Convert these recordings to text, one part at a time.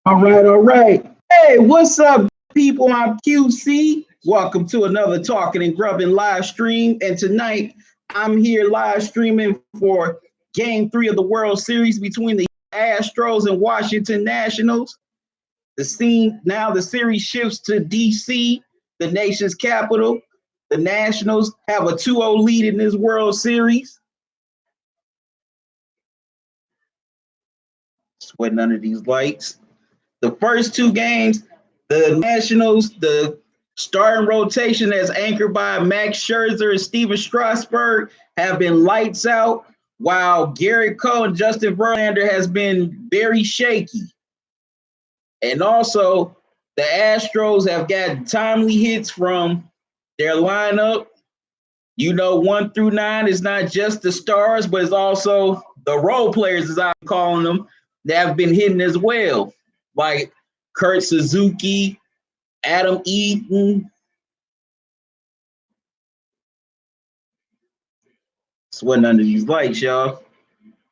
All right. Hey, what's up, people? I'm QC. Welcome to another Talking and Grubbing live stream. And tonight, I'm here live streaming for Game 3 of the World Series between the Astros and Washington Nationals. The series shifts to DC, the nation's capital. The Nationals have a 2-0 lead in this World Series. Sweating under these lights. The first two games, the Nationals, the starting rotation as anchored by Max Scherzer and Steven Strasburg have been lights out, while Garrett Cole and Justin Verlander has been very shaky. And also, the Astros have got timely hits from their lineup. 1 through 9 is not just the stars, but it's also the role players, as I'm calling them, that have been hitting as well, like Kurt Suzuki, Adam Eaton. Sweating under these lights, y'all.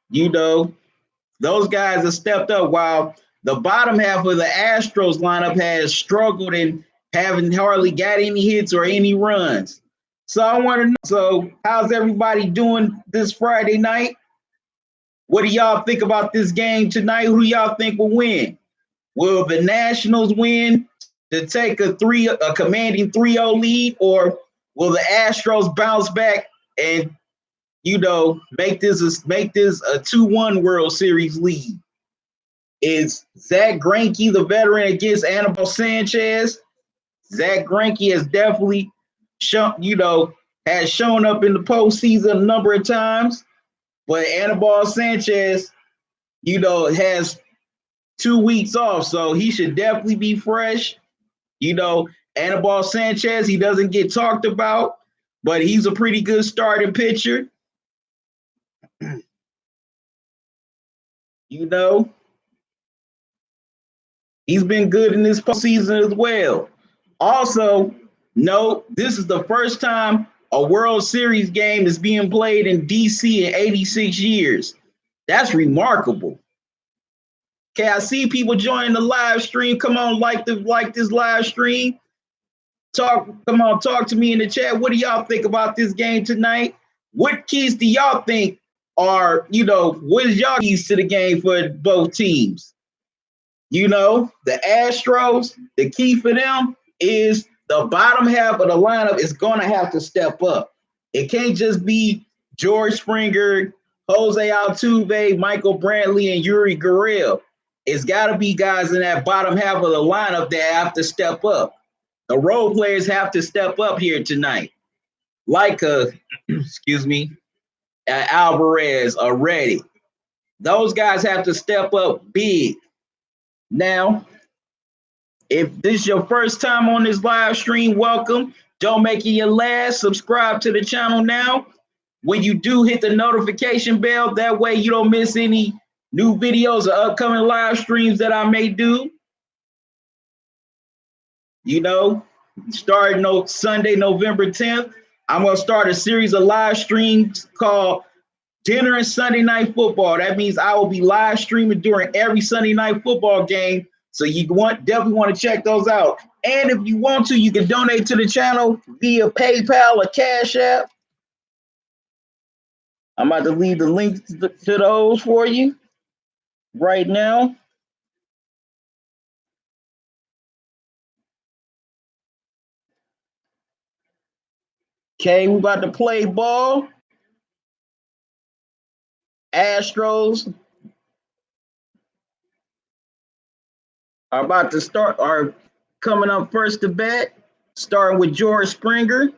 Those guys have stepped up, while the bottom half of the Astros lineup has struggled and haven't hardly got any hits or any runs. So I want to know, so how's everybody doing this Friday night? What do y'all think about this game tonight? Who do y'all think will win? Will the Nationals win to take a commanding 3-0 lead, or will the Astros bounce back and make this a 2-1 World Series lead? Is Zach Greinke the veteran against Anibal Sanchez? Zach Greinke has definitely shown up in the postseason a number of times, but Anibal Sanchez, has 2 weeks off, so he should definitely be fresh. Anibal Sanchez, he doesn't get talked about, but he's a pretty good starting pitcher. He's been good in this postseason as well. Also, no, this is the first time a World Series game is being played in DC in 86 years. That's remarkable. Okay, I see people joining the live stream. Come on, like this live stream. Talk to me in the chat. What do y'all think about this game tonight? What keys do y'all think are, what is y'all keys to the game for both teams? The Astros, the key for them is the bottom half of the lineup is going to have to step up. It can't just be George Springer, Jose Altuve, Michael Brantley, and Yuri Gurriel. It's got to be guys in that bottom half of the lineup that have to step up. The role players have to step up here tonight. Like Alvarez already. Those guys have to step up big. Now, if this is your first time on this live stream, welcome. Don't make it your last. Subscribe to the channel now. When you do, hit the notification bell. That way you don't miss any new videos or upcoming live streams that I may do. Starting Sunday, November 10th, I'm going to start a series of live streams called Dinner and Sunday Night Football. That means I will be live streaming during every Sunday night football game. So you definitely want to check those out. And if you want to, you can donate to the channel via PayPal or Cash App. I'm about to leave the links to those for you right now. Okay, we're about to play ball. Astros are about to are coming up first to bat, starting with George Springer.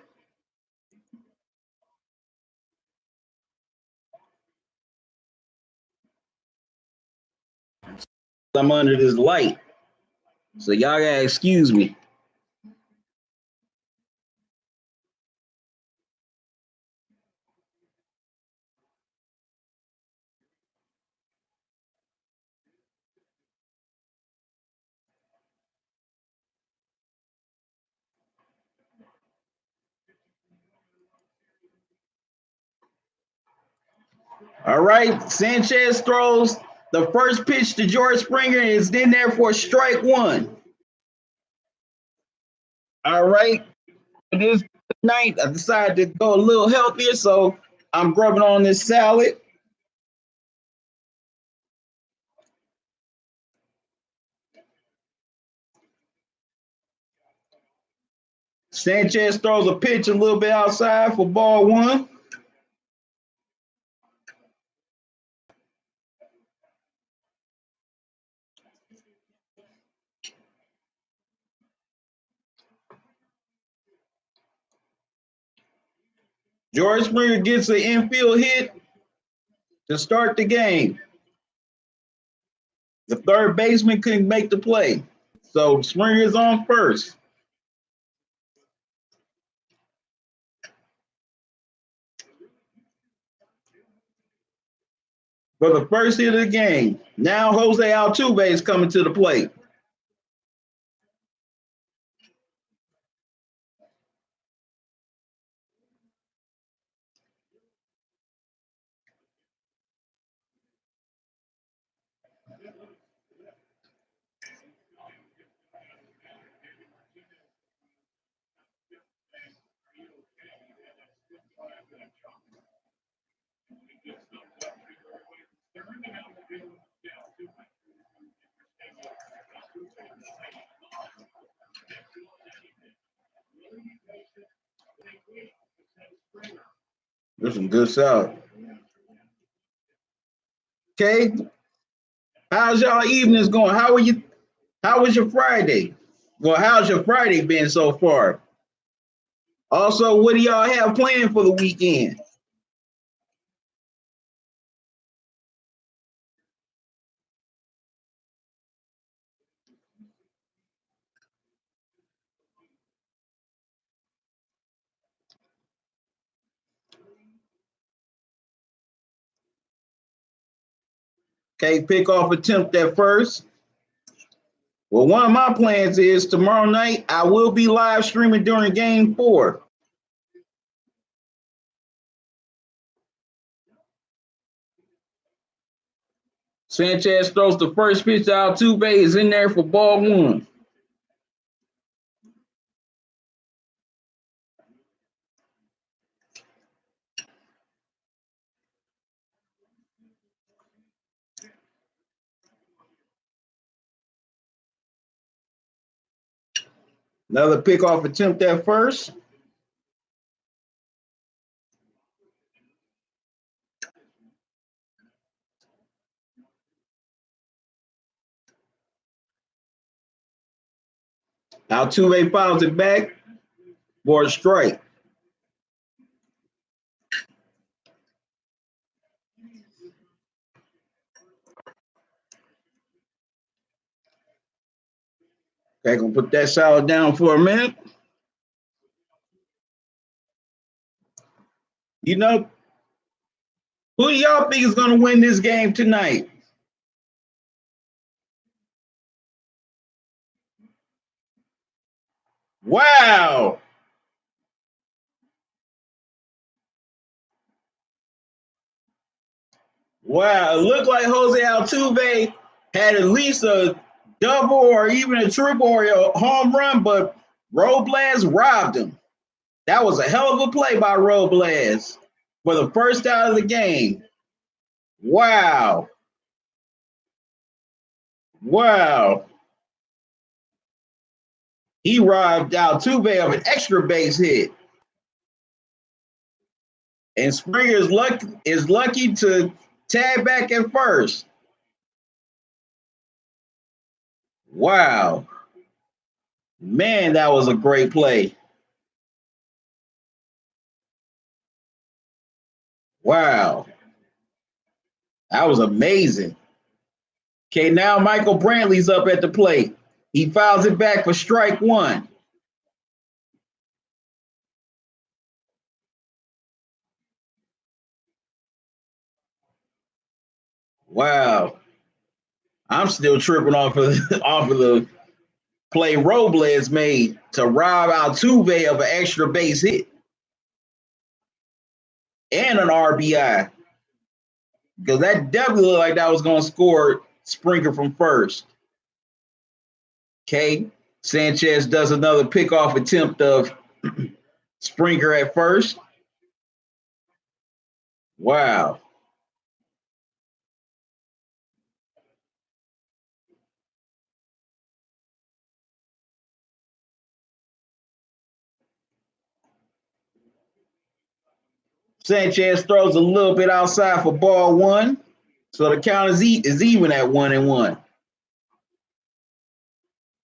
I'm under this light, so y'all gotta excuse me. All right, Sanchez throws the first pitch to George Springer and is in there for strike one. All right, it is night. I decided to go a little healthier, so I'm grubbing on this salad. Sanchez throws a pitch a little bit outside for ball one. George Springer gets an infield hit to start the game. The third baseman couldn't make the play, so Springer is on first. For the first hit of the game. Now Jose Altuve is coming to the plate. There's some good salad. Okay. How's y'all evenings going? How was your Friday? Well, how's your Friday been so far? Also, what do y'all have planned for the weekend? Okay, pick off attempt at first. Well, one of my plans is tomorrow night I will be live streaming during game 4. Sanchez throws the first pitch to Altuve, is in there for ball one. Another pickoff attempt at first. Altuve fouls it back for a strike. Okay, gonna put that salad down for a minute. You know, who do y'all think is gonna win this game tonight? Wow. Wow. It looked like Jose Altuve had at least a double or even a triple or a home run, but Robles robbed him. That was a hell of a play by Robles for the first out of the game. Wow. Wow. He robbed Altuve of an extra base hit. And Springer is lucky to tag back at first. Wow. Man, that was a great play. Wow. That was amazing. Okay, now Michael Brantley's up at the plate. He fouls it back for strike one. Wow. I'm still tripping off of off of the play Robles made to rob Altuve of an extra base hit and an RBI. because that definitely looked like that was going to score Springer from first. Okay, Sanchez does another pickoff attempt of Springer at first. Wow. Sanchez throws a little bit outside for ball one. So the count is even at 1-1.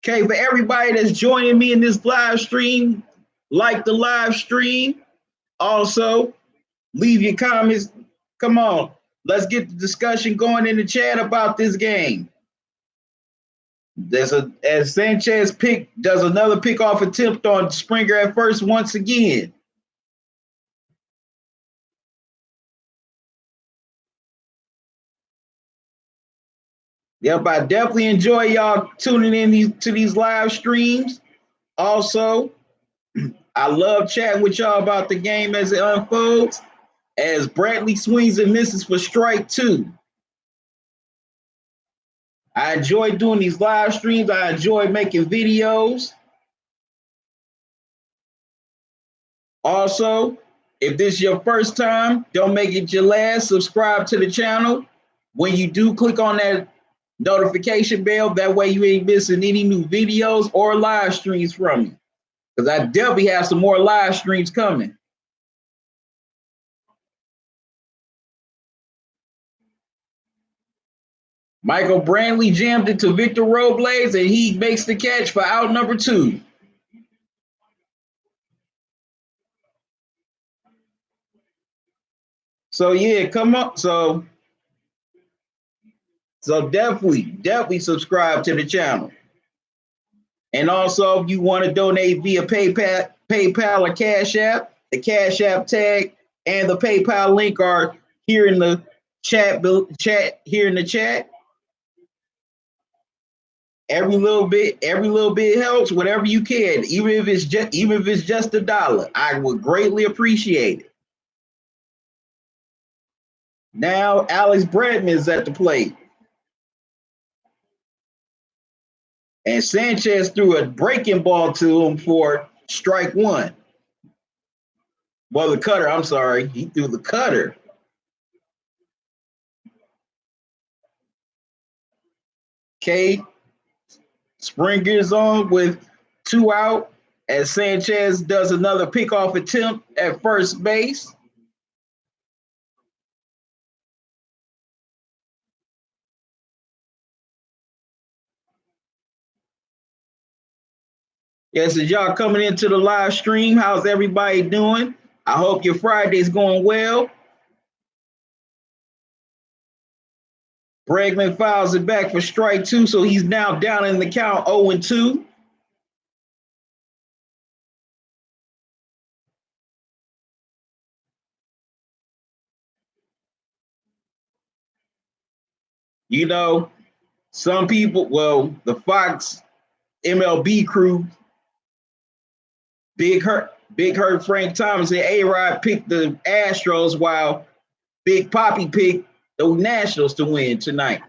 Okay, for everybody that's joining me in this live stream, like the live stream. Also, leave your comments. Come on, let's get the discussion going in the chat about this game. As Sanchez does another pickoff attempt on Springer at first once again. Yep, I definitely enjoy y'all tuning in to these live streams. Also, I love chatting with y'all about the game as it unfolds. As Bradley swings and misses for strike two. I enjoy doing these live streams. I enjoy making videos. Also, if this is your first time, don't make it your last. Subscribe to the channel. When you do, click on that notification bell. That way you ain't missing any new videos or live streams from me. Because I definitely have some more live streams coming. Michael Brantley jammed it to Victor Robles, and he makes the catch for out number 2. So yeah, come on. So definitely subscribe to the channel. And also, if you want to donate via PayPal or Cash App, the Cash App tag and the PayPal link are here in the chat. Here in the chat. Every little bit helps. Whatever you can, even if it's just $1, I would greatly appreciate it. Now, Alex Bregman is at the plate. And Sanchez threw a breaking ball to him for strike one. Well, the cutter, I'm sorry. He threw the cutter. Okay. Springer's on with 2 out as Sanchez does another pickoff attempt at first base. Yes, as y'all coming into the live stream, how's everybody doing? I hope your Friday's going well. Bregman fouls it back for strike 2, so he's now down in the count 0-2. You know, some people, well, the Fox MLB crew, Big Hurt Frank Thomas and A-Rod picked the Astros while Big Poppy picked the Nationals to win tonight.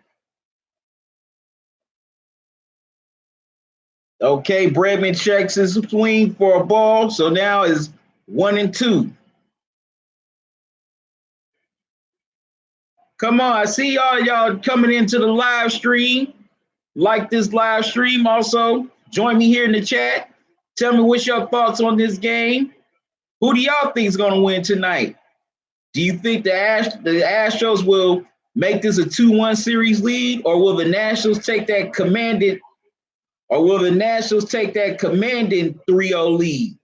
Okay, Bregman checks his swing for a ball, so now is 1-2. Come on, I see y'all coming into the live stream. Like this live stream. Also, join me here in the chat. Tell me what's your thoughts on this game. Who do y'all think is going to win tonight? Do you think the Astros will make this a 2-1 series lead, or will the Nationals take that commanding 3-0 lead?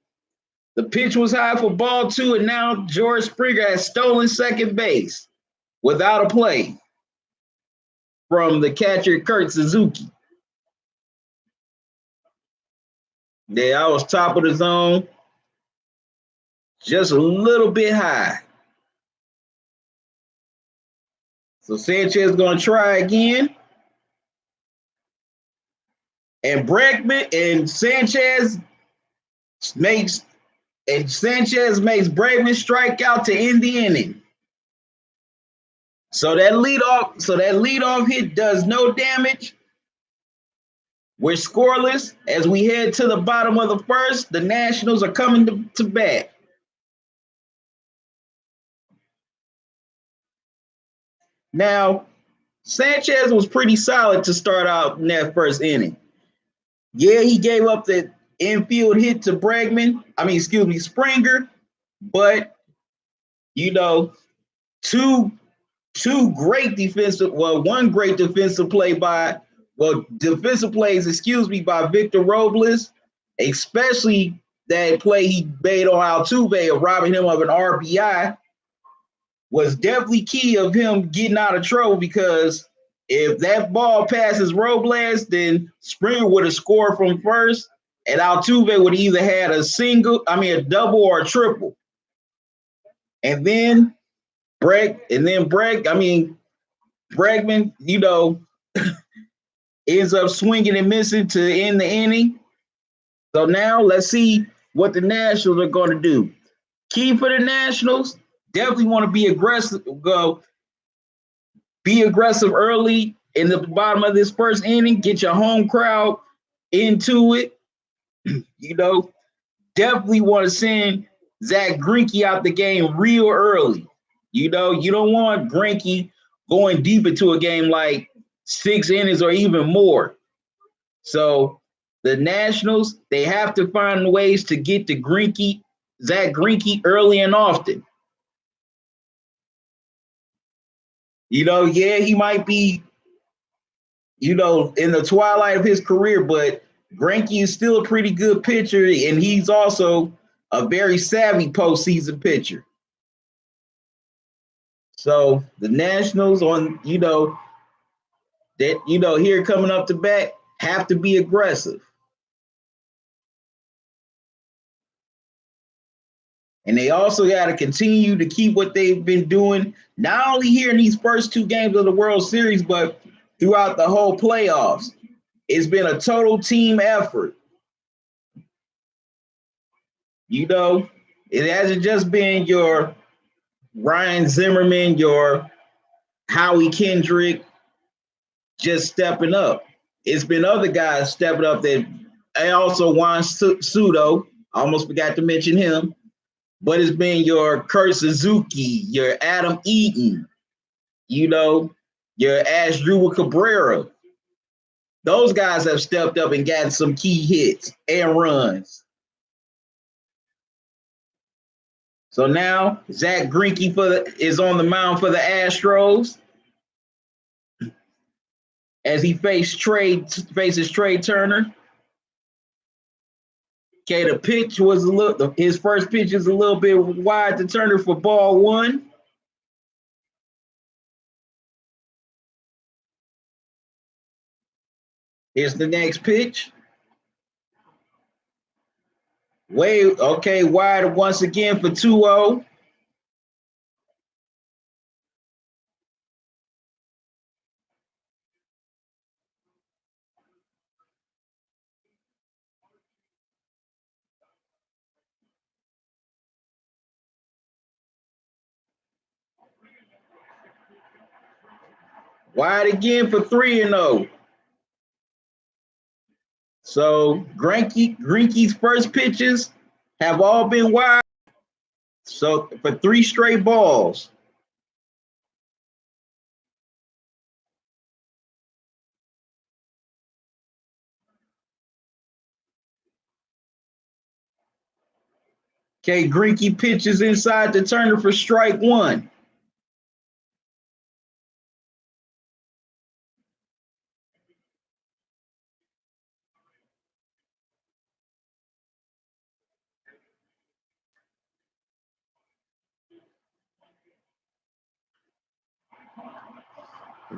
The pitch was high for ball 2, and now George Springer has stolen second base without a play from the catcher Kurt Suzuki. Yeah, I was top of the zone, just a little bit high. So Sanchez is going to try again. And Bregman and Sanchez makes Bregman strike out to end the inning. So that leadoff hit does no damage. We're scoreless as we head to the bottom of the first. The Nationals are coming to bat. Now, Sanchez was pretty solid to start out in that first inning. Yeah, he gave up the infield hit to Springer, but two great one great defensive play by defensive plays, by Victor Robles, especially that play he made on Altuve of robbing him of an RBI was definitely key of him getting out of trouble, because if that ball passes Robles, then Springer would have scored from first, and Altuve would have either had a double or a triple. And then Bregman, ends up swinging and missing to end the inning. So now let's see what the Nationals are going to do. Key for the Nationals, definitely want to be aggressive. Be aggressive early in the bottom of this first inning. Get your home crowd into it. Definitely want to send Zach Greinke out the game real early. You don't want Greinke going deep into a game like 6 innings or even more. So the Nationals, they have to find ways to get to Zach Greinke early and often. He might be, in the twilight of his career, but Greinke is still a pretty good pitcher, and he's also a very savvy postseason pitcher. So the Nationals here coming up to bat have to be aggressive. And they also got to continue to keep what they've been doing, not only here in these first 2 games of the World Series, but throughout the whole playoffs. It's been a total team effort. It hasn't just been your Ryan Zimmerman, your Howie Kendrick just stepping up. It's been other guys stepping up also Juan Soto. I almost forgot to mention him. But it's been your Kurt Suzuki, your Adam Eaton, your Asdrubal Cabrera. Those guys have stepped up and gotten some key hits and runs. So now Zach Greinke is on the mound for the Astros as he faces Trey Turner. Okay, the pitch was his first pitch is a little bit wide to Turner for ball 1. Here's the next pitch. Wide once again for 2-0. Wide again for 3-0. So Greinke's first pitches have all been wide. So for 3 straight balls. Okay, Greinke pitches inside to Turner for strike 1.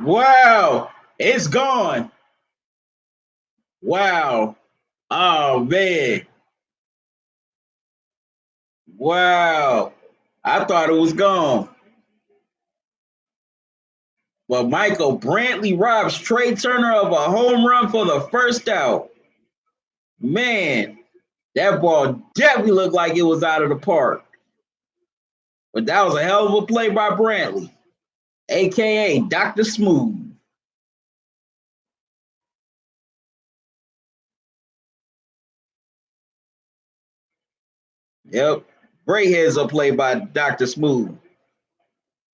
Wow, it's gone. Wow. Oh, man. Wow. I thought it was gone. But Michael Brantley robs Trey Turner of a home run for the first out. Man, that ball definitely looked like it was out of the park. But that was a hell of a play by Brantley. aka Dr. Smooth. Yep. Great heads up play by Dr. Smooth.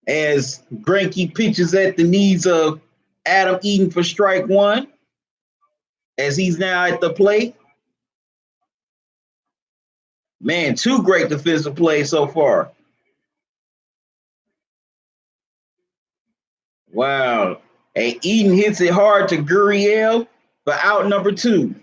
As Greinke pitches at the knees of Adam Eaton for strike one, as he's now at the plate. Man, two great defensive plays so far. Wow. And Eaton hits it hard to Gurriel for out number two.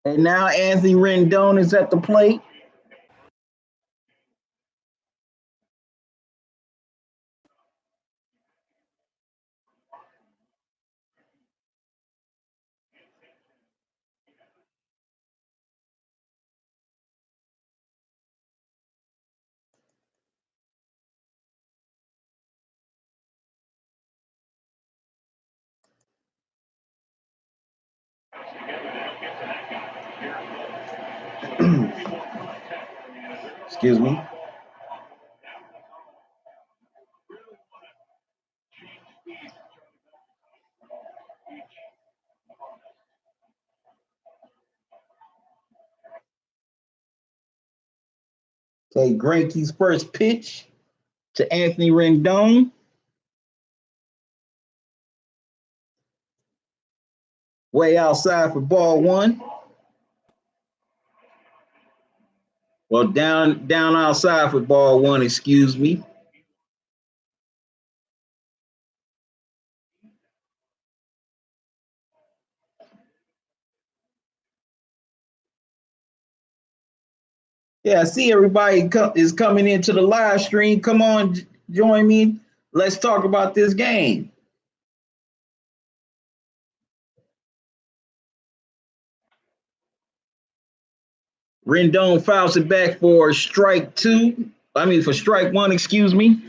And now Anthony Rendon is at the plate. Excuse me. Okay, Greinke's first pitch to Anthony Rendon. Way outside for ball one. Well, down outside for ball one, excuse me. Yeah, I see everybody is coming into the live stream. Come on, join me. Let's talk about this game. Rendon fouls it back for strike two. For strike one, excuse me.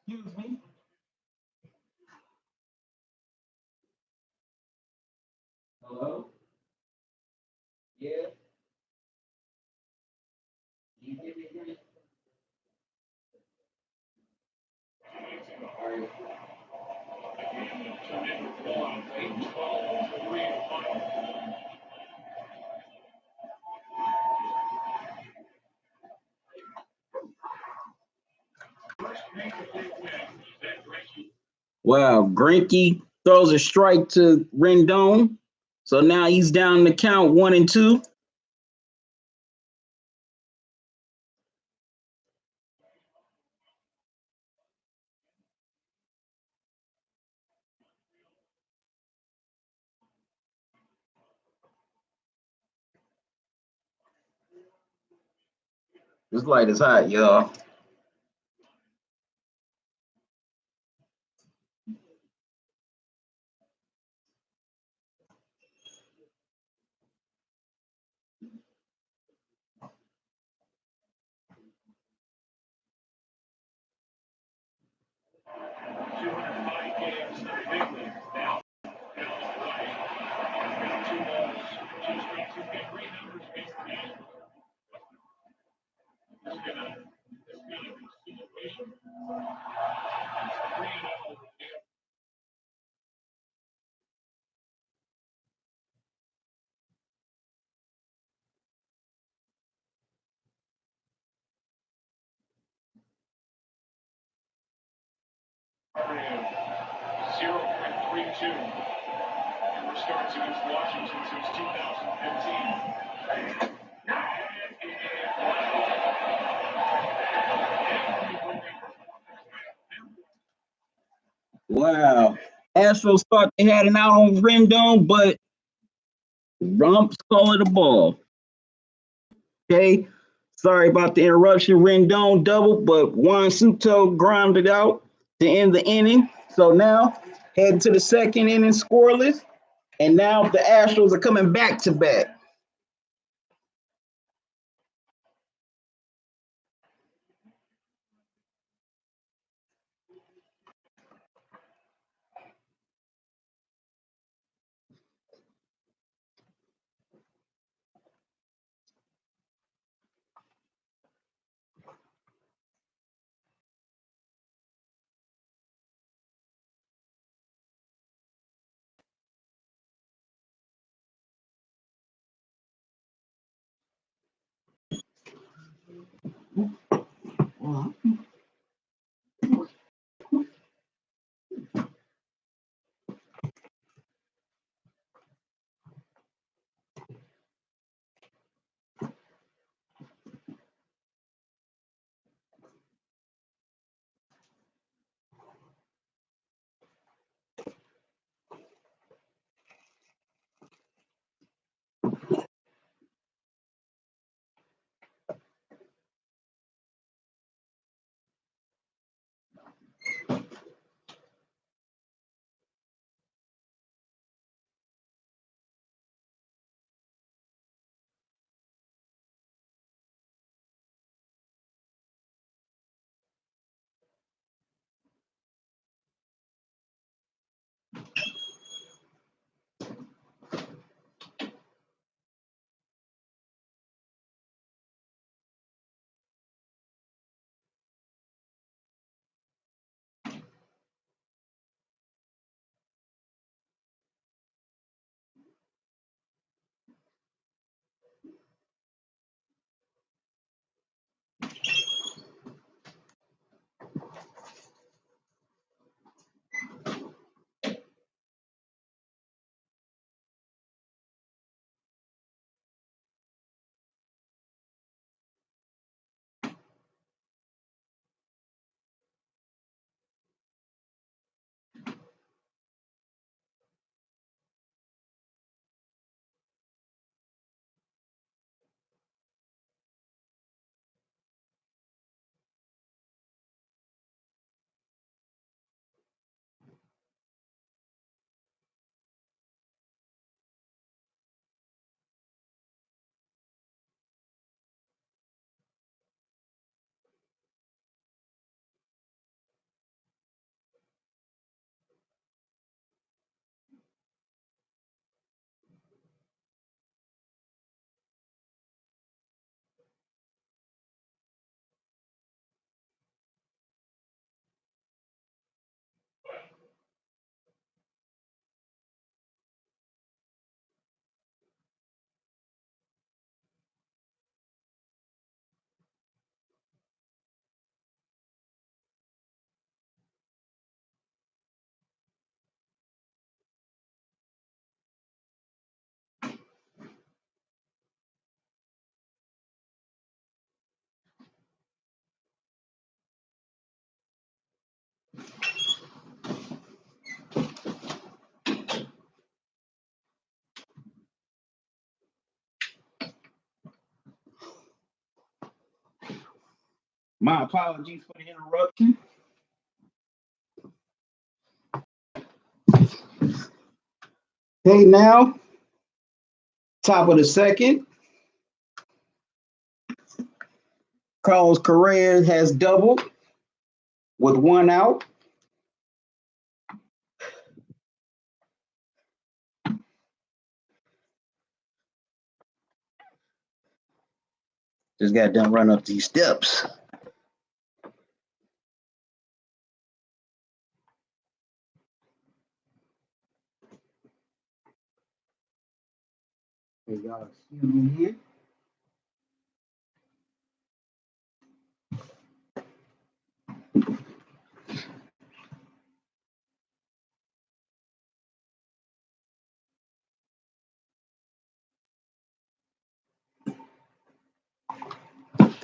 Excuse me. Hello? Yeah. Wow, Greinke throws a strike to Rendon. So now he's down the count 1-2. This light is hot, y'all. Starts against Washington since 2015. Wow. Astros thought they had an out on Rendon, but Rumps call it a ball. Okay. Sorry about the interruption. Rendon doubled, but Juan Soto grounded out to end the inning. So now heading to the second inning scoreless. And now the Astros are coming back to back. My apologies for the interruption. Hey, now, top of the second, Carlos Correa has doubled with one out. Just got done running up these steps. Hey, y'all, excuse me here.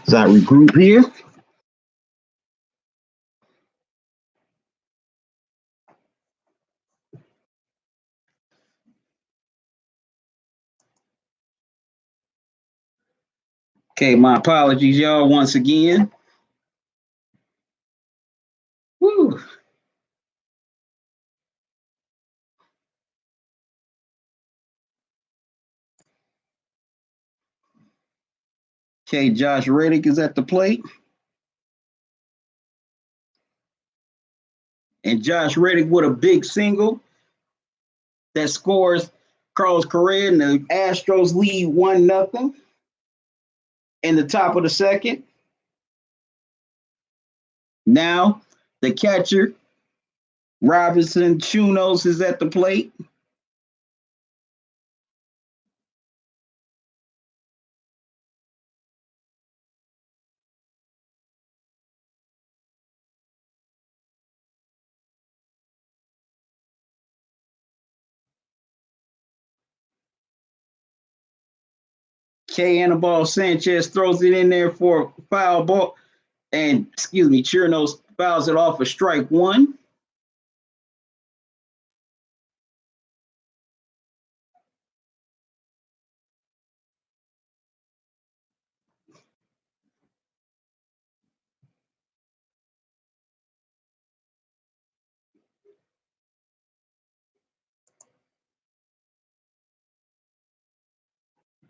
So I regroup here. Okay, my apologies, y'all, once again. Woo. Okay, Josh Reddick is at the plate. And Josh Reddick with a big single that scores Carlos Correa, and the Astros lead 1-0 in the top of the second. Now the catcher, Robinson Chirinos, is at the plate. K. Anibal Sanchez throws it in there for a foul ball. And, Chirinos fouls it off for strike one.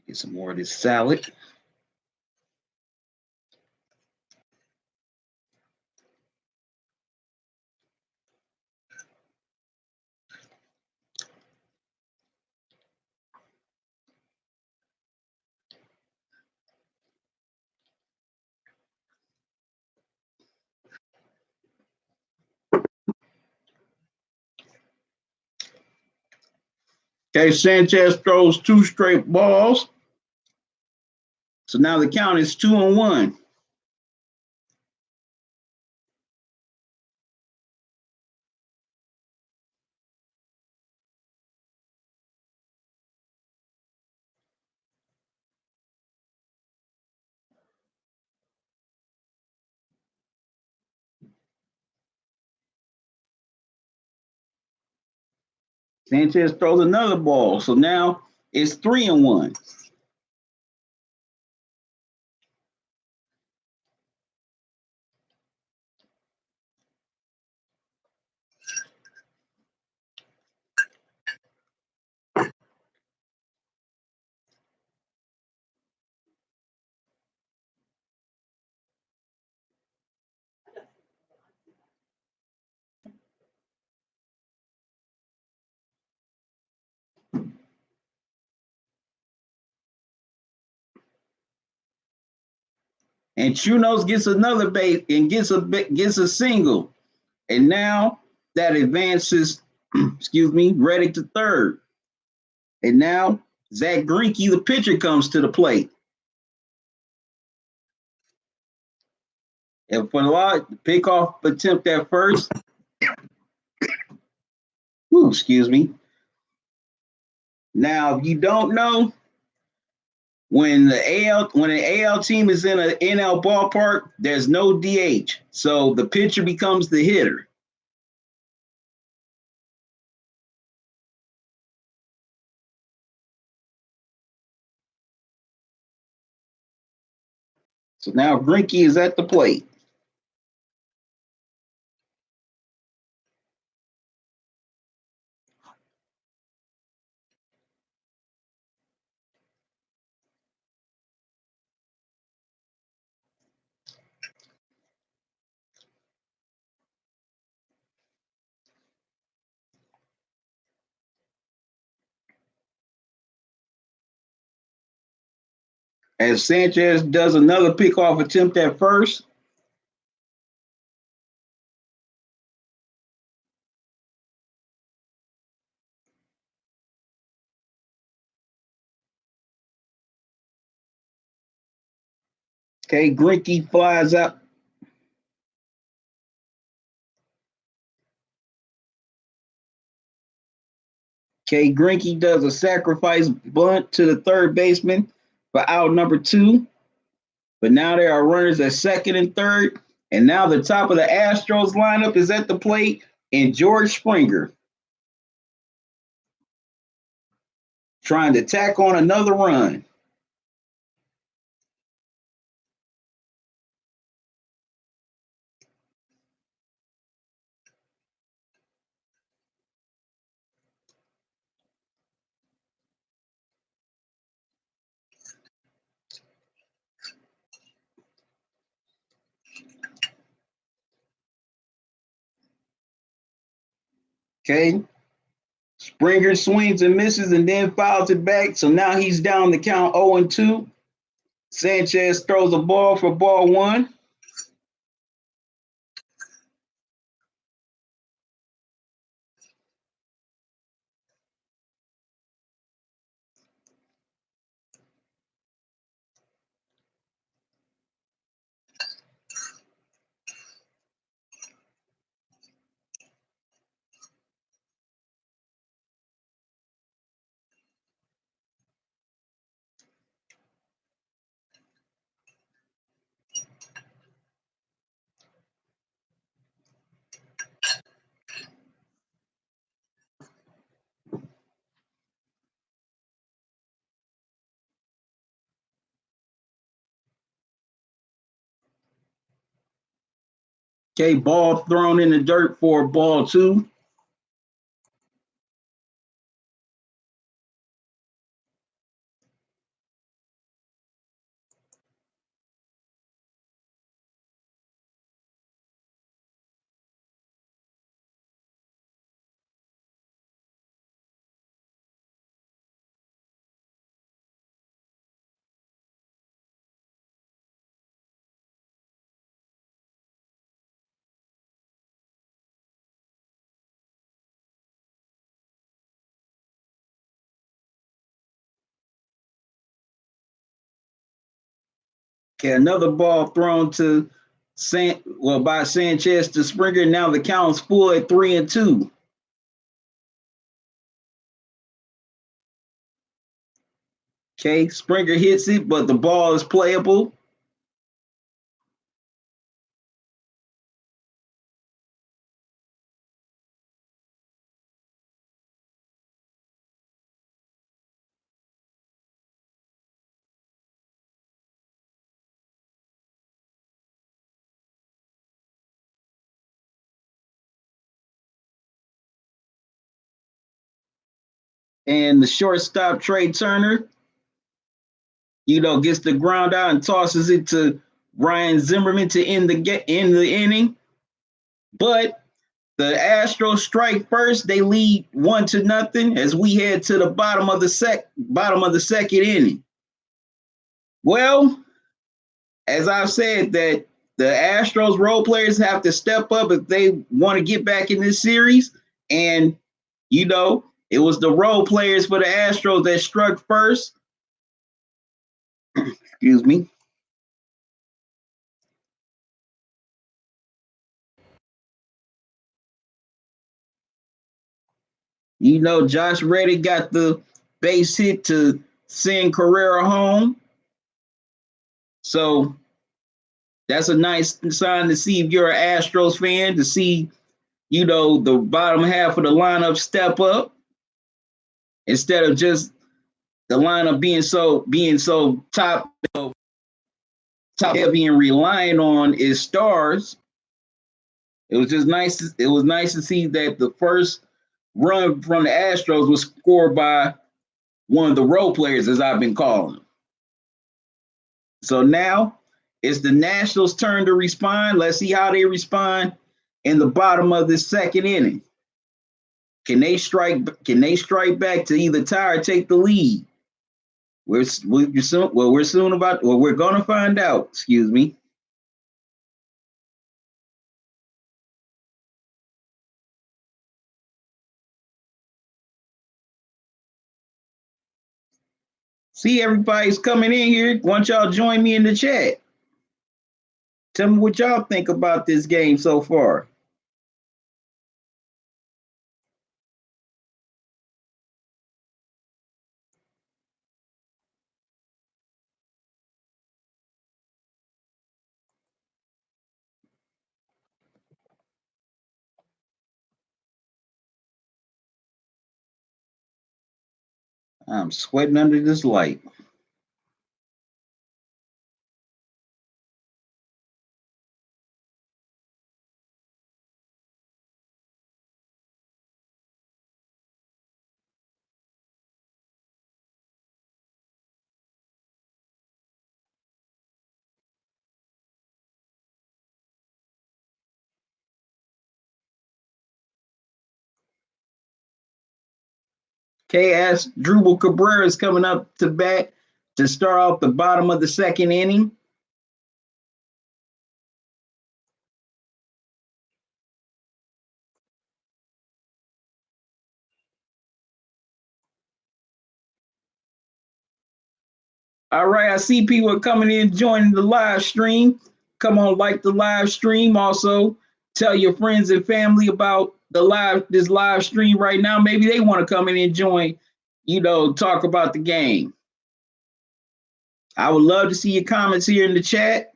Get some more of this salad. Okay, Sanchez throws two straight balls. So now the count is 2-1. Sanchez throws another ball. So now it's 3-1. And Chirinos gets another base and gets a single. And now that advances, Reddick to third. And now Zach Greinke, the pitcher, comes to the plate. And for the pickoff attempt at first. Now, if you don't know, when an AL team is in an NL ballpark, there's no DH. So the pitcher becomes the hitter. So now Greinke is at the plate. As Sanchez does another pickoff attempt at first. Okay, Greinke flies out. Okay, Greinke does a sacrifice bunt to the third baseman for out number 2. But now there are runners at second and third. And now the top of the Astros lineup is at the plate, and George Springer trying to tack on another run. Okay. Springer swings and misses and then fouls it back. So now he's down the count 0-2. Sanchez throws a ball for ball one. Okay, ball thrown in the dirt for ball two. Okay, another ball thrown to by Sanchez to Springer. Now the count's full at 3-2. Okay, Springer hits it, but the ball is playable. And the shortstop, Trey Turner, gets the ground out and tosses it to Ryan Zimmerman to end the inning. But the Astros strike first. They lead 1-0 as we head to the bottom of the second inning. Well, as I've said, that the Astros role players have to step up if they want to get back in this series. And, it was the role players for the Astros that struck first. Excuse me. Josh Reddy got the base hit to send Carrera home. So that's a nice sign to see if you're an Astros fan, to see, the bottom half of the lineup step up instead of just the lineup being so top heavy and relying on its stars. It was just nice. It was nice to see that the first run from the Astros was scored by one of the role players, as I've been calling them. So now it's the Nationals' turn to respond. Let's see how they respond in the bottom of this second inning. Can they strike back to either tie or take the lead? We're gonna find out. Excuse me. See, everybody's coming in here. Why don't y'all join me in the chat? Tell me what y'all think about this game so far. I'm sweating under this light. Okay, Asdrubal Cabrera is coming up to bat to start off the bottom of the second inning. All right, I see people coming in, joining the live stream. Come on, like the live stream. Also, tell your friends and family about this live stream right now. Maybe they want to come in and join, talk about the game. I would love to see your comments here in the chat.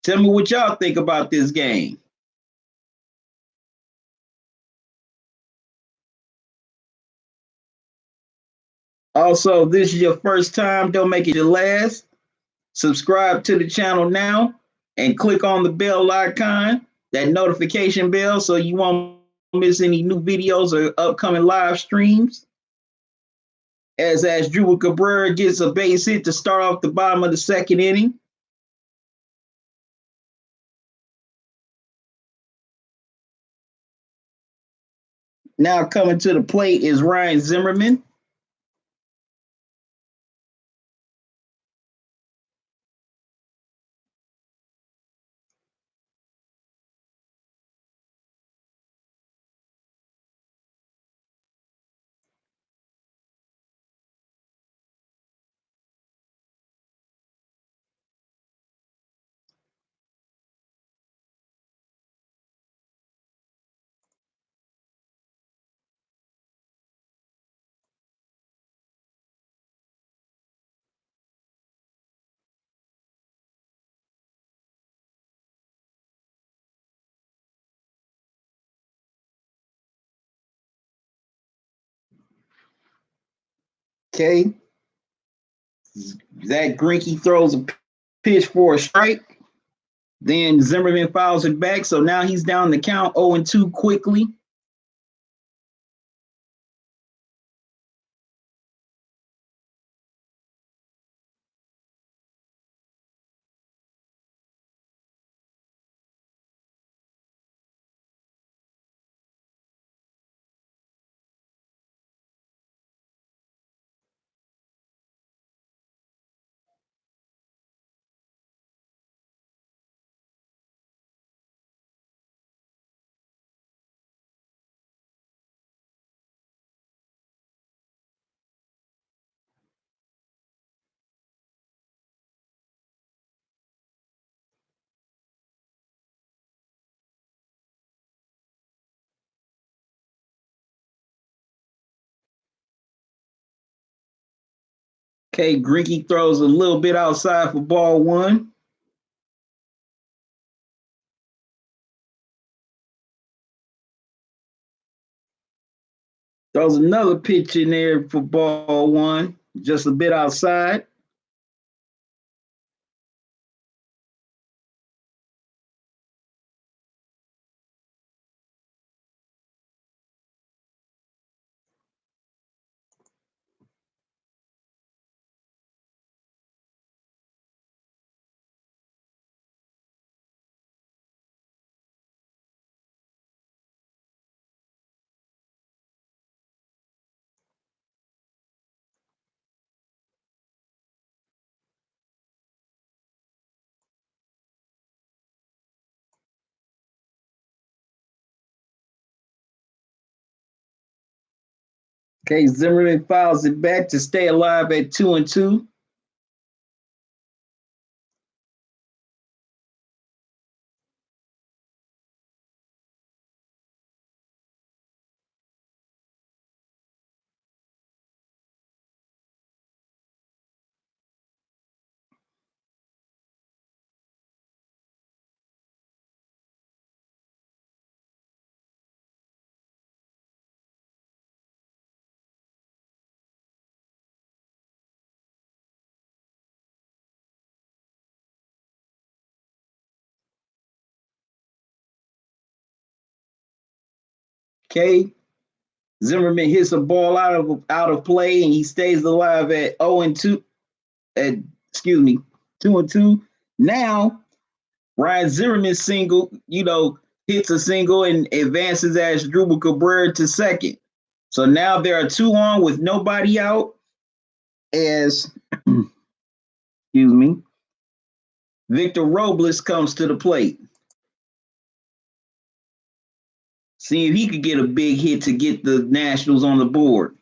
Tell me what y'all think about this game. Also, this is your first time, don't make it your last. Subscribe to the channel now and click on the bell icon, that notification bell, so you won't miss any new videos or upcoming live streams. As Asdrubal Cabrera gets a base hit to start off the bottom of the second inning. Now coming to the plate is Ryan Zimmerman. Okay. Zach Greinke throws a pitch for a strike. Then Zimmerman fouls it back. So now he's down the count 0-2 quickly. Okay, Greinke throws a little bit outside for ball one. Throws another pitch in there for ball one, just a bit outside. Okay, Zimmerman fouls it back to stay alive at 2-2. Okay, Zimmerman hits a ball out of play, and he stays alive at 0-2. Excuse me, 2-2. Now Ryan Zimmerman hits a single and advances Asdrubal Cabrera to second. So now there are 2 on with nobody out as, excuse me, Victor Robles comes to the plate. See if he could get a big hit to get the Nationals on the board.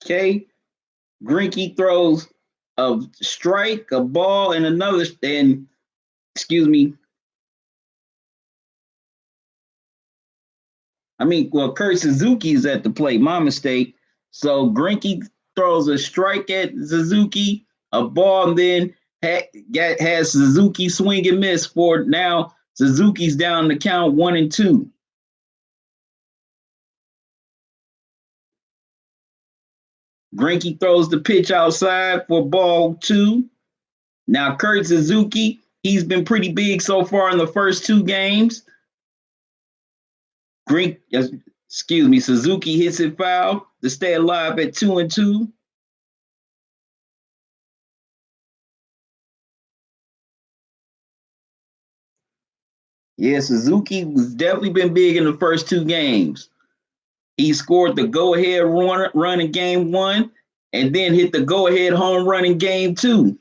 Okay, Greinke throws a strike, a ball, and another. And excuse me, well, Kurt Suzuki is at the plate. My mistake. So Greinke throws a strike at Suzuki, a ball, and then has Suzuki swing and miss for now. Suzuki's down the count 1-2. Greinke throws the pitch outside for ball 2. Now Kurt Suzuki, he's been pretty big so far in the first 2 games. Suzuki hits it foul to stay alive at 2-2. Yeah, Suzuki was definitely been big in the first 2 games. He scored the go-ahead run in game 1 and then hit the go-ahead home run in game 2.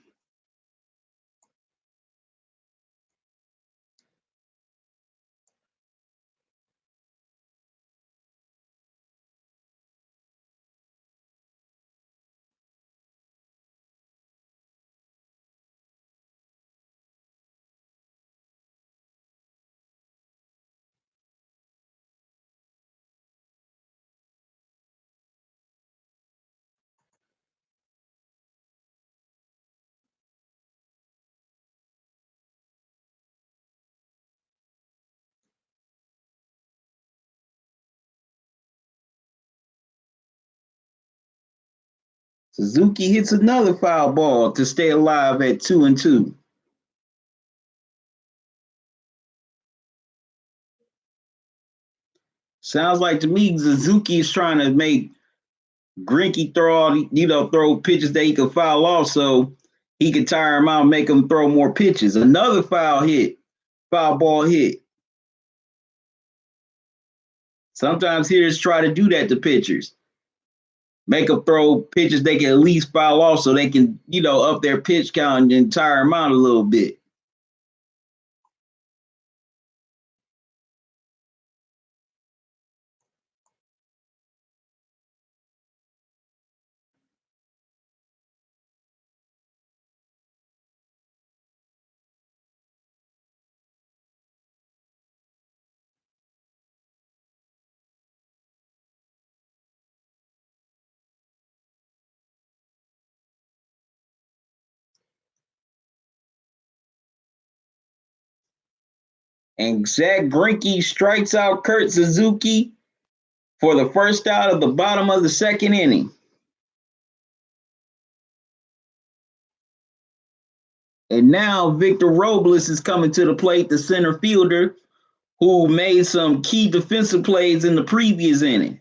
Suzuki hits another foul ball to stay alive at 2-2. Sounds like to me Suzuki is trying to make Greinke throw pitches that he could foul off so he could tire him out and make him throw more pitches. Another foul ball hit. Sometimes hitters try to do that to pitchers. Make them throw pitches they can at least foul off so they can, up their pitch count and tire them out a little bit. And Zach Greinke strikes out Kurt Suzuki for the first out of the bottom of the 2nd inning. And now Victor Robles is coming to the plate, the center fielder, who made some key defensive plays in the previous inning.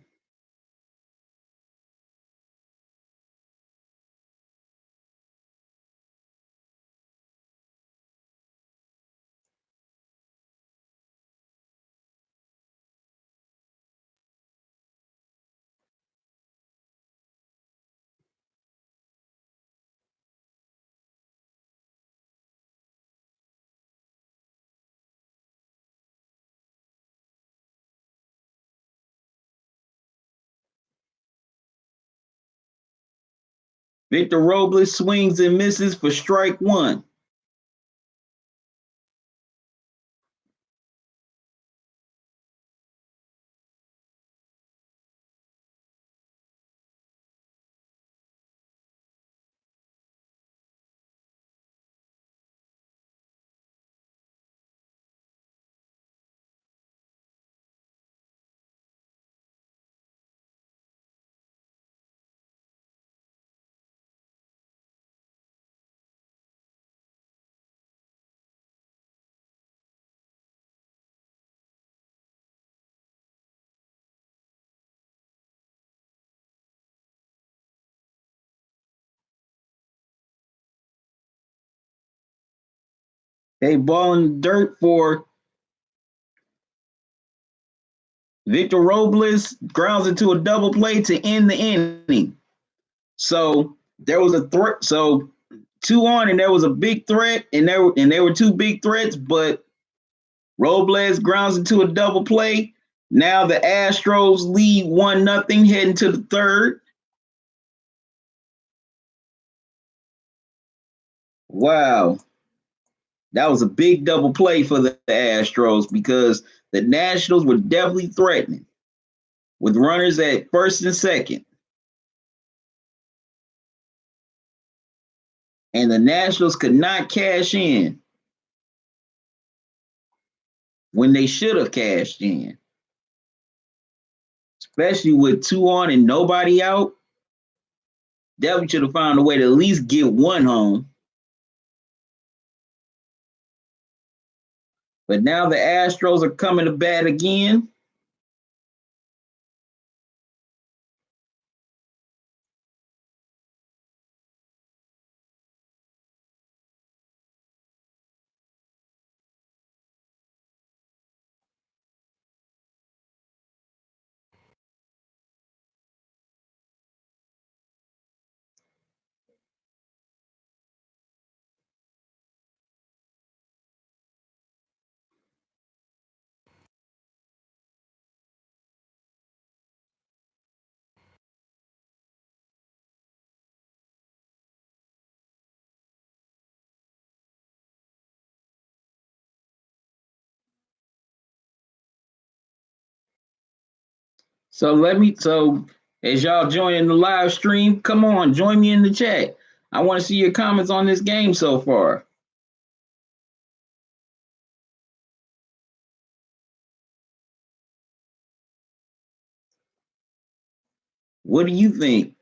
Victor Robles swings and misses for strike 1. Okay, ball in the dirt for Victor Robles, grounds into a double play to end the inning. So there was a threat. So 2 on, and there was a big threat, and there were two big threats, but Robles grounds into a double play. Now the Astros lead 1-0 heading to the third. Wow. That was a big double play for the Astros because the Nationals were definitely threatening with runners at first and second. And the Nationals could not cash in when they should have cashed in, especially with 2 on and nobody out. Definitely should have found a way to at least get one home. But now the Astros are coming to bat again. So as y'all joining the live stream, come on, join me in the chat. I want to see your comments on this game so far. What do you think?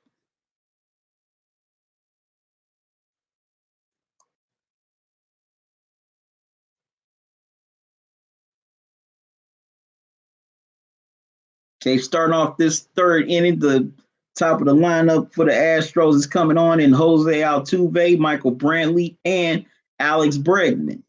Okay, starting off this third inning, the top of the lineup for the Astros is coming on in Jose Altuve, Michael Brantley, and Alex Bregman.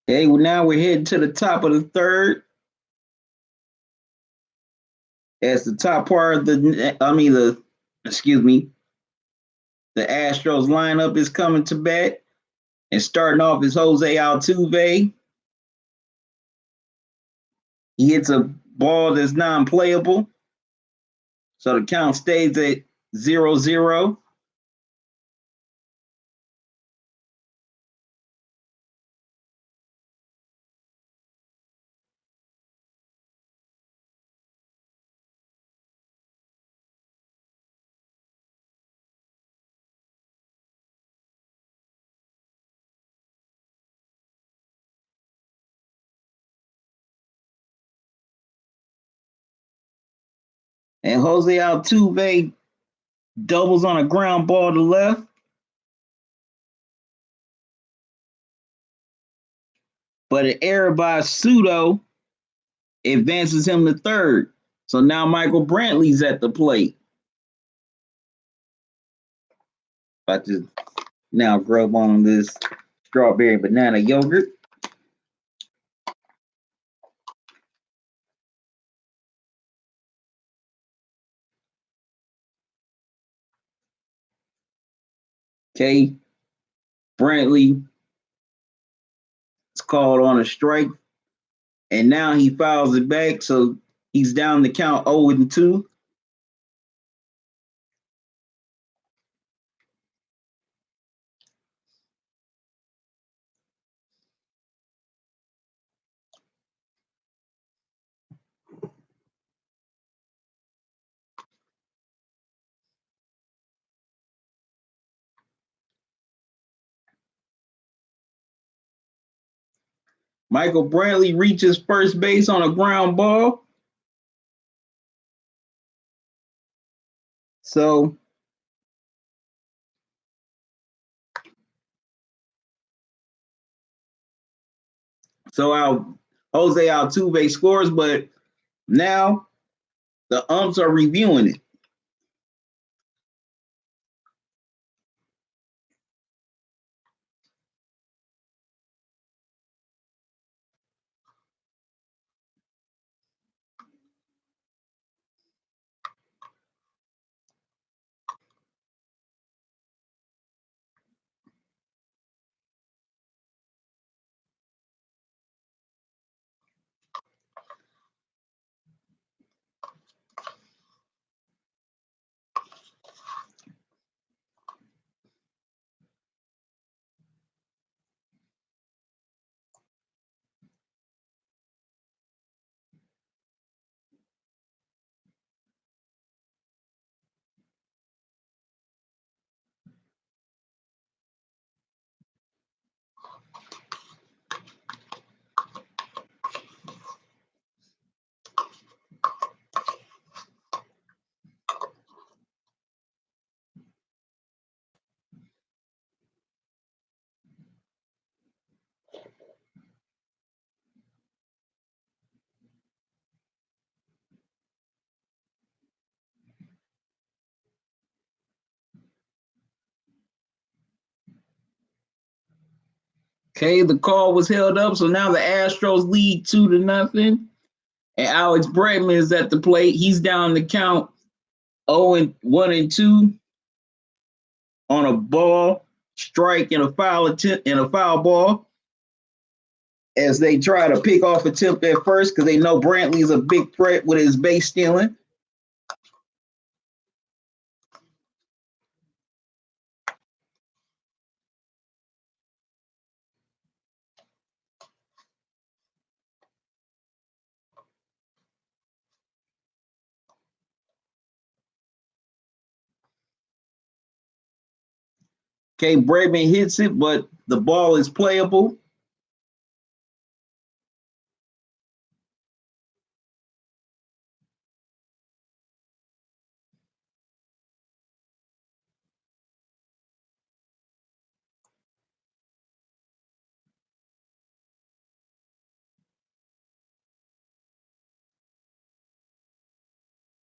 Okay, well, now we're heading to the top of the third. As the top part of the Astros lineup is coming to bat. And starting off is Jose Altuve. He hits a ball that's non-playable. So the count stays at 0-0. And Jose Altuve doubles on a ground ball to left. But an error by Sudo advances him to third. So now Michael Brantley's at the plate. About to now grub on this strawberry banana yogurt. Okay. Brantley is called on a strike. And now he fouls it back. So He's down the count 0-2. Michael Brantley reaches first base on a ground ball. So Jose Altuve scores, but now the umps are reviewing it. Okay, the call was held up, so now the Astros lead 2-0. And Alex Bregman is at the plate. He's down the count 0-1-2 on a ball, strike, and a foul ball. As they try to pick off attempt at first, because they know Brantley is a big threat with his base stealing. Okay, Bregman hits it, but the ball is playable.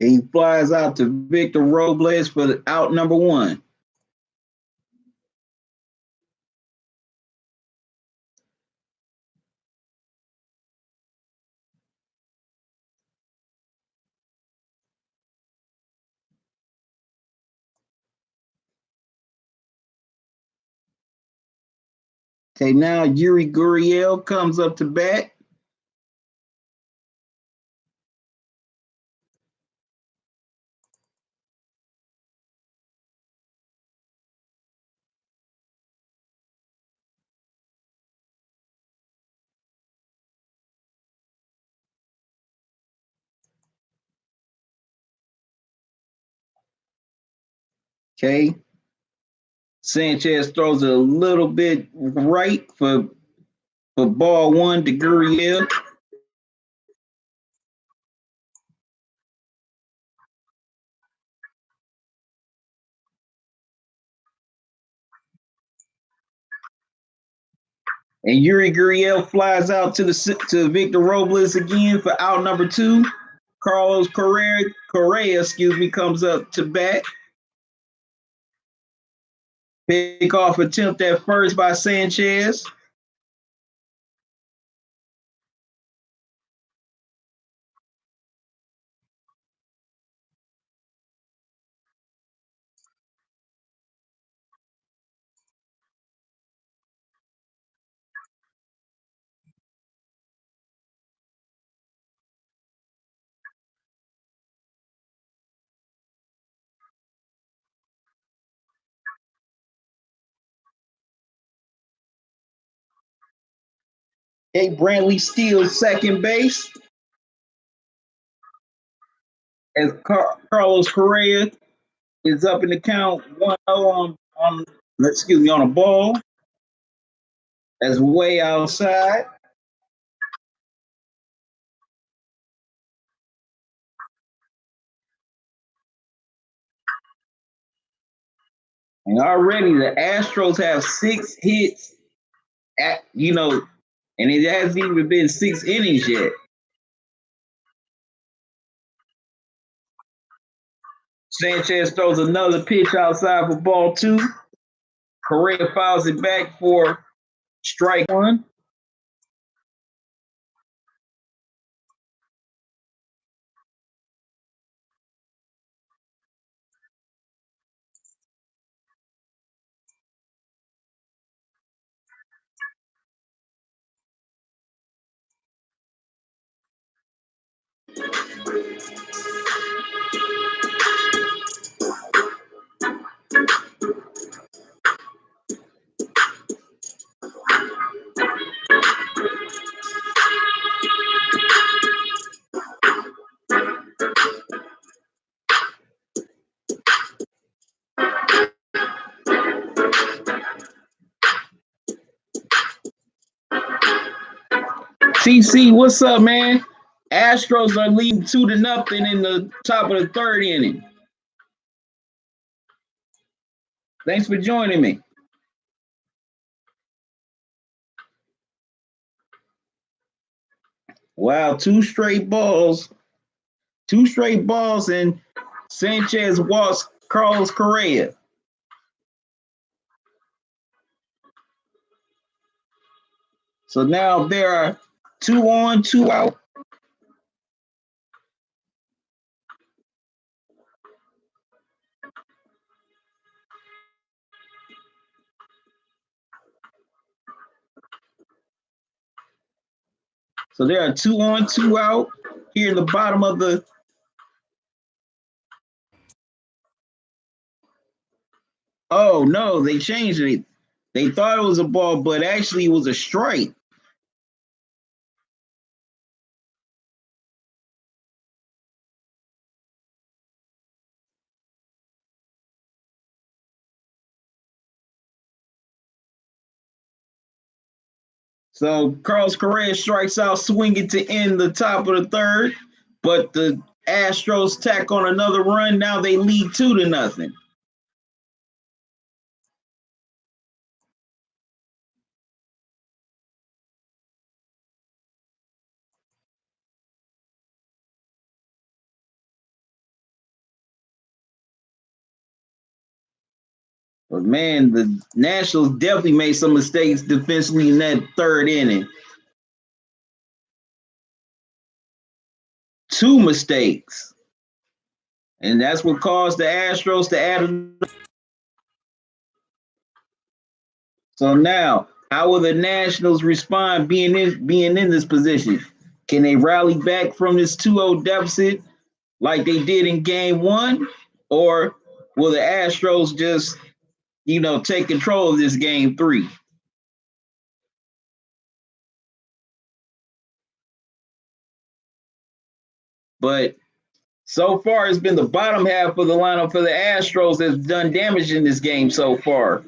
He flies out to Victor Robles for the out number 1. Okay, now Yuri Gurriel comes up to bat. Okay. Sanchez throws it a little bit right for ball 1 to Gurriel. And Yuri Gurriel flies out to Victor Robles again for out number 2. Carlos Correa, comes up to bat. Pick off attempt at first by Sanchez. Okay, Brantley Steele second base as Carlos Correa is up in the count 1-0 on on a ball that's way outside. And already the Astros have 6 hits and it hasn't even been 6 innings yet. Sanchez throws another pitch outside for ball 2. Correa fouls it back for strike 1. TC, what's up, man? Astros are leading 2-0 in the top of the 3rd inning. Thanks for joining me. Wow, 2 straight balls. 2 straight balls, and Sanchez walks Carlos Correa. So now there are 2 on, 2 out. So there are 2 on, 2 out here in the bottom of the. Oh no, they changed it. They thought it was a ball, but actually it was a strike. So Carlos Correa strikes out, swinging to end the top of the 3rd, but the Astros tack on another run. Now they lead 2-0. But man, the Nationals definitely made some mistakes defensively in that 3rd inning. 2 mistakes. And that's what caused the Astros to add. So now, how will the Nationals respond being in this position? Can they rally back from this 2-0 deficit like they did in game 1? Or will the Astros just, take control of this game 3? But so far, it's been the bottom half of the lineup for the Astros that's done damage in this game so far.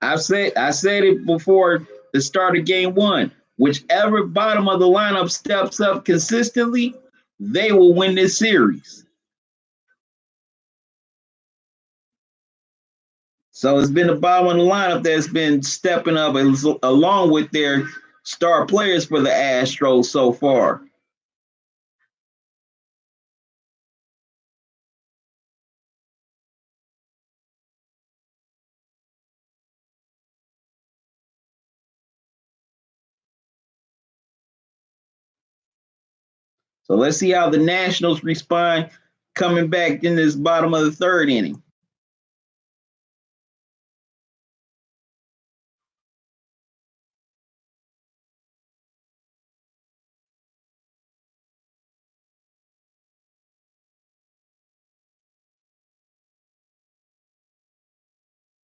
I said it before the start of game 1. Whichever bottom of the lineup steps up consistently, they will win this series. So it's been the bottom of the lineup that's been stepping up along with their star players for the Astros so far. So let's see how the Nationals respond coming back in this bottom of the 3rd inning.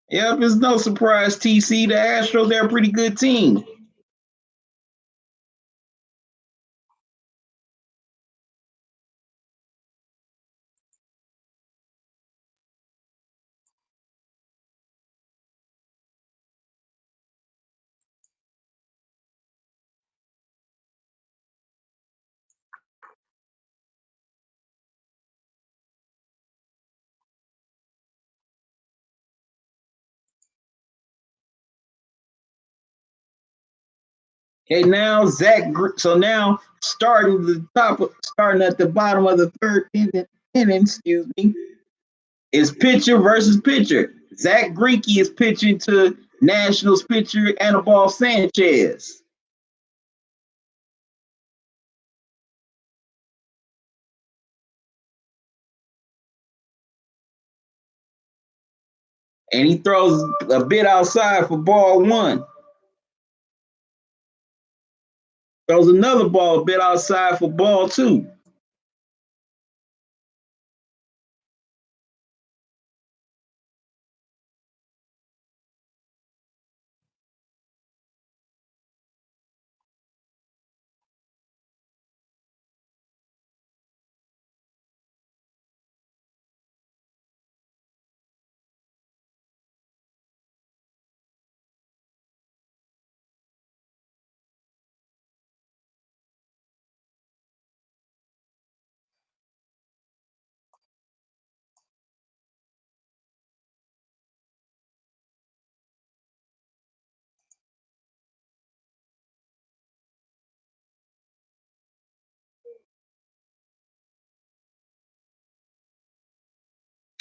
Yep, it's no surprise, TC. The Astros, they're a pretty good team. Okay, now so now starting at the bottom of the third inning, excuse me, is pitcher versus pitcher. Zach Greinke is pitching to Nationals pitcher Anibal Sanchez. And he throws a bit outside for ball one. Throws another ball a bit outside for ball two.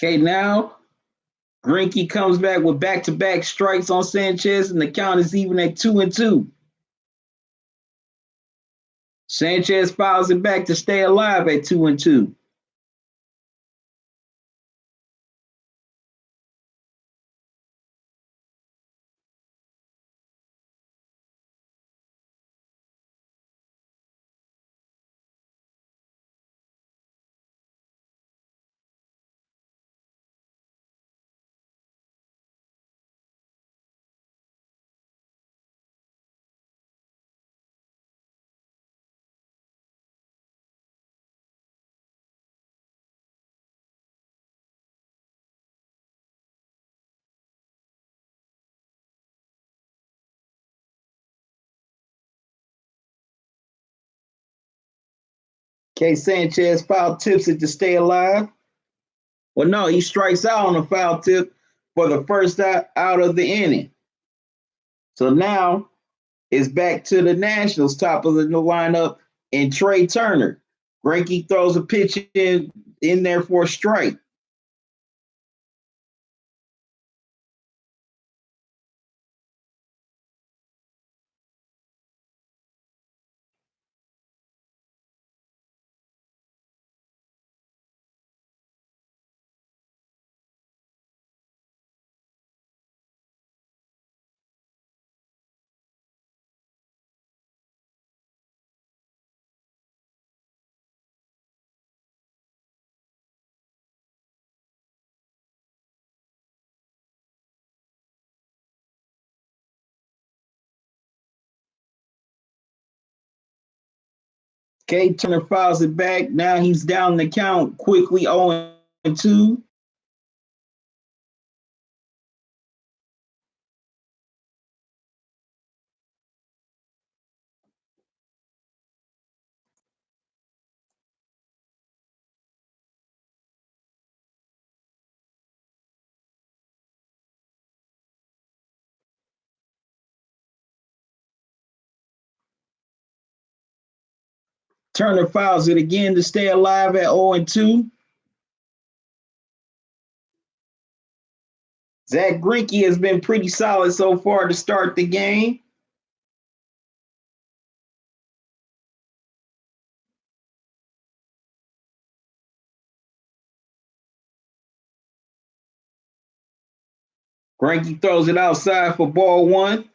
Okay, now Greinke comes back with back-to-back strikes on Sanchez, and the count is even at 2-2. Sanchez fouls it back to stay alive at 2-2. Okay, Sanchez foul tips it to stay alive. Well, no, he strikes out on a foul tip for the first out of the inning. So now it's back to the Nationals, top of the lineup, and Trey Turner. Greinke throws a pitch in there for a strike. Okay, Turner fouls it back. Now he's down the count quickly 0-2. Turner fouls it again to stay alive at 0-2. Zach Greinke has been pretty solid so far to start the game. Greinke throws it outside for ball one.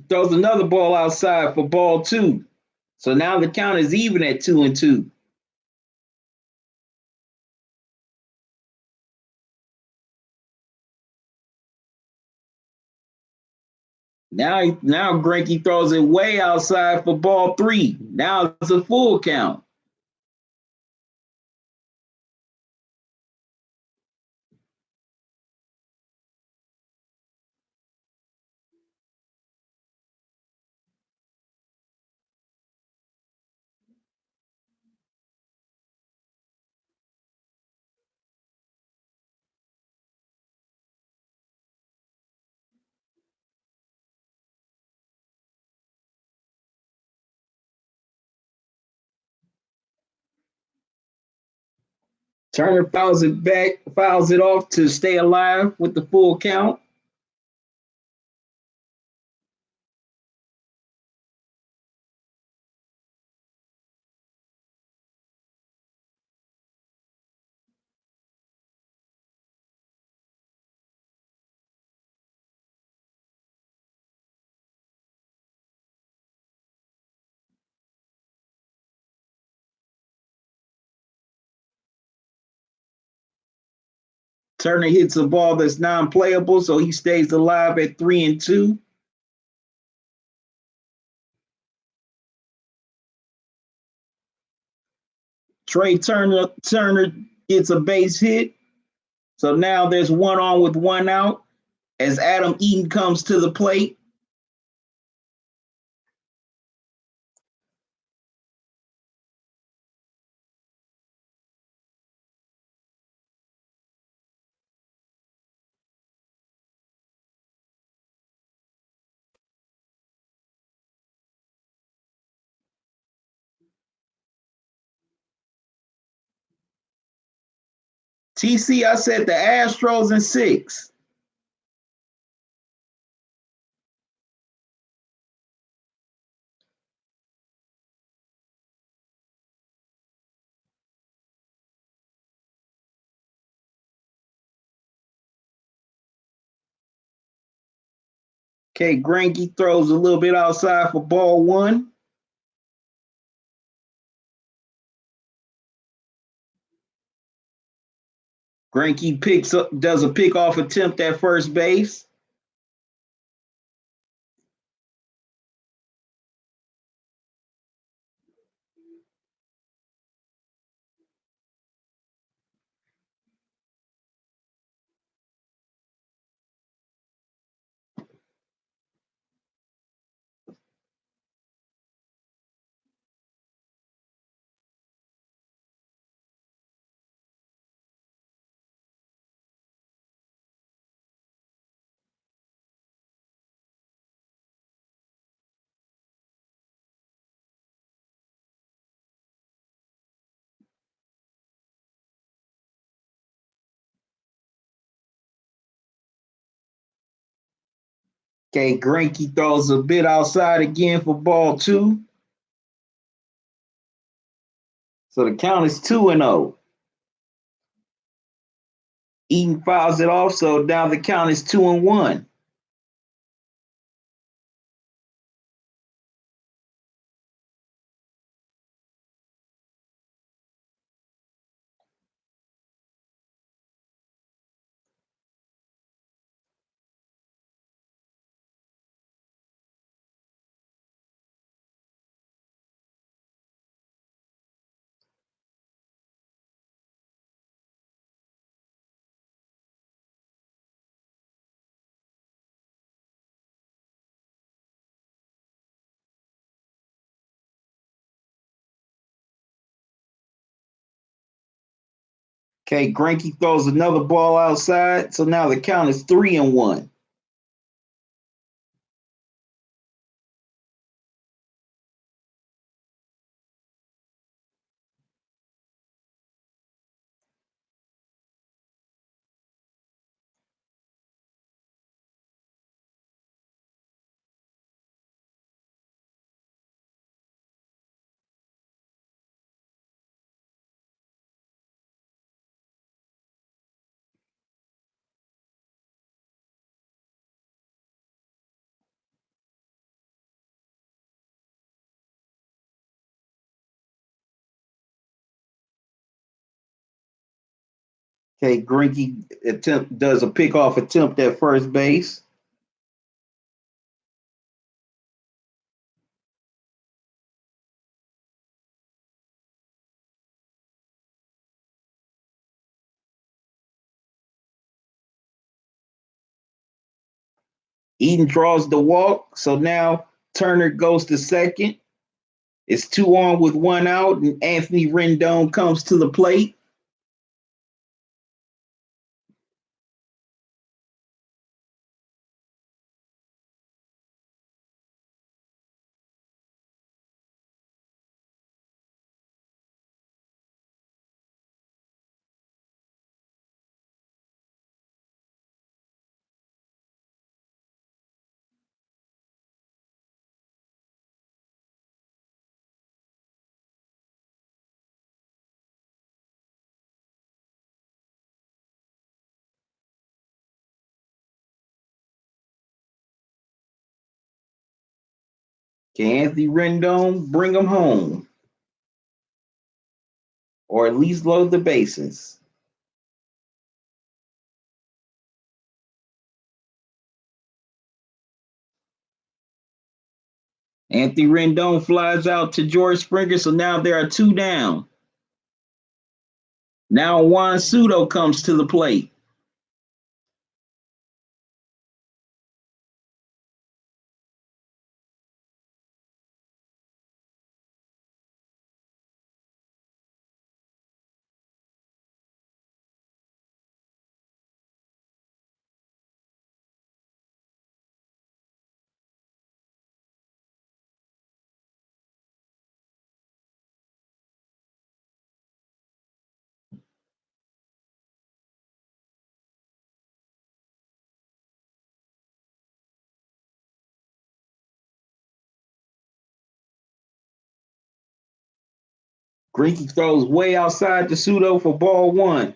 Throws another ball outside for ball two. So now the count is even at 2-2. Now Greinke throws it way outside for ball three. Now it's a full count. Turner fouls it off to stay alive with the full count. Turner hits a ball that's non-playable, so he stays alive at 3-2. Trey Turner gets a base hit. So now there's one on with one out as Adam Eaton comes to the plate. TC, I said the Astros in 6. Okay, Greinke throws a little bit outside for ball 1. Greinke does a pickoff attempt at first base. Okay, Greinke throws a bit outside again for ball 2. So the count is 2-0. Eaton fouls it off, so now the count is 2-1. Okay, Greinke throws another ball outside, so now the count is 3-1. Okay, Greinke does a pickoff attempt at first base. Eaton draws the walk, so now Turner goes to second. It's 2 on with 1 out, and Anthony Rendon comes to the plate. Can Anthony Rendon bring them home, or at least load the bases? Anthony Rendon flies out to George Springer, so now there are two down. Now Juan Soto comes to the plate. Greinke throws way outside to Soto for ball one.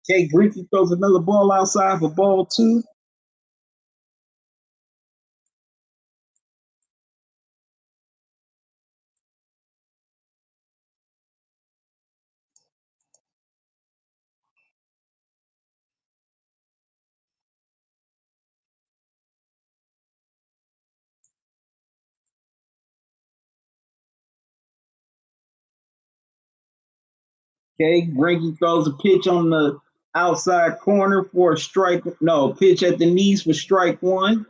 Okay, Greinke throws another ball outside for ball two. Okay, Greinke throws a pitch on the outside corner for a strike. No, pitch at the knees for strike one.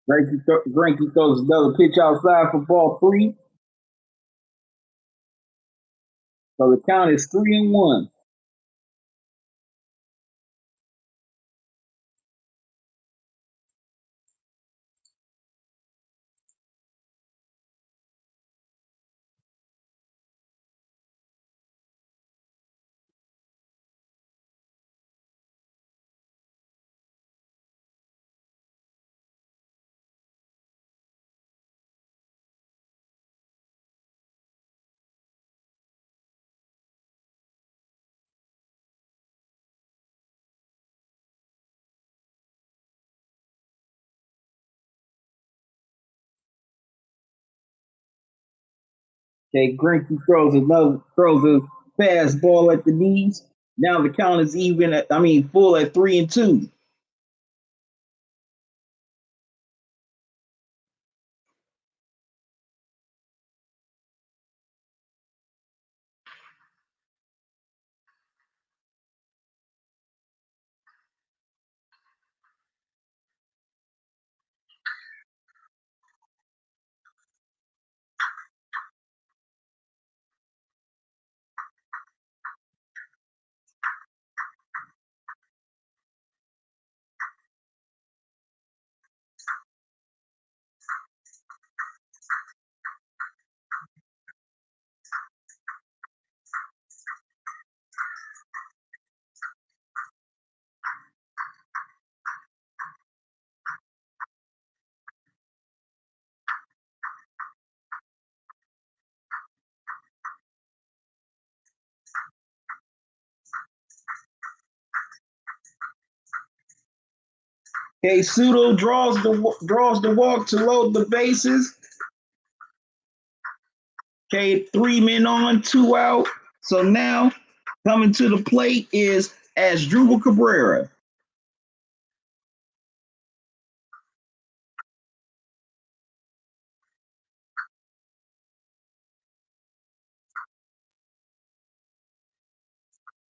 Greinke throws another pitch outside for ball three. So the count is 3-1. Okay, Greinke throws a fastball at the knees. Now the count is full at 3-2. Okay, Soto draws the walk to load the bases. Okay, 3 men on, 2 out. So now coming to the plate is Asdrubal Cabrera.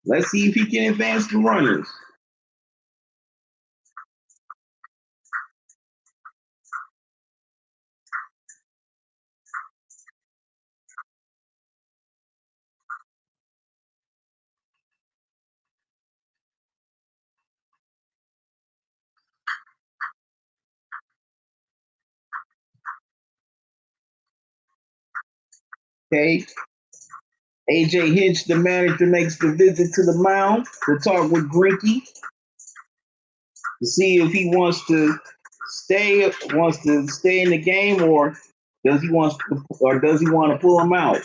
Let's see if he can advance the runners. Okay. AJ Hinch, the manager, makes the visit to the mound to talk with Greinke to see if he wants to stay in the game, or does he want to pull him out?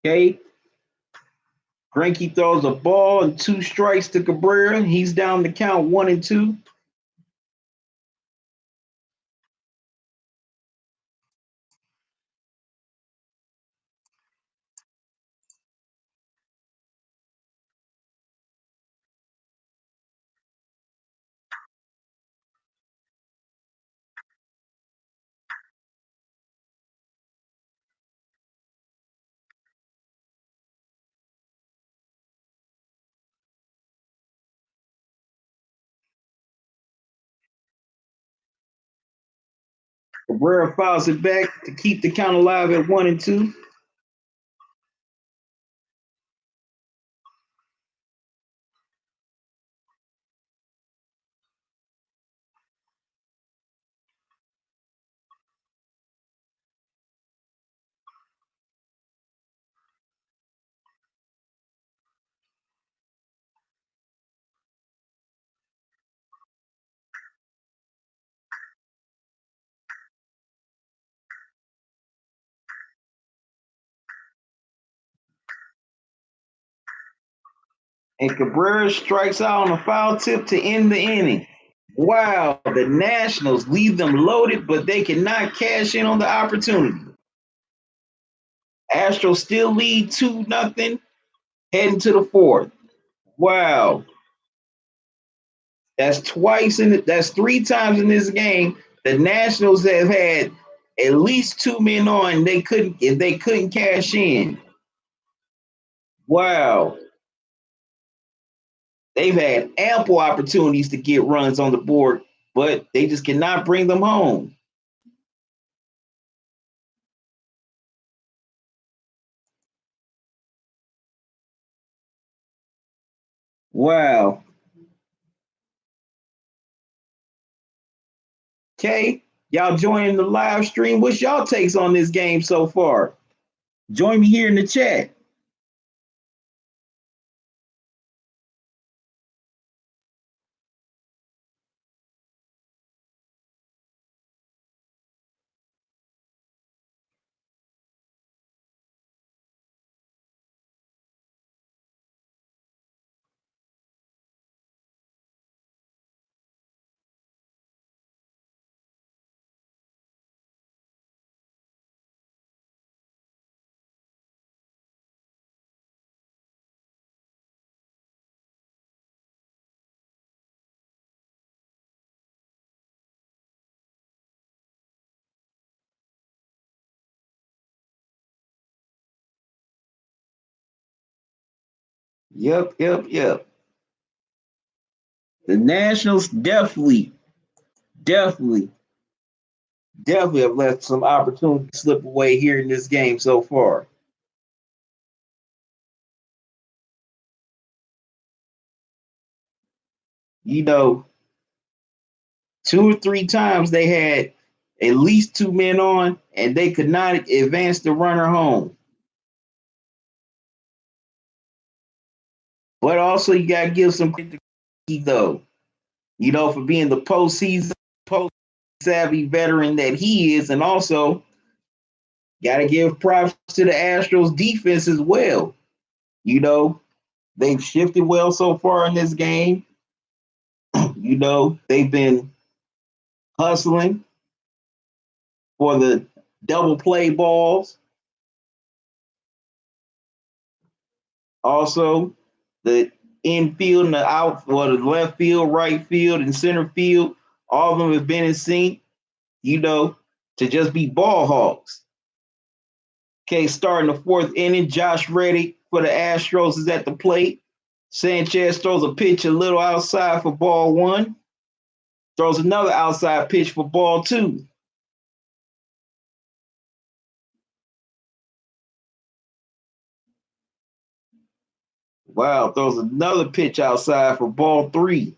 Okay. Greinke throws a ball and 2 strikes to Cabrera. He's down the count 1-2. Cabrera fouls it back to keep the count alive at 1-2. And Cabrera strikes out on a foul tip to end the inning. Wow, the Nationals leave them loaded, but they cannot cash in on the opportunity. Astros still lead 2-0, heading to the fourth. Wow. That's 3 times in this game. The Nationals have had at least 2 men on. They couldn't cash in. Wow. They've had ample opportunities to get runs on the board, but they just cannot bring them home. Wow. Okay. Y'all joining the live stream. What's y'all takes on this game so far? Join me here in the chat. Yep. The Nationals definitely, definitely have left some opportunity slip away here in this game so far. You know, two or three times they had at least two men on, and they could not advance the runner home. But also, you got to give some credit to though, for being the postseason, post savvy veteran that he is, and also got to give props to the Astros defense as well. You know, they've shifted well so far in this game. They've been hustling for the double play balls. Also, the infield and the out, or the left field, right field, and center field, all of them have been in sync, to just be ball hawks. Okay, starting the fourth inning, Josh Reddick for the Astros is at the plate. Sanchez throws a pitch a little outside for ball one, throws another outside pitch for ball two. Wow, throws another pitch outside for ball three.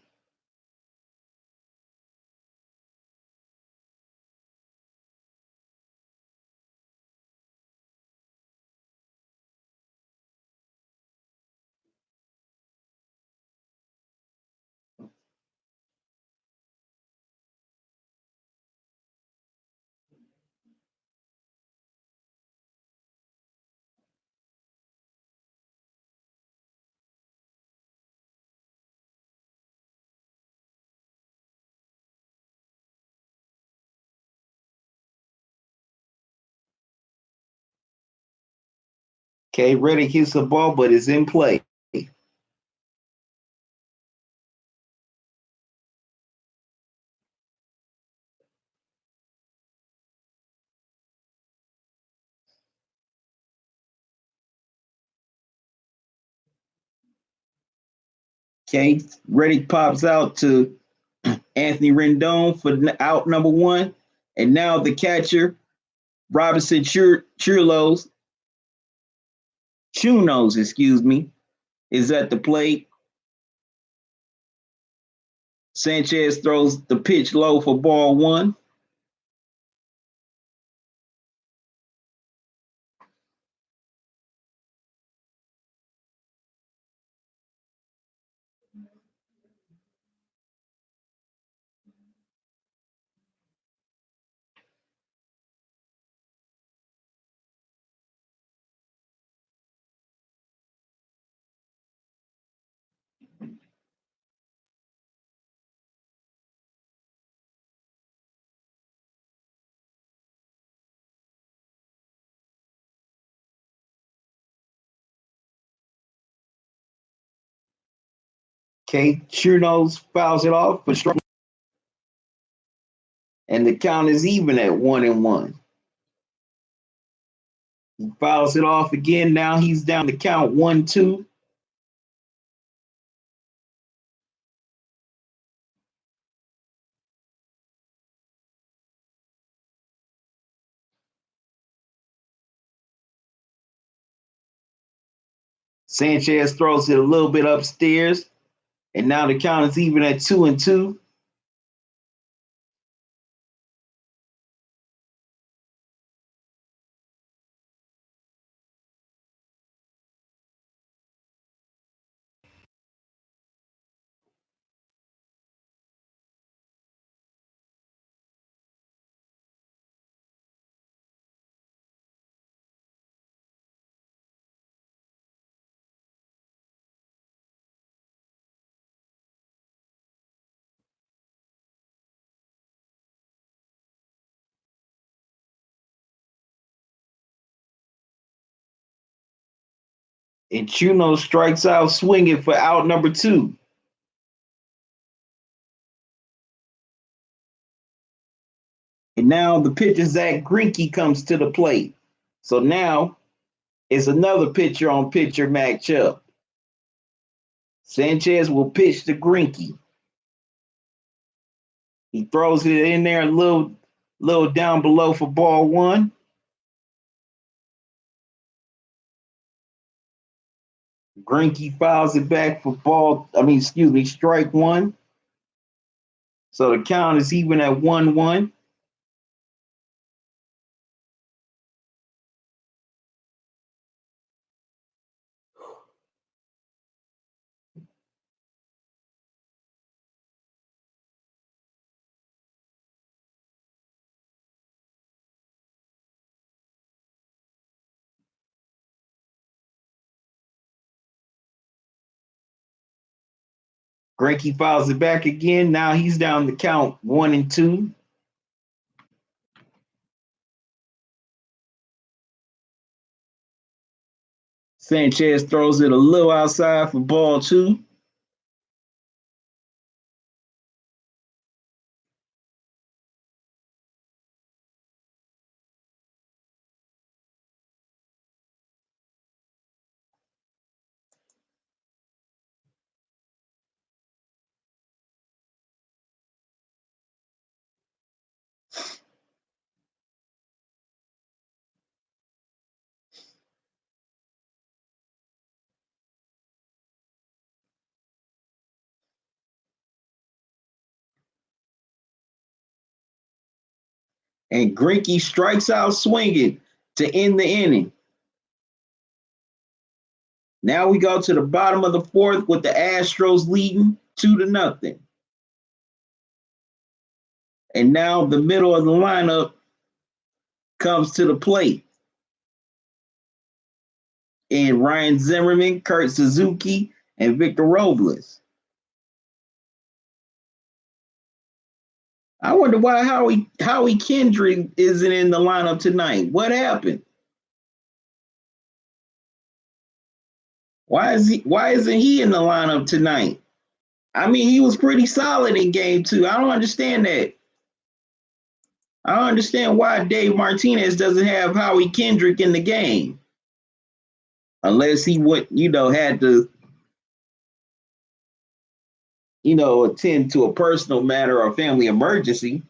Okay, Reddick hits the ball, but it's in play. Okay, Reddick pops out to Anthony Rendon for out number one. And now the catcher, Robinson Churlos, Chunos, is at the plate. Sanchez throws the pitch low for ball one. Okay, Chunos fouls it off for strike. And the count is even at 1-1. He fouls it off again. Now he's down to count 1-2. Sanchez throws it a little bit upstairs. And now the count is even at 2-2. And Chuno strikes out swinging for out number two. And now the pitcher, Zach Greinke, comes to the plate. So now it's another pitcher on pitcher matchup. Sanchez will pitch to Greinke. He throws it in there a little down below for ball one. Greinke fouls it back for strike one. So the count is even at 1-1. Greinke fouls it back again. Now he's down the count 1-2. Sanchez throws it a little outside for ball two. And Greinke strikes out swinging to end the inning. Now we go to the bottom of the fourth with the Astros leading 2-0. And now the middle of the lineup comes to the plate. And Ryan Zimmerman, Kurt Suzuki, and Victor Robles. I wonder why Howie Kendrick isn't in the lineup tonight. What happened? Why isn't he in the lineup tonight? I mean, he was pretty solid in game two. I don't understand that. I don't understand why Dave Martinez doesn't have Howie Kendrick in the game. Unless he had to, attend to a personal matter or family emergency.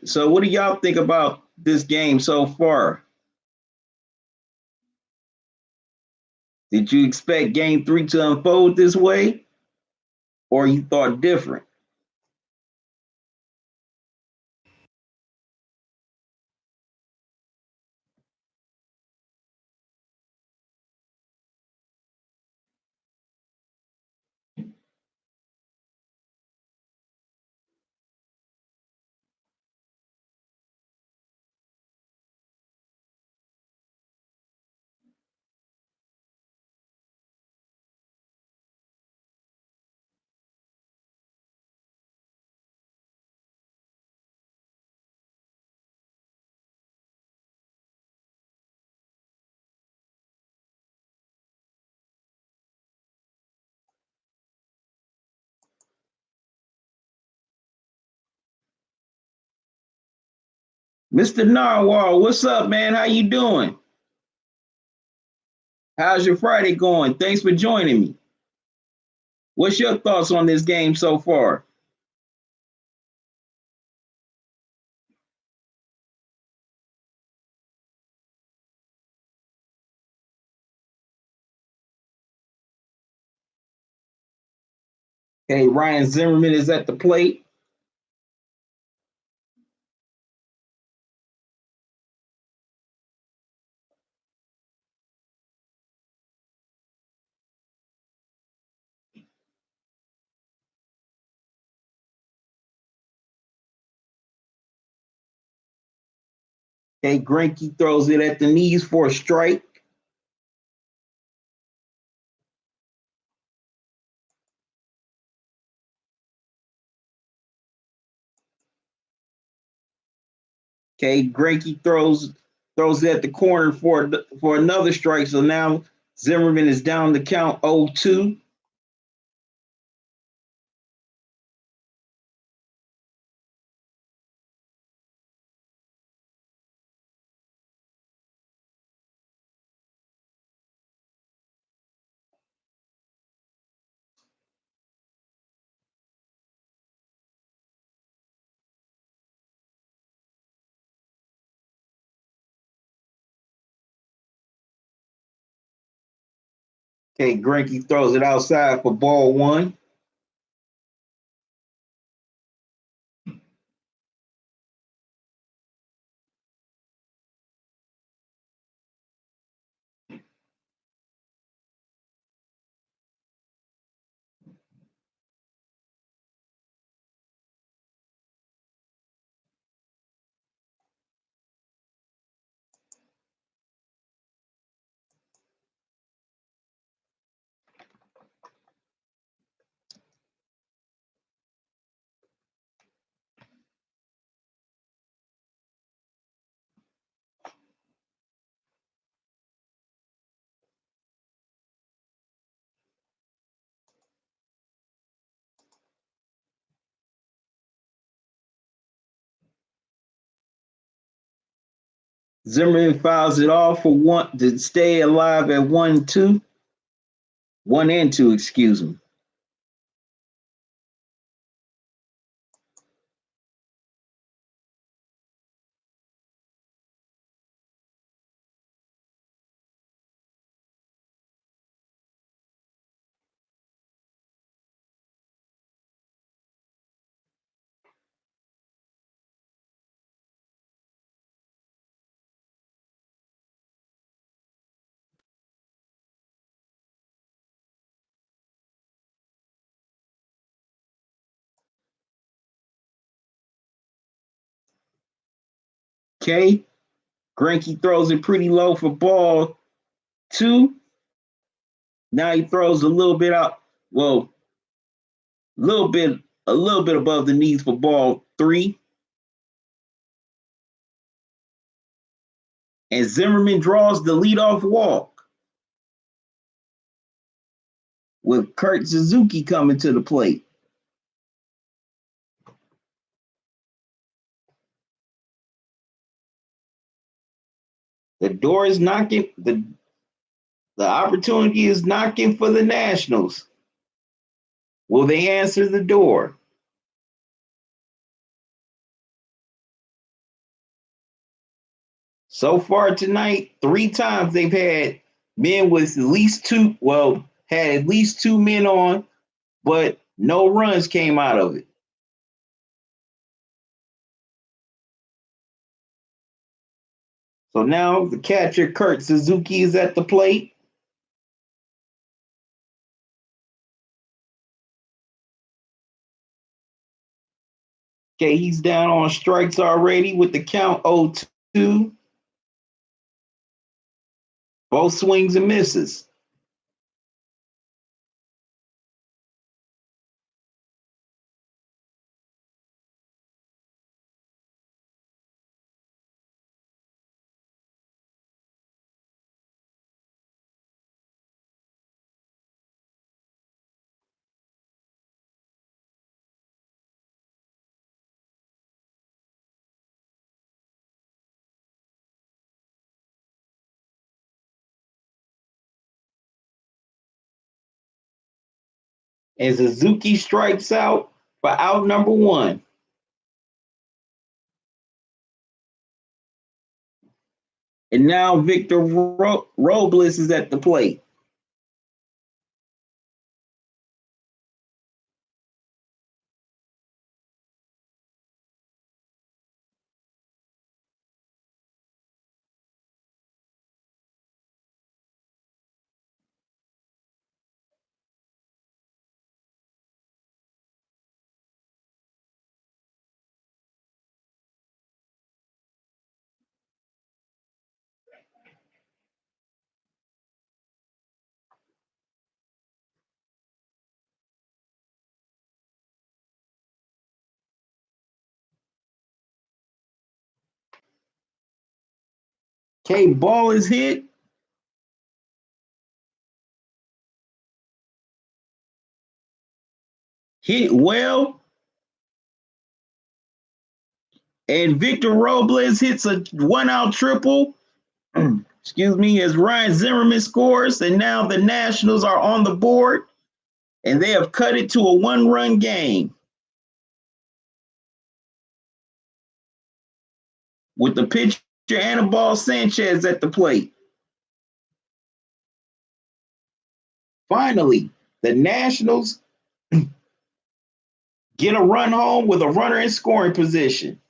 So what do y'all think about this game so far? Did you expect game three to unfold this way? Or you thought different? Mr. Narwhal, what's up, man? How you doing? How's your Friday going? Thanks for joining me. What's your thoughts on this game so far? Hey, Ryan Zimmerman is at the plate. Hey, Greinke throws it at the knees for a strike. Okay, Greinke throws it at the corner for another strike. So now Zimmerman is down to count 0-2. Okay, Greinke throws it outside for ball one. Zimmerman fouls it off for one to stay alive at 1-2. 1-2, excuse me. Okay, Greinke throws it pretty low for ball two. Now he throws a little bit out. Well, a little bit above the knees for ball three. And Zimmerman draws the leadoff walk with Kurt Suzuki coming to the plate. The door is knocking. The opportunity is knocking for the Nationals. Will they answer the door? So far tonight, 3 times they've had men with at least two, well, had at least 2 men on, but no runs came out of it. So now the catcher, Kurt Suzuki, is at the plate. Okay, he's down on strikes already with the count 0-2. Both swings and misses. And Suzuki strikes out for out number one. And now Victor Robles is at the plate. Okay, ball is hit well, and Victor Robles hits a 1-out triple. Excuse me, as Ryan Zimmerman scores, and now the Nationals are on the board, and they have cut it to a 1-run game with the pitcher Anibal Sanchez at the plate. Finally, the Nationals get a run home with a runner in scoring position.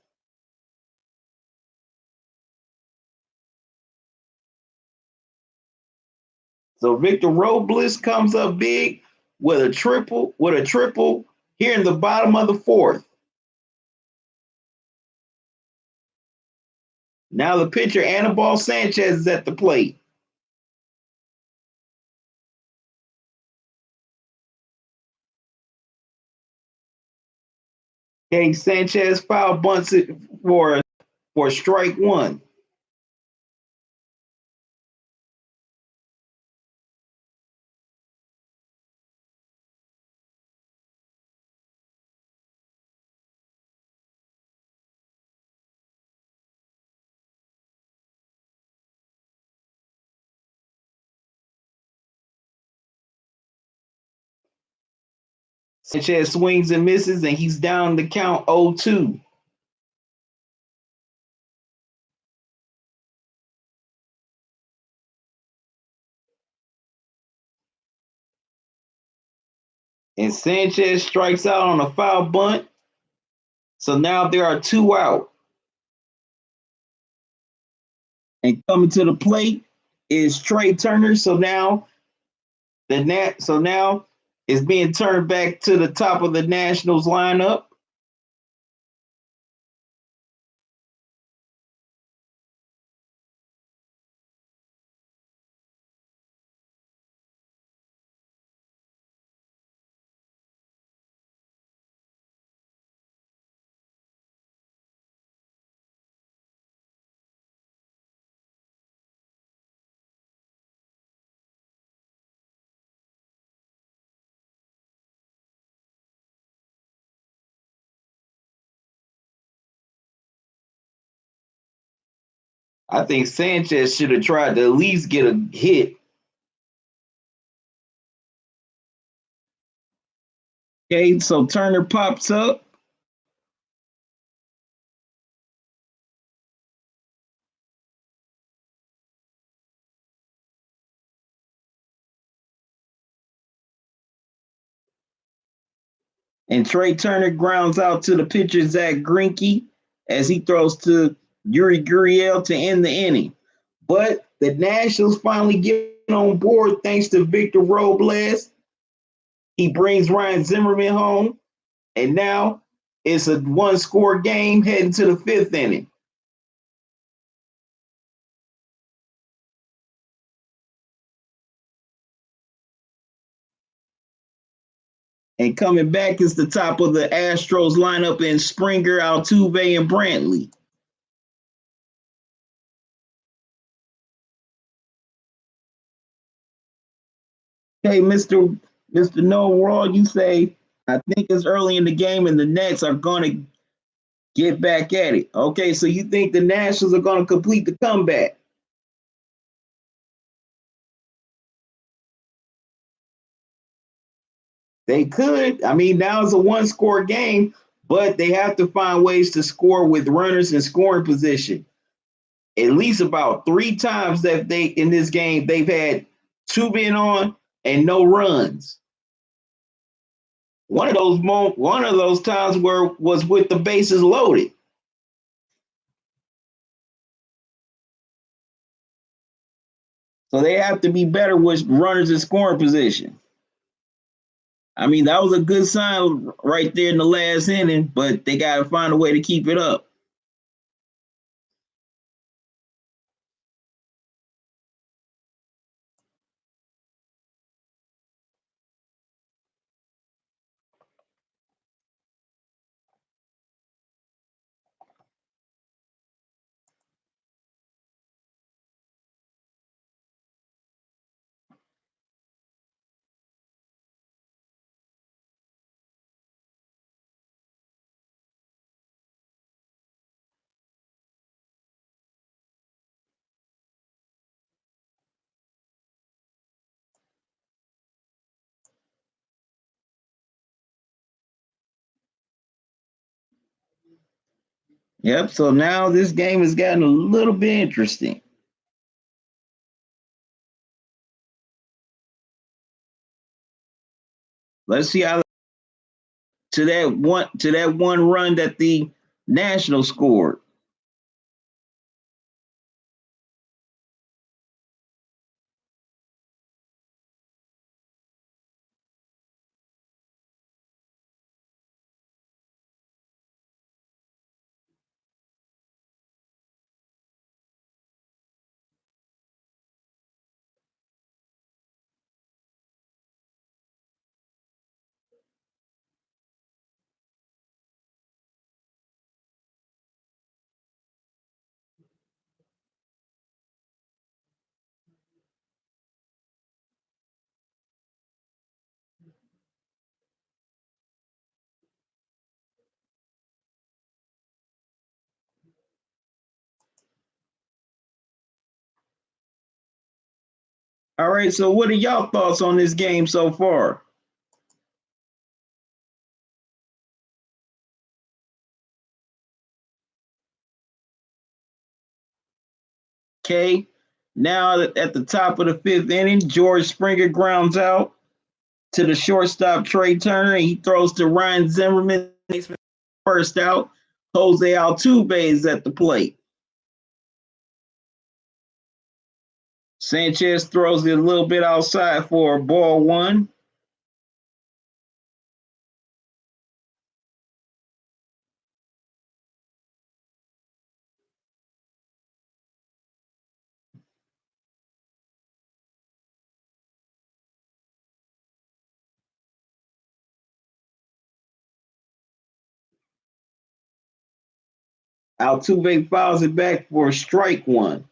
So Victor Robles comes up big with a triple here in the bottom of the fourth. Now the pitcher Anibal Sanchez is at the plate. Okay, Sanchez foul bunts it for strike one. Sanchez swings and misses, and he's down the count 0-2. And Sanchez strikes out on a foul bunt. So now there are 2 out. And coming to the plate is Trey Turner. So now it's being turned back to the top of the Nationals lineup. I think Sanchez should have tried to at least get a hit. Okay, so Turner pops up. And Trey Turner grounds out to the pitcher Zach Greinke as he throws to Yuli Gurriel to end the inning. But the Nationals finally get on board thanks to Victor Robles. He brings Ryan Zimmerman home, and now it's a 1-score game heading to the 5th inning. And coming back is the top of the Astros lineup in Springer, Altuve, and Brantley. Hey, Mr. Noah Raw, you say, I think it's early in the game and the Nets are going to get back at it. Okay, so you think the Nationals are going to complete the comeback? They could. I mean, now it's a 1-score game, but they have to find ways to score with runners in scoring position. At least about 3 times that they in this game they've had 2 men on and no runs. One of those times where was with the bases loaded. So they have to be better with runners in scoring position. I mean, that was a good sign right there in the last inning, but they got to find a way to keep it up. Yep. So now this game has gotten a little bit interesting. Let's see how to that one run that the National scored. All right. So what are y'all thoughts on this game so far? Okay. Now at the top of the fifth inning, George Springer grounds out to the shortstop Trey Turner. And he throws to Ryan Zimmerman, first out. Jose Altuve is at the plate. Sanchez throws it a little bit outside for ball one. Altuve fouls it back for strike one.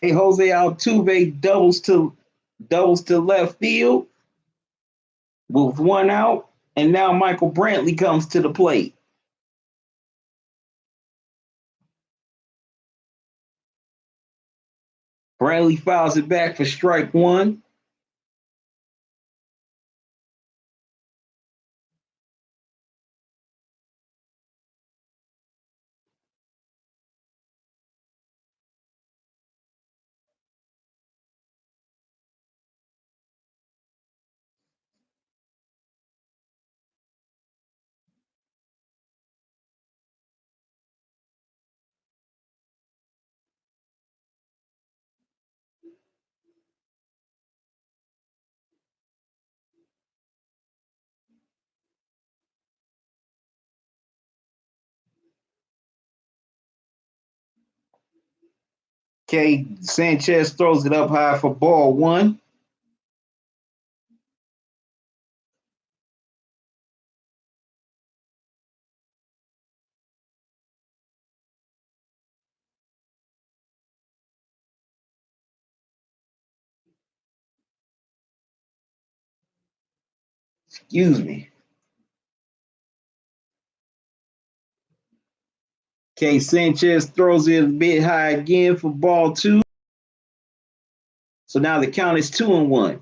Hey, Jose Altuve doubles to left field with one out, and now Michael Brantley comes to the plate. Brantley fouls it back for strike one. Okay, Sanchez throws it up high for ball one. Excuse me. Okay, Sanchez throws it a bit high again for ball two. So now the count is 2-1.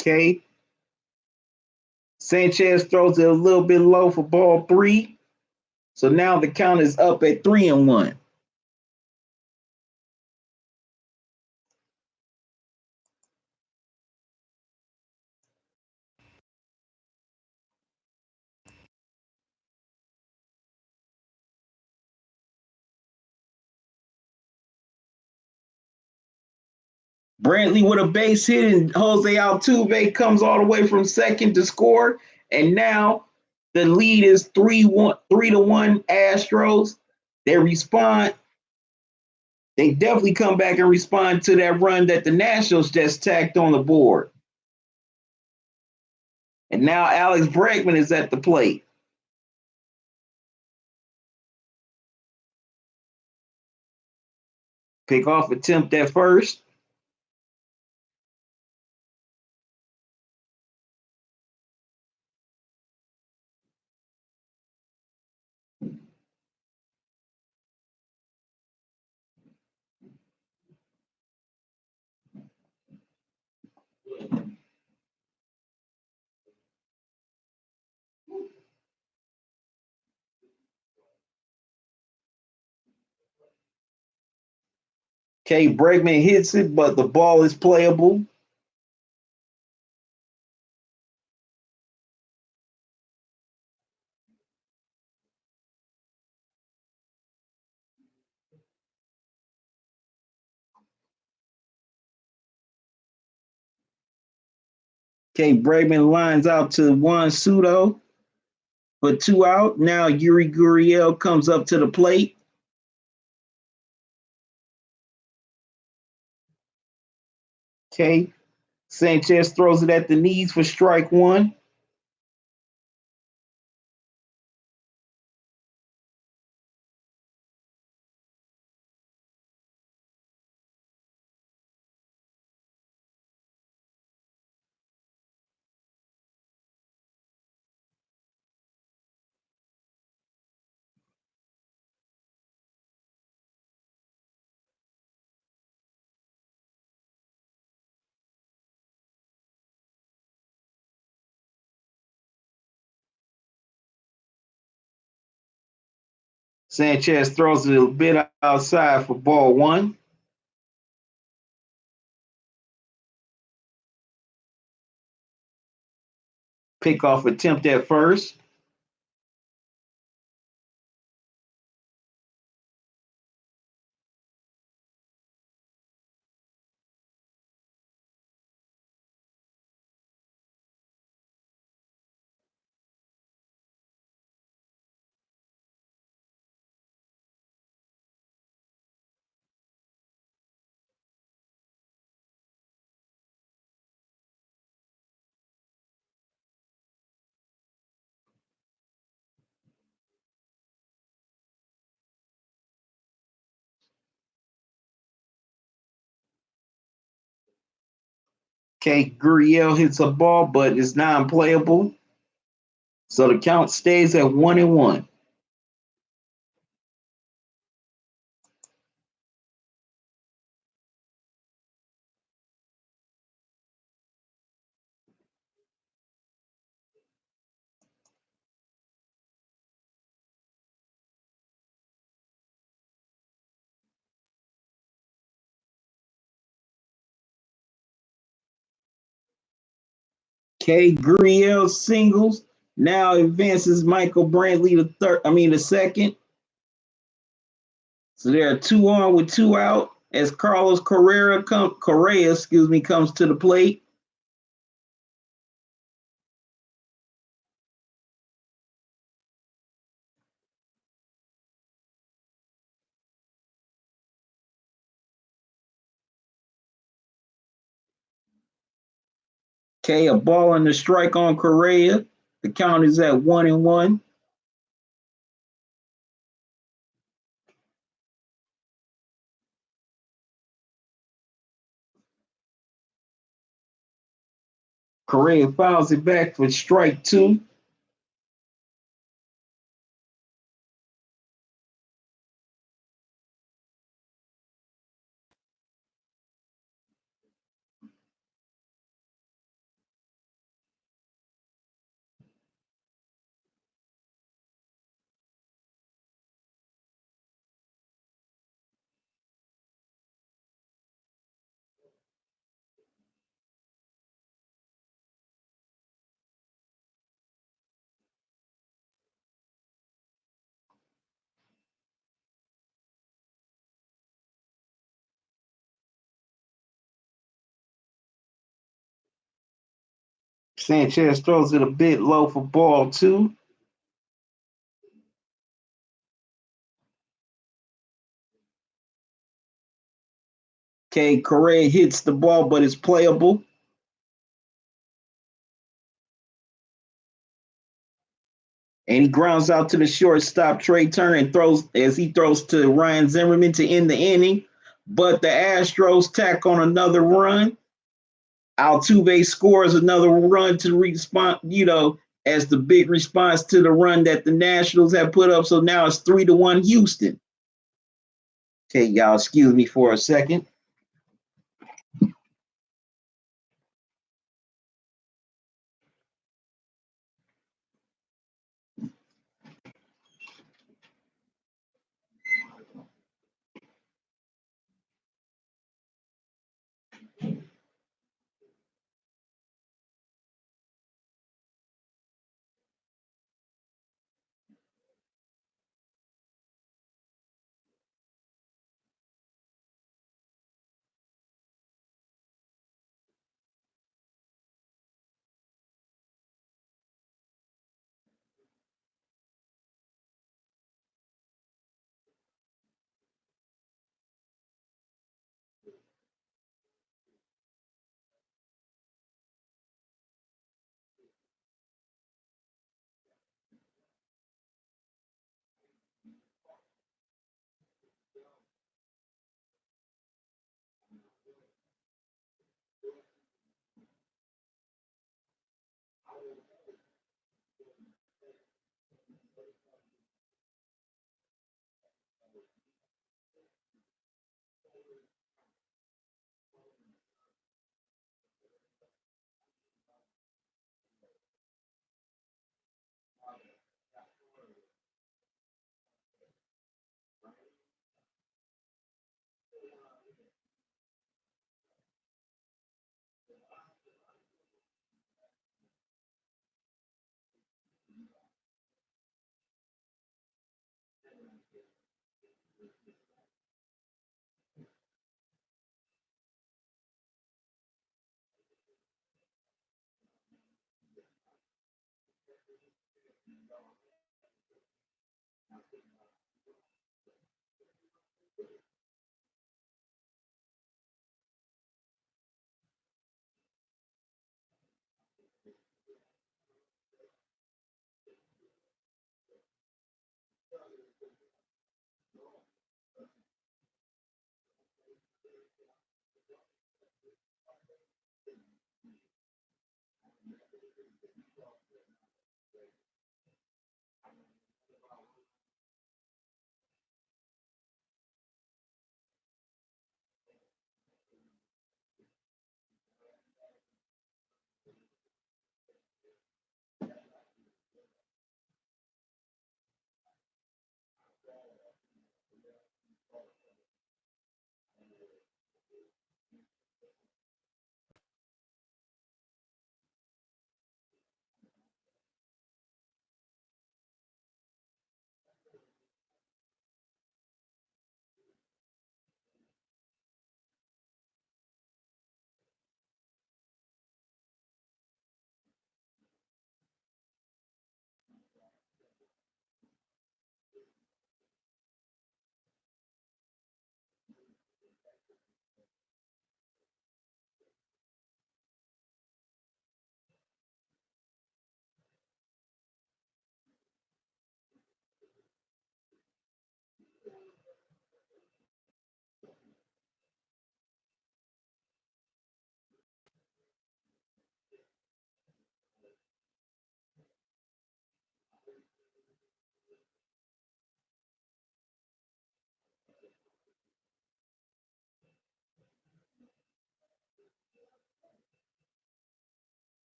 Okay. Sanchez throws it a little bit low for ball 3. So now the count is up at 3-1. Brantley with a base hit, and Jose Altuve comes all the way from second to score. And now the lead is 3-1 Astros. They respond. They definitely come back and respond to that run that the Nationals just tacked on the board. And now Alex Bregman is at the plate. Pickoff attempt at first. Okay, Bregman hits it, but the ball is playable. Okay, Bregman lines out to Juan Soto for 2 out. Now Yuli Gurriel comes up to the plate. Okay, Sanchez throws it at the knees for strike 1. Sanchez throws it a bit outside for ball 1. Pickoff attempt at first. Okay, Gurriel hits a ball, but it's non-playable. So the count stays at 1-1. Okay, Gurriel singles. Now advances Michael Brantley the second. So there are 2 on with 2 out as Carlos Correa comes to the plate. Okay, a ball and a strike on Correa. The count is at 1-1. Correa fouls it back for strike 2. Sanchez throws it a bit low for ball two. Okay, Correa hits the ball, but it's playable. And he grounds out to the shortstop, Trey Turner, and throws to Ryan Zimmerman to end the inning. But the Astros tack on another run. Altuve scores another run to respond, as the big response to the run that the Nationals have put up. So now it's 3-1 Houston. Okay, y'all, excuse me for a second.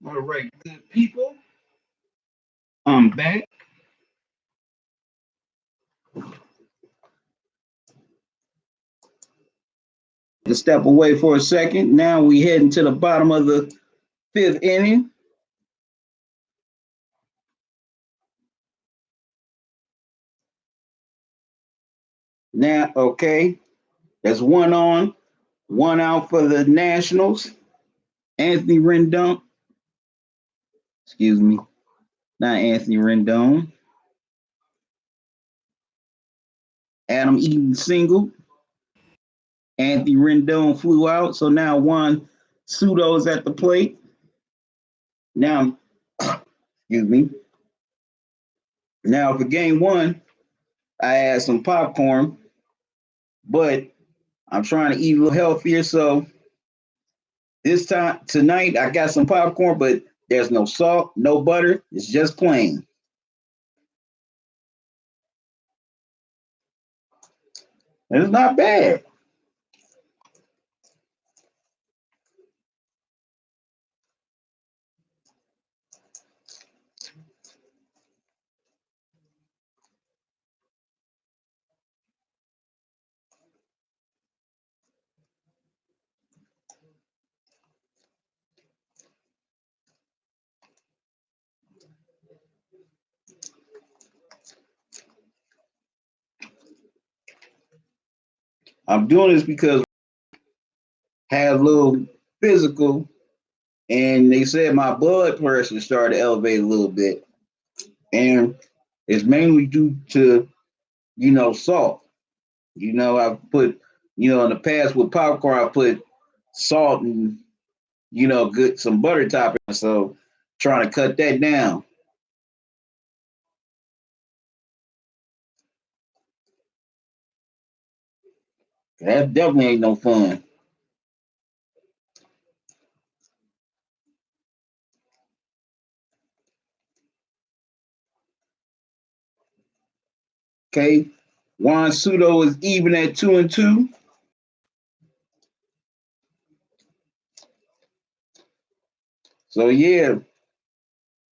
All right, good people. I'm back. To step away for a second. Now we heading to the bottom of the fifth inning. Now, okay, that's one on, one out for the Nationals. Anthony Rendon, excuse me, not Anthony Rendon. Adam Eaton single. Anthony Rendon flew out. So now Juan Soto's at the plate. Now, excuse me. Now for game one, I had some popcorn, but I'm trying to eat a little healthier. So this time tonight, I got some popcorn, but there's no salt, no butter. It's just plain. It's not bad. I'm doing this because I had a little physical, and they said my blood pressure started to elevate a little bit, and it's mainly due to salt. I put in the past with popcorn, I put salt and good some butter topping. So trying to cut that down. That definitely ain't no fun. Okay, Juan Soto is even at 2-2. So yeah,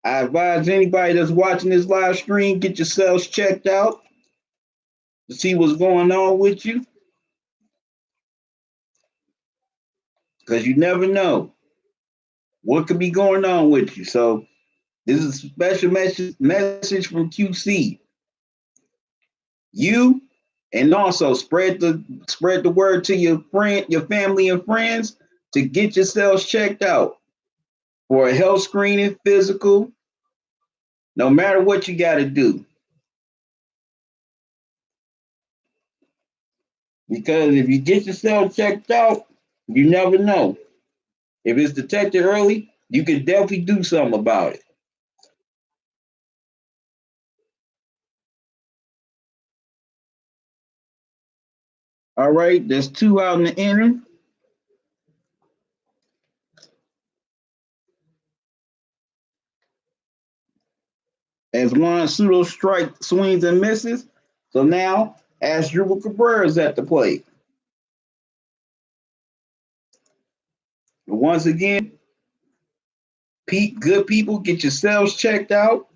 I advise anybody that's watching this live stream, get yourselves checked out to see what's going on with you, because you never know what could be going on with you. So this is a special message from QC. You and also spread the word to your family and friends to get yourselves checked out for a health screening, physical, no matter what you got to do. Because if you get yourself checked out, you never know. If it's detected early, you can definitely do something about it. All right, there's two out in the inning. As Juan Soto strike swings and misses. So now Asdrubal Cabrera is at the plate. Once again, good people, get yourselves checked out,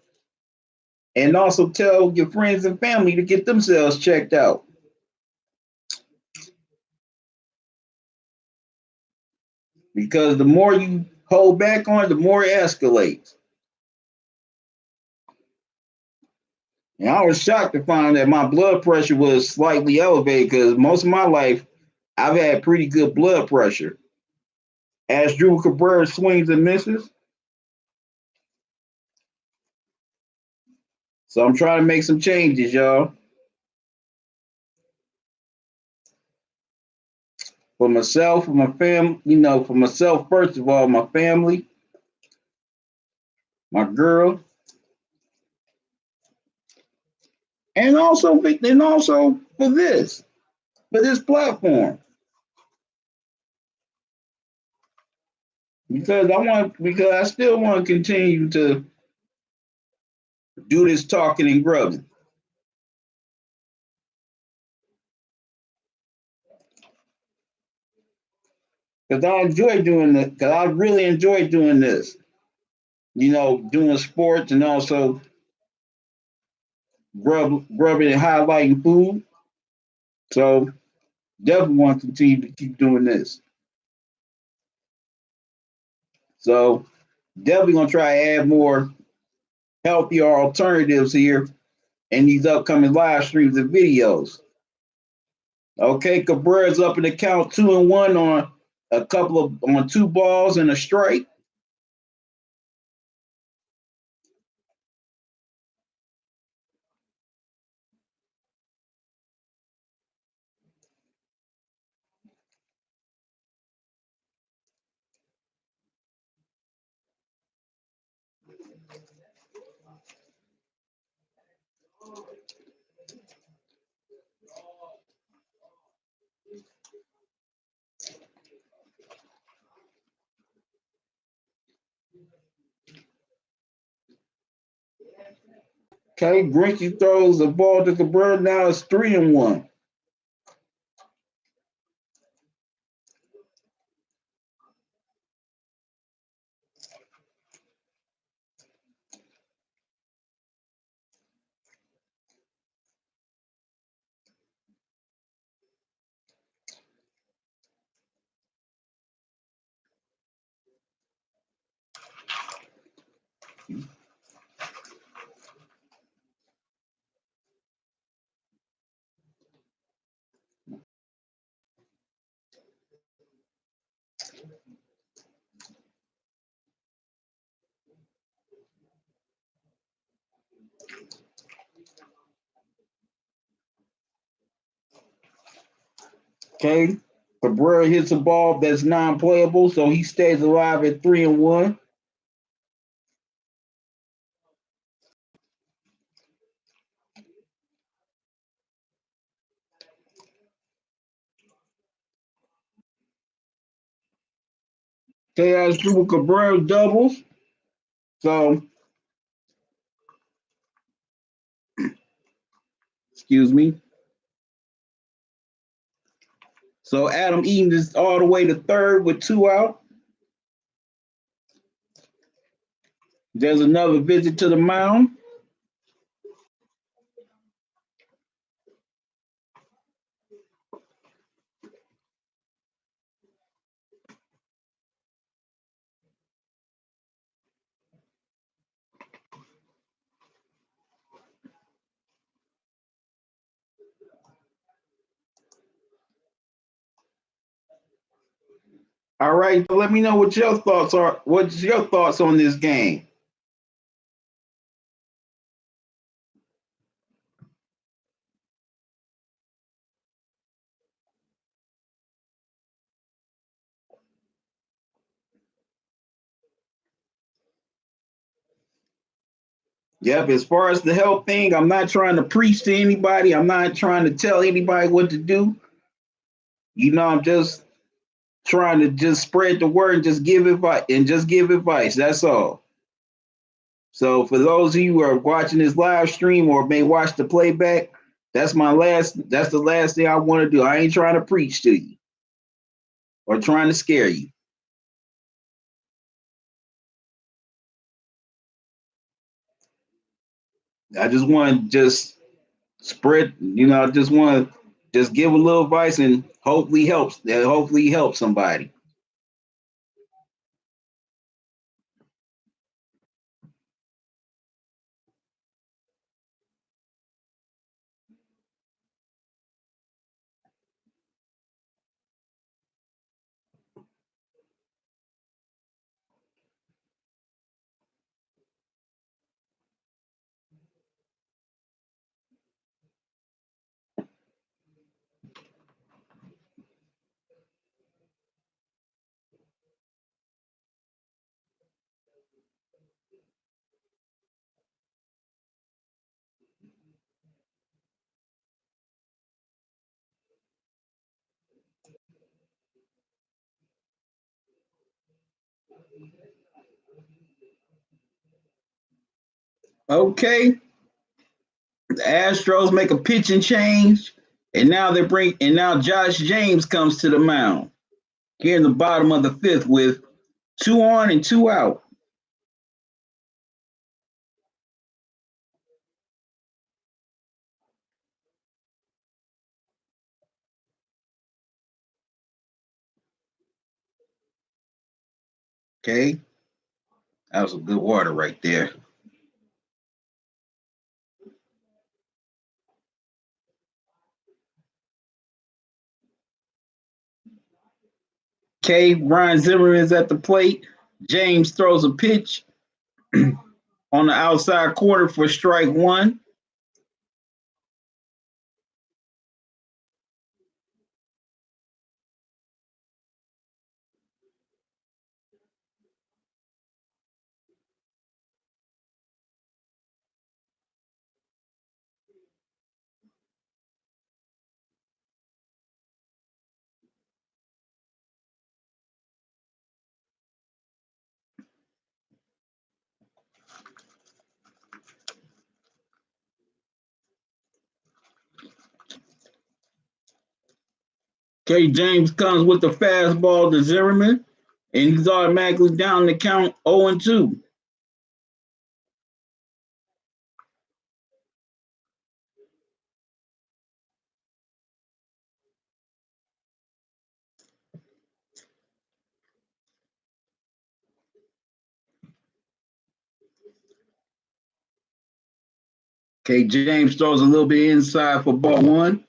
and also tell your friends and family to get themselves checked out. Because the more you hold back on it, the more it escalates. And I was shocked to find that my blood pressure was slightly elevated because most of my life I've had pretty good blood pressure. Asdrubal Cabrera swings and misses. So I'm trying to make some changes, y'all. For myself, for my family, for myself, first of all, my family, my girl, and also for this platform. Because I still want to continue to do this talking and grubbing. Because I enjoy doing this, because I really enjoy doing this. Doing sports and also grubbing and highlighting food. So definitely want to continue to keep doing this. So definitely gonna try to add more healthier alternatives here in these upcoming live streams and videos. Okay, Cabrera's up in the count 2-1 on 2 balls and a strike. Okay, Greinke throws the ball to Cabrera. Now it's 3-1. Okay, Cabrera hits a ball that's non-playable, so he stays alive at 3-1. Okay, Asdrubal Cabrera doubles. So, excuse me. So Adam Eaton is all the way to third with 2 out. There's another visit to the mound. All right, so let me know what your thoughts are. What's your thoughts on this game? Yep, as far as the health thing, I'm not trying to preach to anybody. I'm not trying to tell anybody what to do. I'm just trying to just spread the word and just give advice. That's all. So for those of you who are watching this live stream or may watch the playback, That's the last thing I want to do. I ain't trying to preach to you or trying to scare you. I just want to just spread, I just want to just give a little advice and hopefully help somebody. Okay, the Astros make a pitching change, and now Josh James comes to the mound here in the bottom of the fifth with two on and two out. Okay, that was some good water right there. Okay, Ryan Zimmerman is at the plate. James throws a pitch on the outside corner for strike one. Okay, James comes with the fastball to Zimmerman, and he's automatically down the count 0 and 2. Okay, James throws a little bit inside for ball one.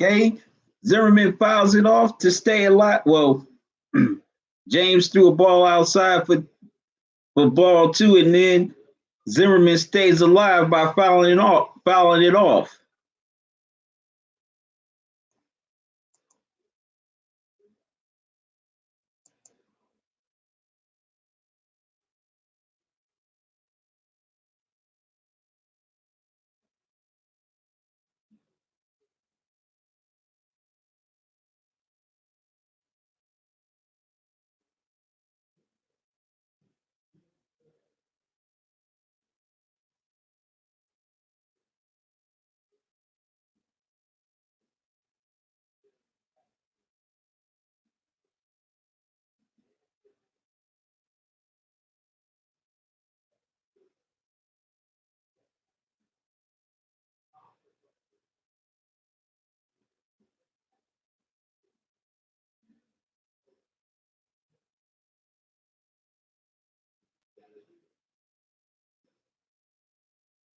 Okay. Zimmerman fouls it off to stay alive. Well, James threw a ball outside for ball two, and then Zimmerman stays alive by fouling it off. Fouling it off.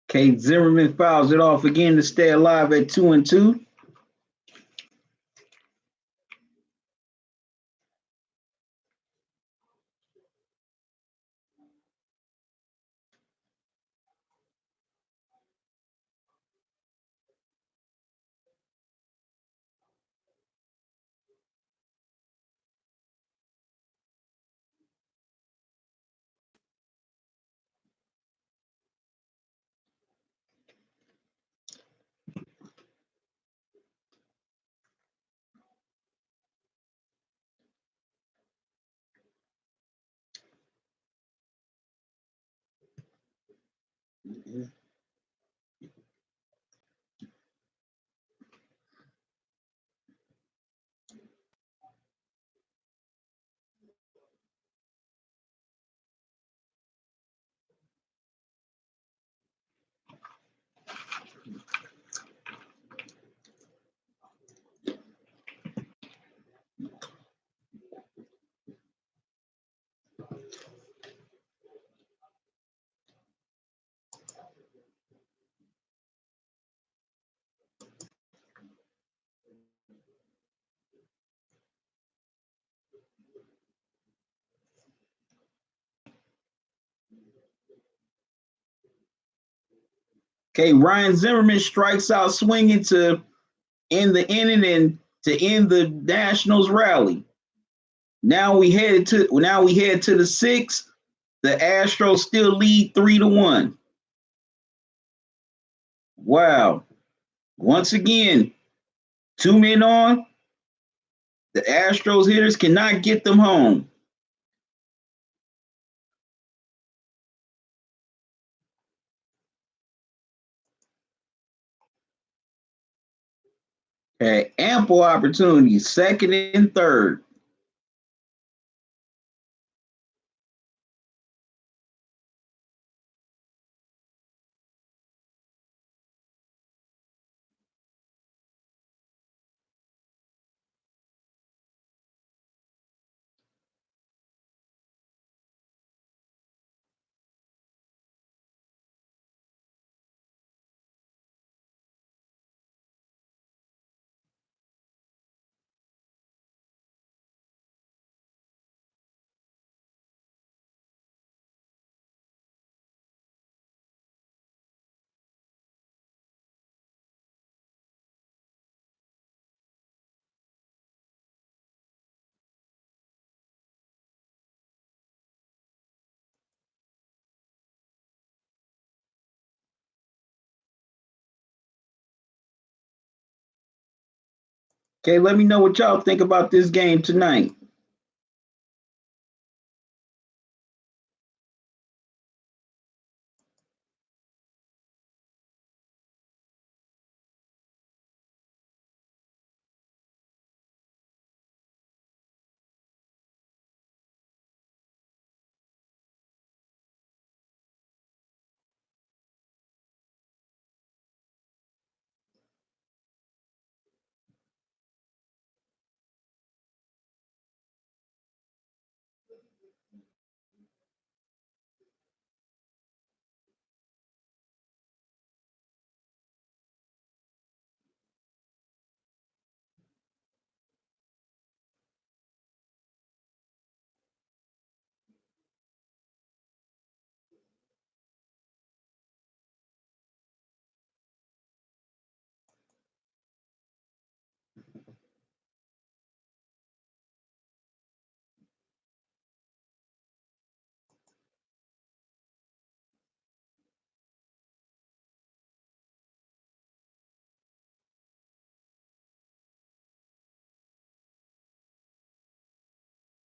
Okay, Zimmerman fouls it off again to stay alive at 2-2. Okay, Ryan Zimmerman strikes out swinging to end the inning and to end the Nationals rally. Now we head to the sixth. The Astros still lead 3-1. Wow. Once again, 2 men on. The Astros hitters cannot get them home. Had ample opportunities, second and third. Okay, let me know what y'all think about this game tonight.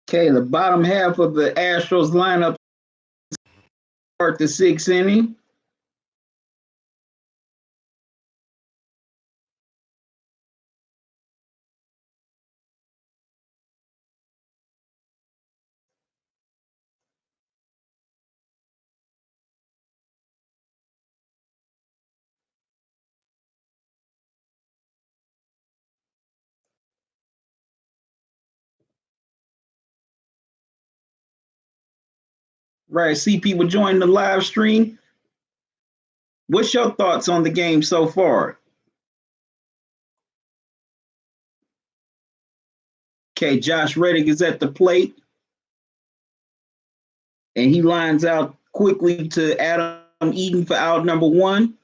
Okay, the bottom half of the Astros lineup start the sixth inning. Right, see people join the live stream. What's your thoughts on the game so far? Okay, Josh Reddick is at the plate, and he lines out quickly to Adam Eaton for out number one.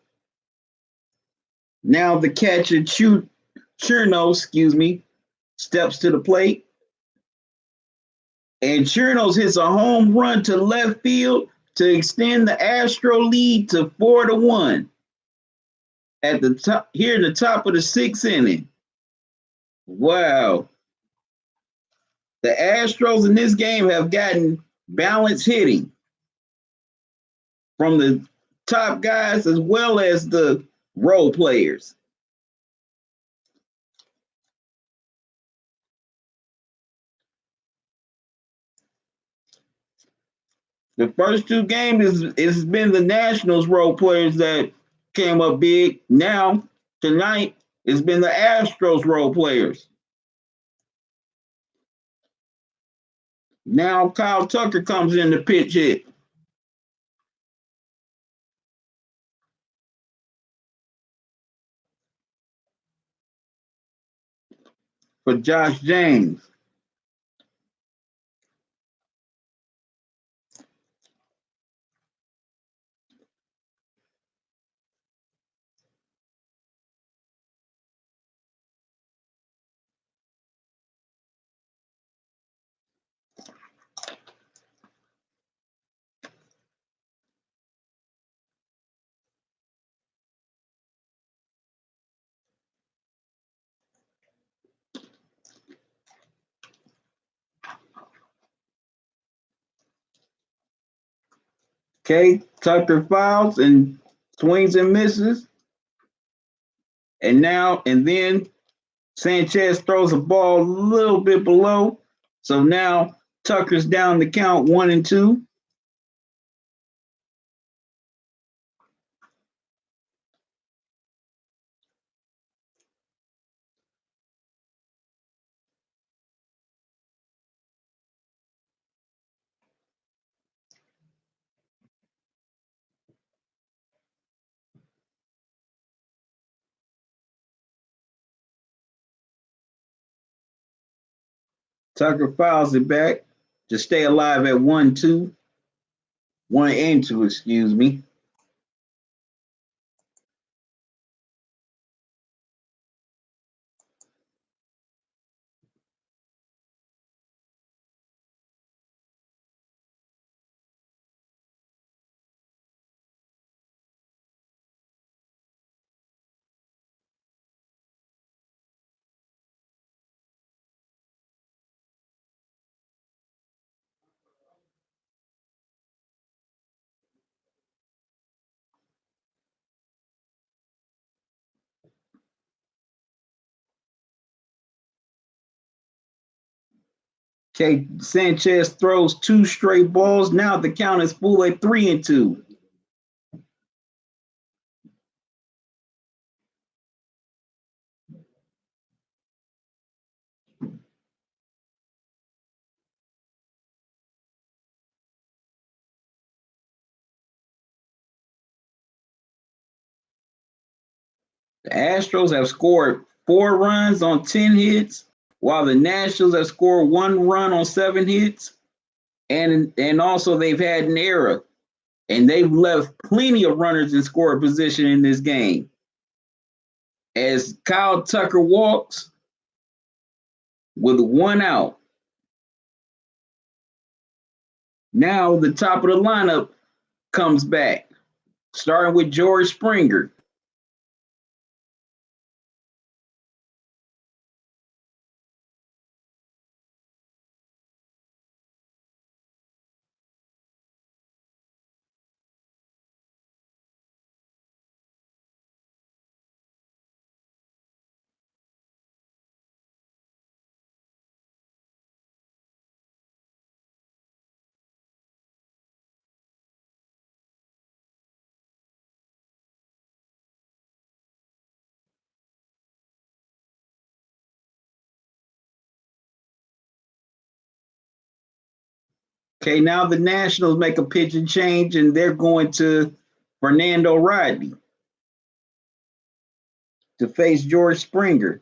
Now the catcher Chernos, steps to the plate, and Chernos hits a home run to left field to extend the Astro lead to 4-1 at the top here, the top of the sixth inning. Wow. The Astros in this game have gotten balanced hitting from the top guys as well as the role players. The first two games it's been the Nationals role players that came up big. Now, tonight, it's been the Astros role players. Now Kyle Tucker comes in to pitch hit. For Josh James. Okay, Tucker fouls and swings and misses. And then Sanchez throws a ball a little bit below. So now Tucker's down the count 1-2. Tucker fouls it back to stay alive at 1-2. 1-2, excuse me. Okay, Sanchez throws two straight balls. Now the count is full at 3-2. The Astros have scored 4 runs on 10 hits, while the Nationals have scored 1 run on 7 hits. And also they've had an error, and they've left plenty of runners in scoring position in this game. As Kyle Tucker walks with 1 out. Now the top of the lineup comes back, starting with George Springer. Okay, now the Nationals make a pitching change and they're going to Fernando Rodney to face George Springer.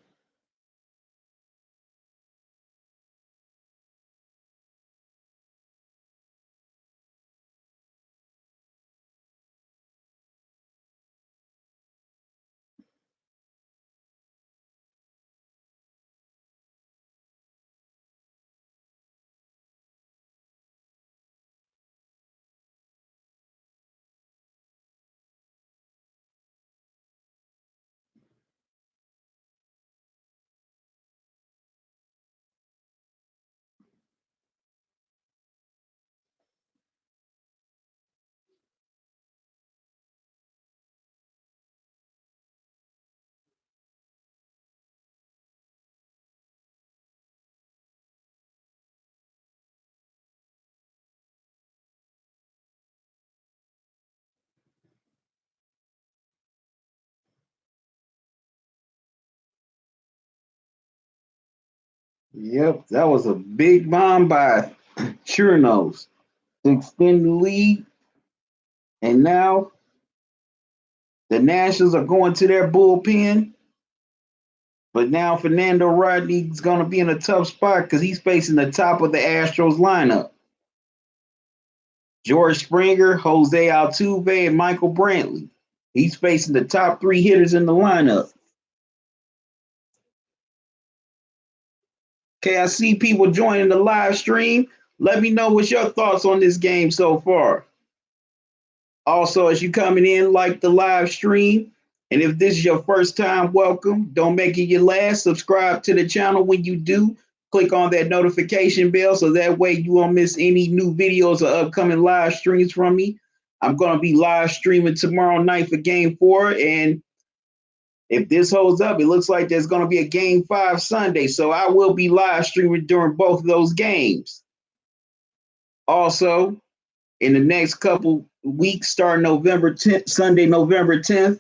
Yep, that was a big bomb by Churnos to extend the lead. And now the Nationals are going to their bullpen. But now Fernando Rodney's going to be in a tough spot because he's facing the top of the Astros lineup. George Springer, Jose Altuve, and Michael Brantley. He's facing the top three hitters in the lineup. Okay, I see people joining the live stream. Let me know what's your thoughts on this game so far. Also, as you coming in, like the live stream. And if this is your first time, welcome. Don't make it your last. Subscribe to the channel when you do. Click on that notification bell so that way you won't miss any new videos or upcoming live streams from me. I'm going to be live streaming tomorrow night for Game 4. And if this holds up, it looks like there's going to be a Game 5 Sunday. So I will be live streaming during both of those games. Also, in the next couple weeks, starting November 10th, Sunday, November 10th,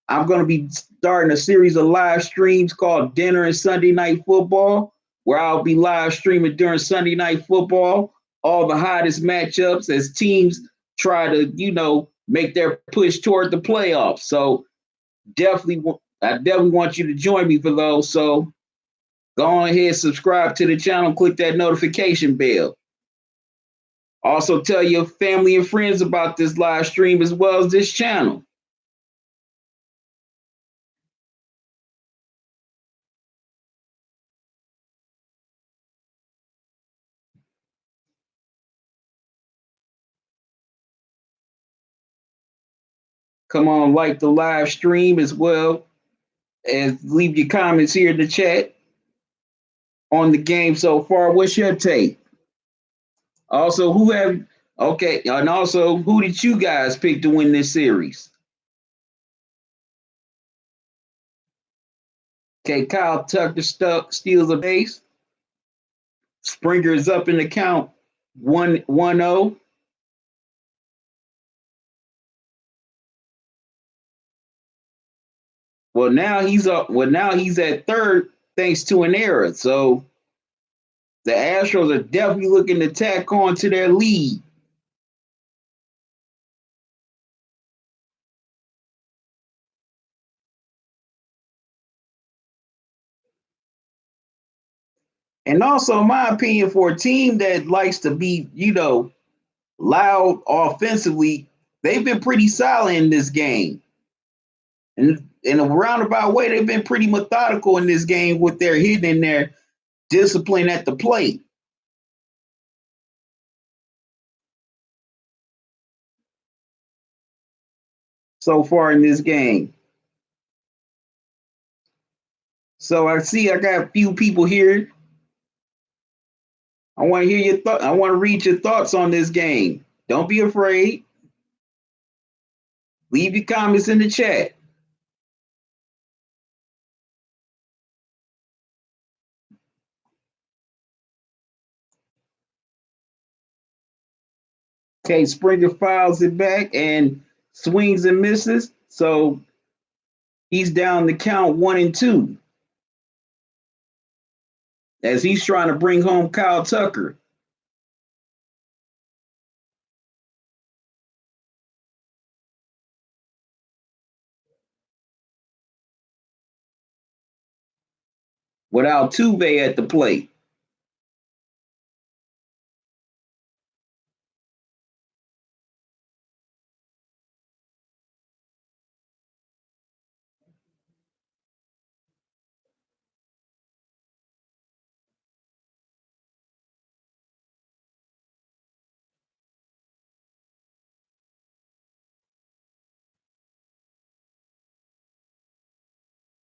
I'm going to be starting a series of live streams called Dinner and Sunday Night Football, where I'll be live streaming during Sunday Night Football, all the hottest matchups as teams try to, make their push toward the playoffs. So I definitely want you to join me for those. So go on ahead, subscribe to the channel, click that notification bell. Also tell your family and friends about this live stream as well as this channel. Come on, like the live stream as well as leave your comments here in the chat on the game so far. What's your take? Also, and also who did you guys pick to win this series? Okay, Kyle Tucker steals a base. Springer is up in the count 1-0. Well, now he's up. Well, now he's at third thanks to an error. So the Astros are definitely looking to tack on to their lead. And also, in my opinion, for a team that likes to be, loud offensively, they've been pretty solid in this game. And in a roundabout way, they've been pretty methodical in this game with their hitting and their discipline at the plate. So far in this game. So I got a few people here. I want to hear your thoughts. I want to read your thoughts on this game. Don't be afraid. Leave your comments in the chat. Okay, Springer files it back and swings and misses. So he's down the count 1-2 as he's trying to bring home Kyle Tucker. with Altuve at the plate.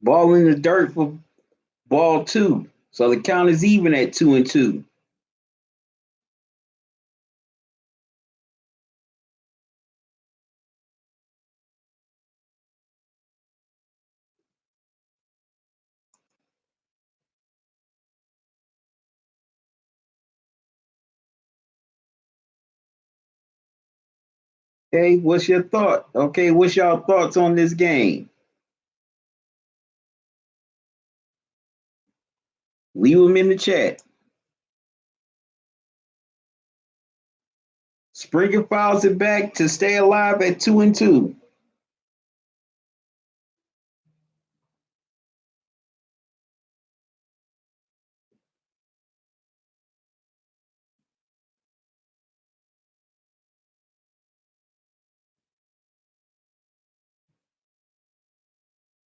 Ball in the dirt for ball two. So the count is even at 2-2. Okay, what's your thought? Okay, what's y'all thoughts on this game? Leave them in the chat. Springer fouls it back to stay alive at 2-2.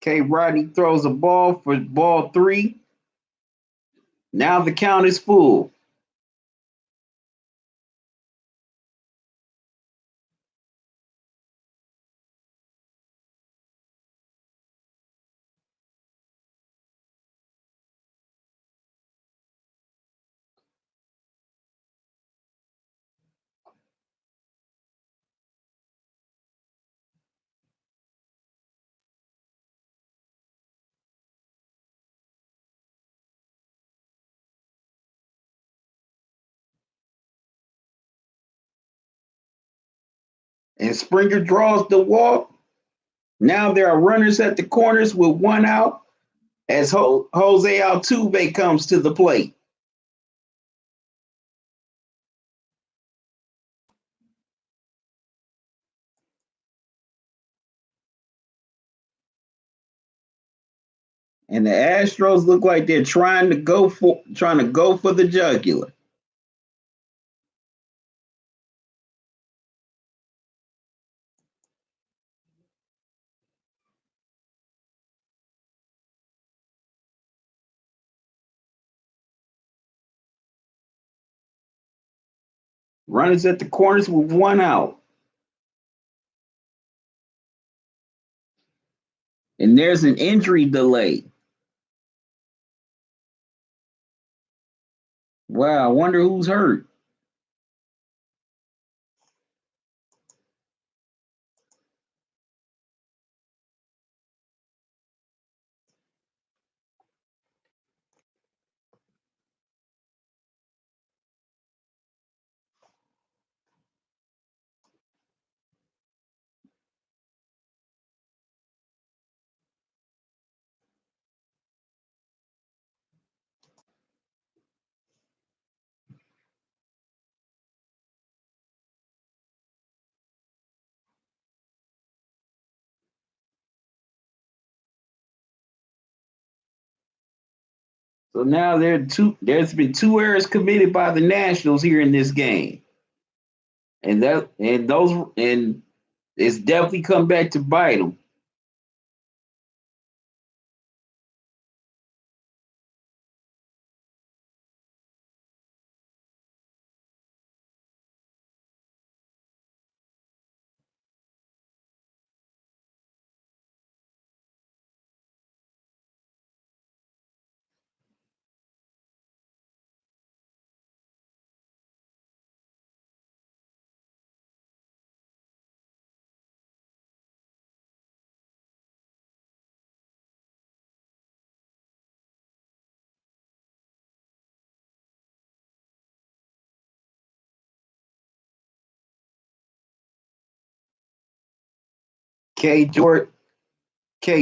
Okay, Rodney throws a ball for ball three. Now the count is full. And Springer draws the walk. Now there are runners at the corners with one out as Jose Altuve comes to the plate. And the Astros look like they're trying to go for the jugular. Runners at the corners with one out. And there's an injury delay. Wow, I wonder who's hurt. So now there's been two errors committed by the Nationals here in this game. And it's definitely come back to bite them.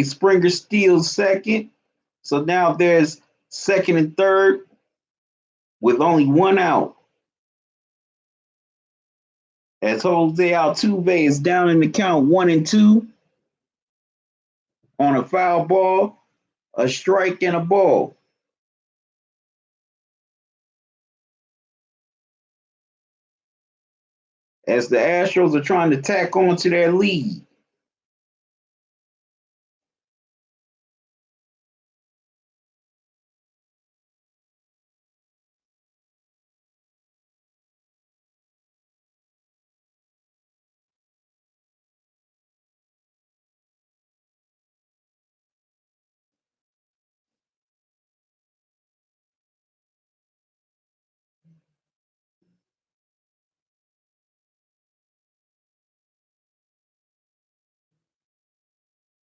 Springer steals second. So now there's second and third with only one out. As Jose Altuve is down in the count 1-2 on a foul ball, a strike, and a ball. as the Astros are trying to tack on to their lead.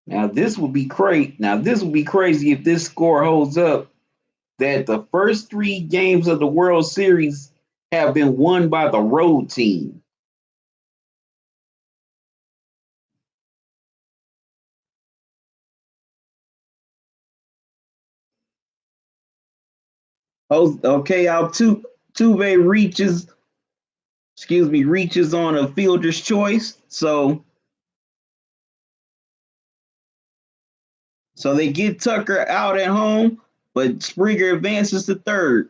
Now this would be crazy. Now this would be crazy if this score holds up. That the first three games of the World Series have been won by the road team. Okay, Altuve reaches on a fielder's choice. So they get Tucker out at home, but Springer advances to third.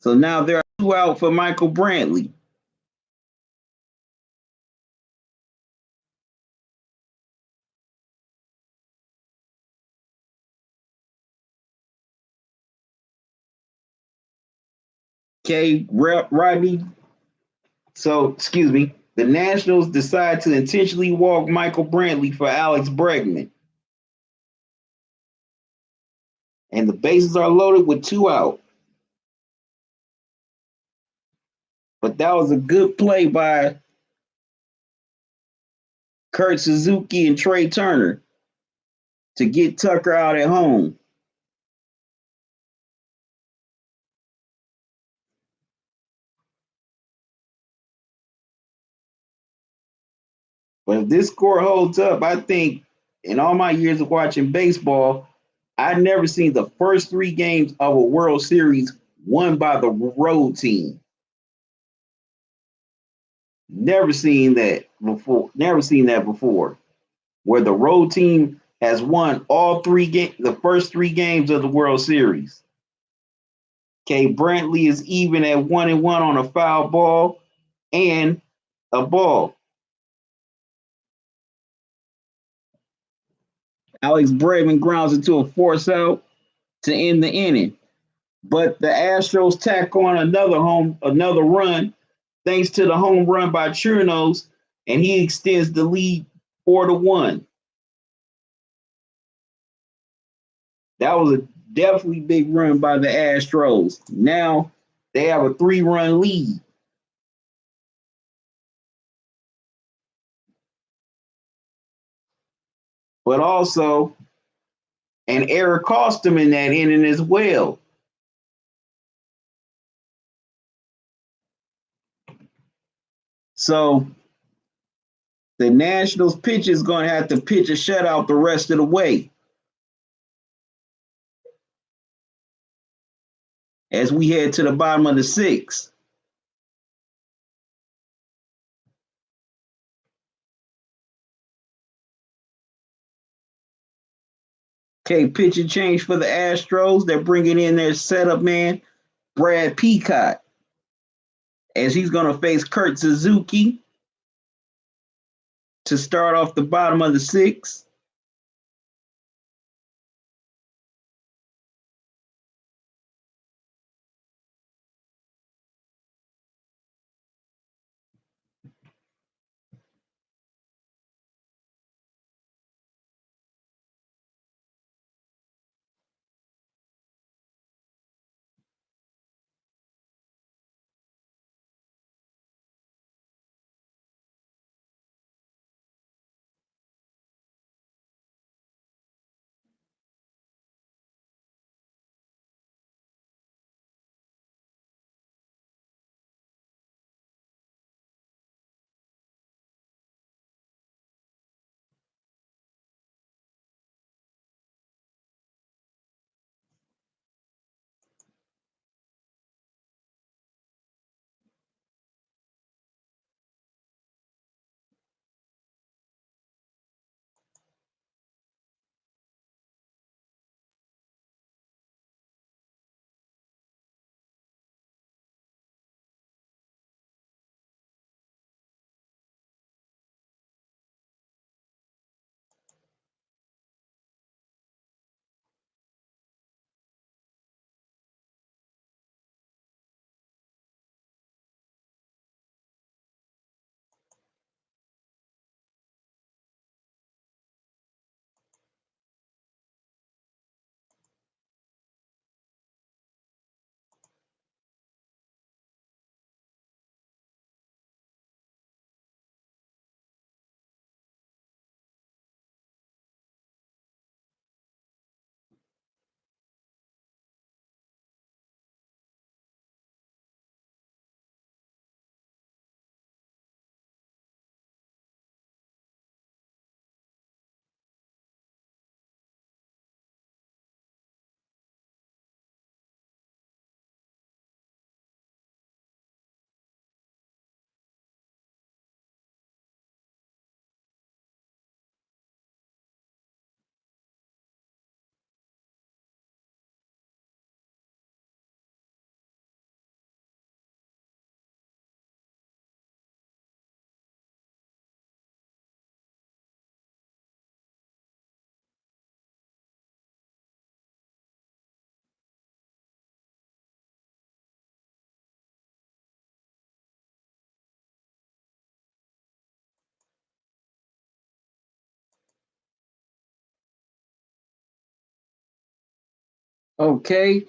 So now there are two out for Michael Brantley. Okay, Rodney. So, the Nationals decide to intentionally walk Michael Brantley for Alex Bregman. And the bases are loaded with two out. But that was a good play by Kurt Suzuki and Trey Turner to get Tucker out at home. But if this score holds up, I think in all my years of watching baseball, I've never seen the first three games of a World Series won by the road team. Never seen that before. Never seen that before. Where the road team has won all the first three games of the World Series. Okay, Brantley is even at 1-1 on a foul ball and a ball. Alex Bregman grounds into a force out to end the inning. But the Astros tack on another run, thanks to the home run by Chernos, and he extends the lead 4-1. That was a definitely big run by the Astros. Now they have a 3-run lead. But also an error cost them in that inning as well. So the Nationals pitch is going to have to pitch a shutout the rest of the way. As we head to the bottom of the sixth. Okay, pitching change for the Astros. They're bringing in their setup man, Brad Peacock, as he's going to face Kurt Suzuki to start off the bottom of the sixth. Okay,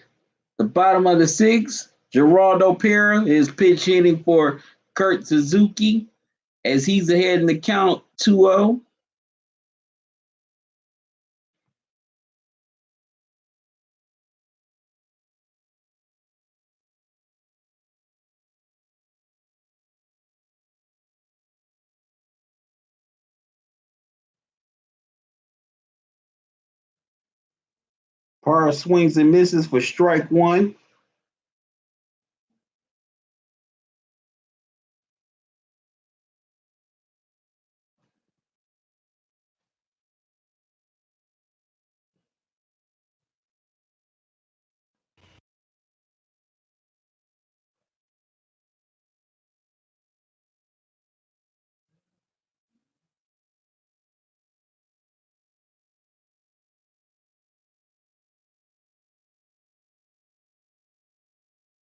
the bottom of the sixth, Geraldo Pera is pitch hitting for Kurt Suzuki as he's ahead in the count 2-0. Parra swings and misses for strike one.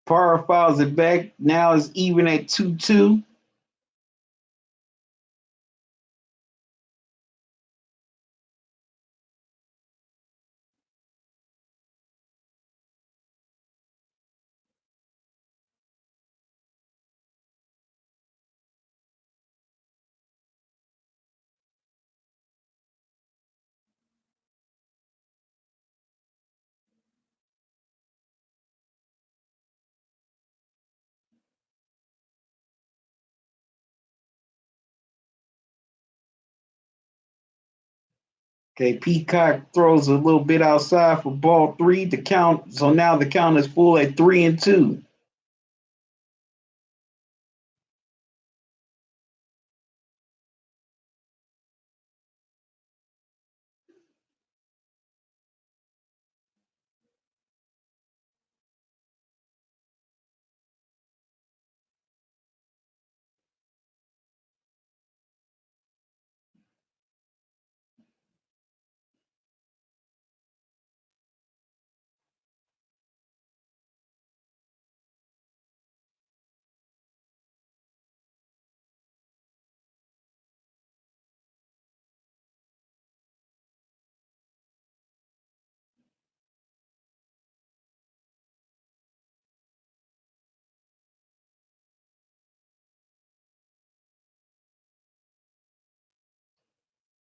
Parra fouls it back. Now it's even at 2-2. Okay, Peacock throws a little bit outside for ball three. The count, so now the count is full at 3-2.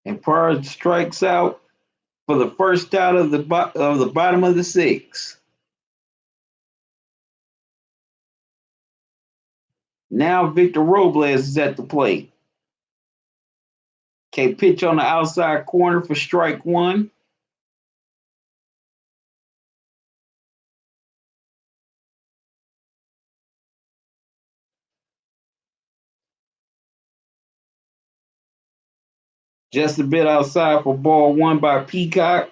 And Parra strikes out for the first out of the bottom of the sixth. Now Victor Robles is at the plate. Okay, pitch on the outside corner for strike one. Just a bit outside for ball one by Peacock.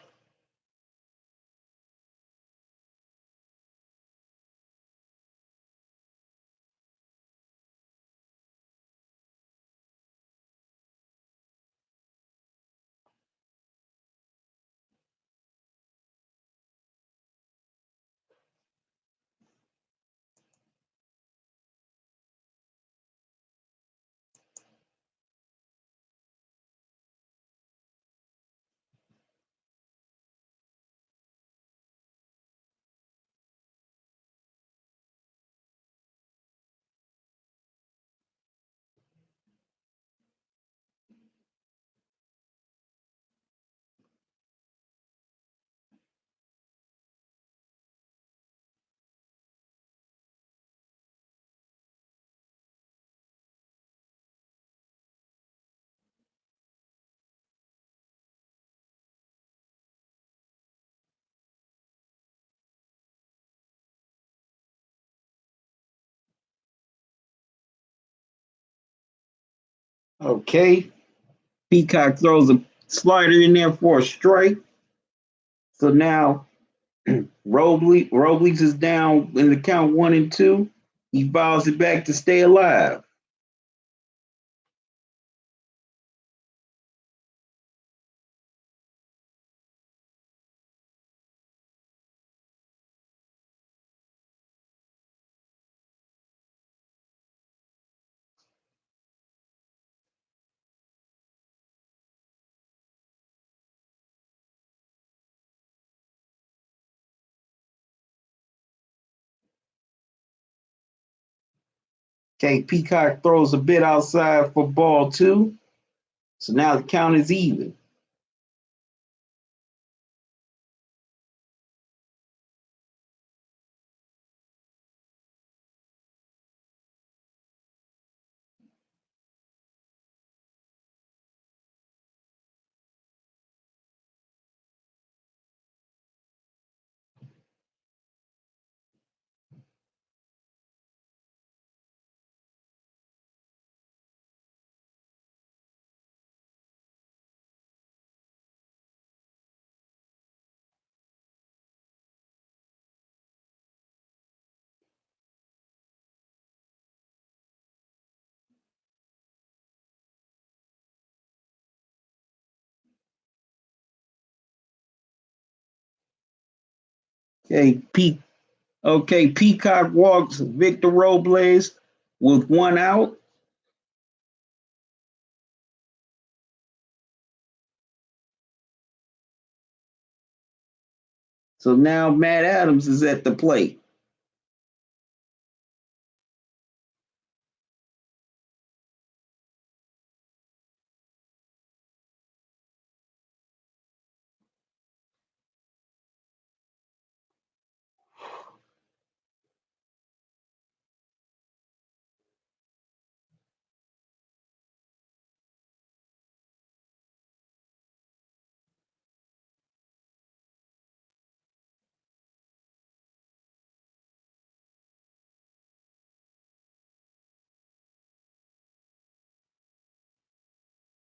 Okay, Peacock throws a slider in there for a strike. So now Robles is down in the count 1-2. He fouls it back to stay alive. Okay, Peacock throws a bit outside for ball two. So now the count is even. Okay, Peacock walks Victor Robles with one out. So now Matt Adams is at the plate.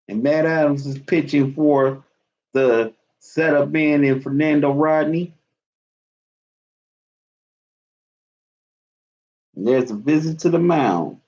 And Matt Adams is pitching for the setup man in Fernando Rodney. And there's a visit to the mound.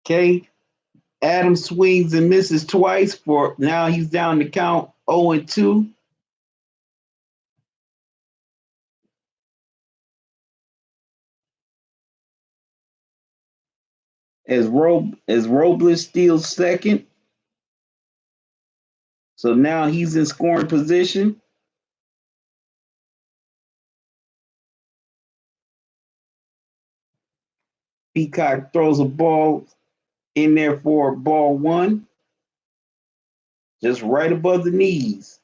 Okay, Adams swings and misses twice for now he's down to count 0-2. As Robles steals second. So now he's in scoring position. Peacock throws a ball in there for ball one, just right above the knees.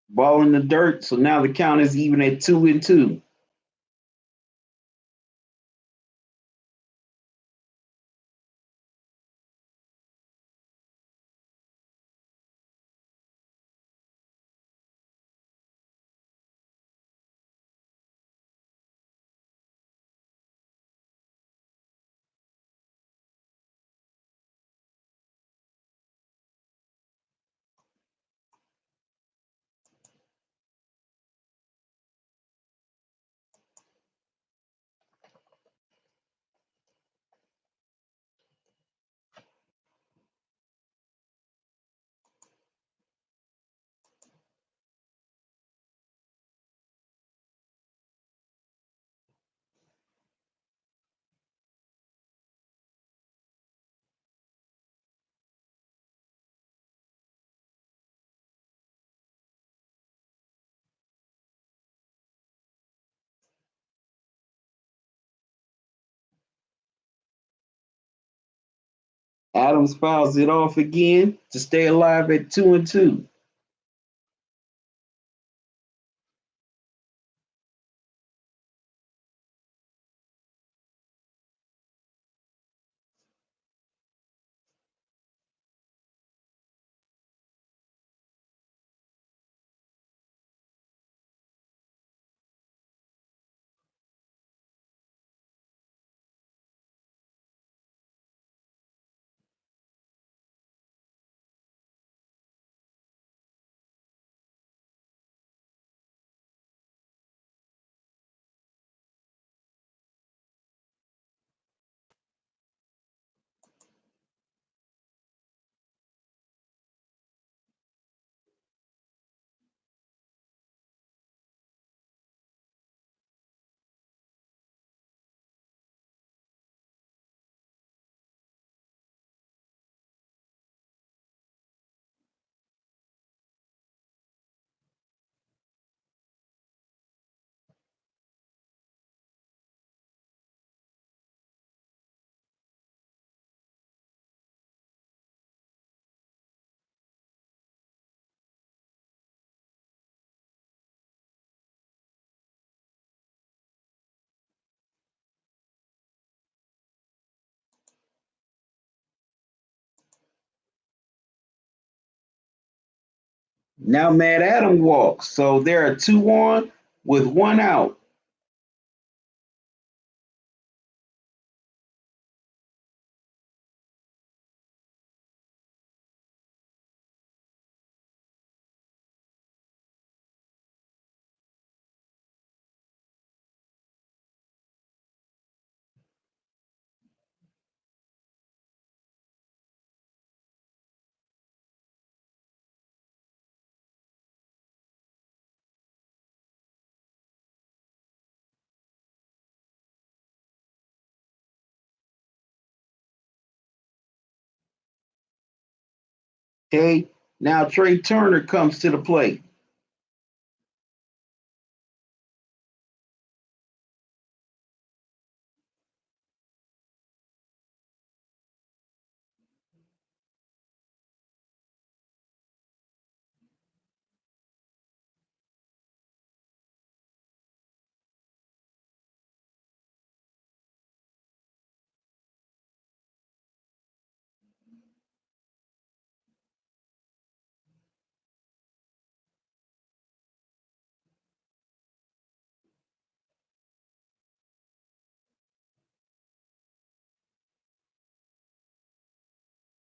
Ball in the dirt. So now the count is even at 2-2. Adams fouls it off again to stay alive at 2-2. Now Matt Adam walks, so there are 2 on with 1 out. Okay, now Trey Turner comes to the plate.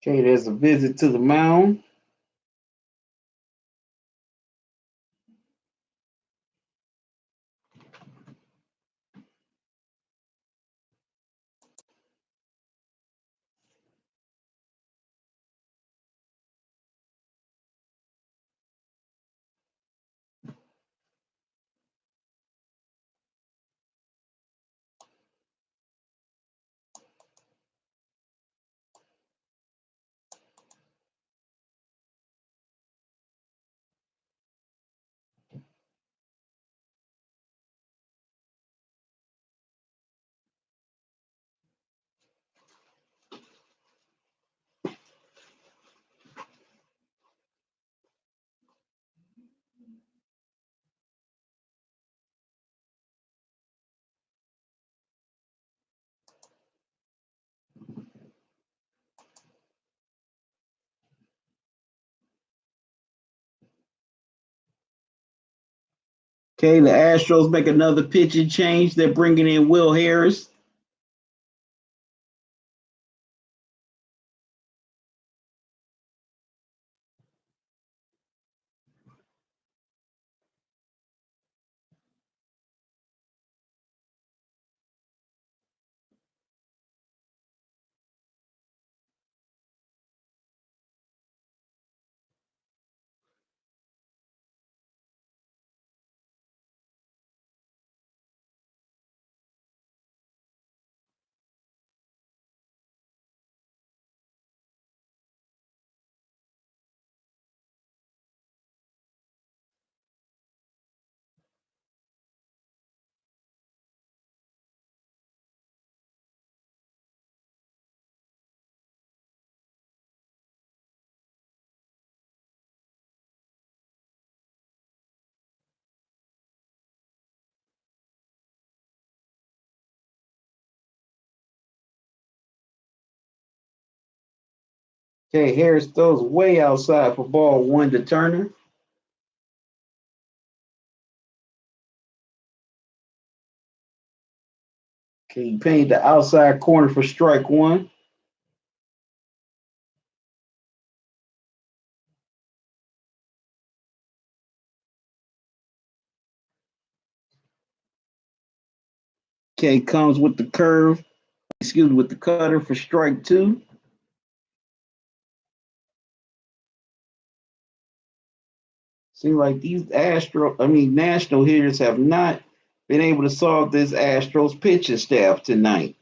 Okay, there's a visit to the mound. Okay, the Astros make another pitching change. They're bringing in Will Harris. Okay, Harris throws way outside for ball one to Turner. Okay, he painted the outside corner for strike one. Okay, comes with the curve, excuse me, with the cutter for strike two. Seems like these national hitters have not been able to solve this Astros pitching staff tonight.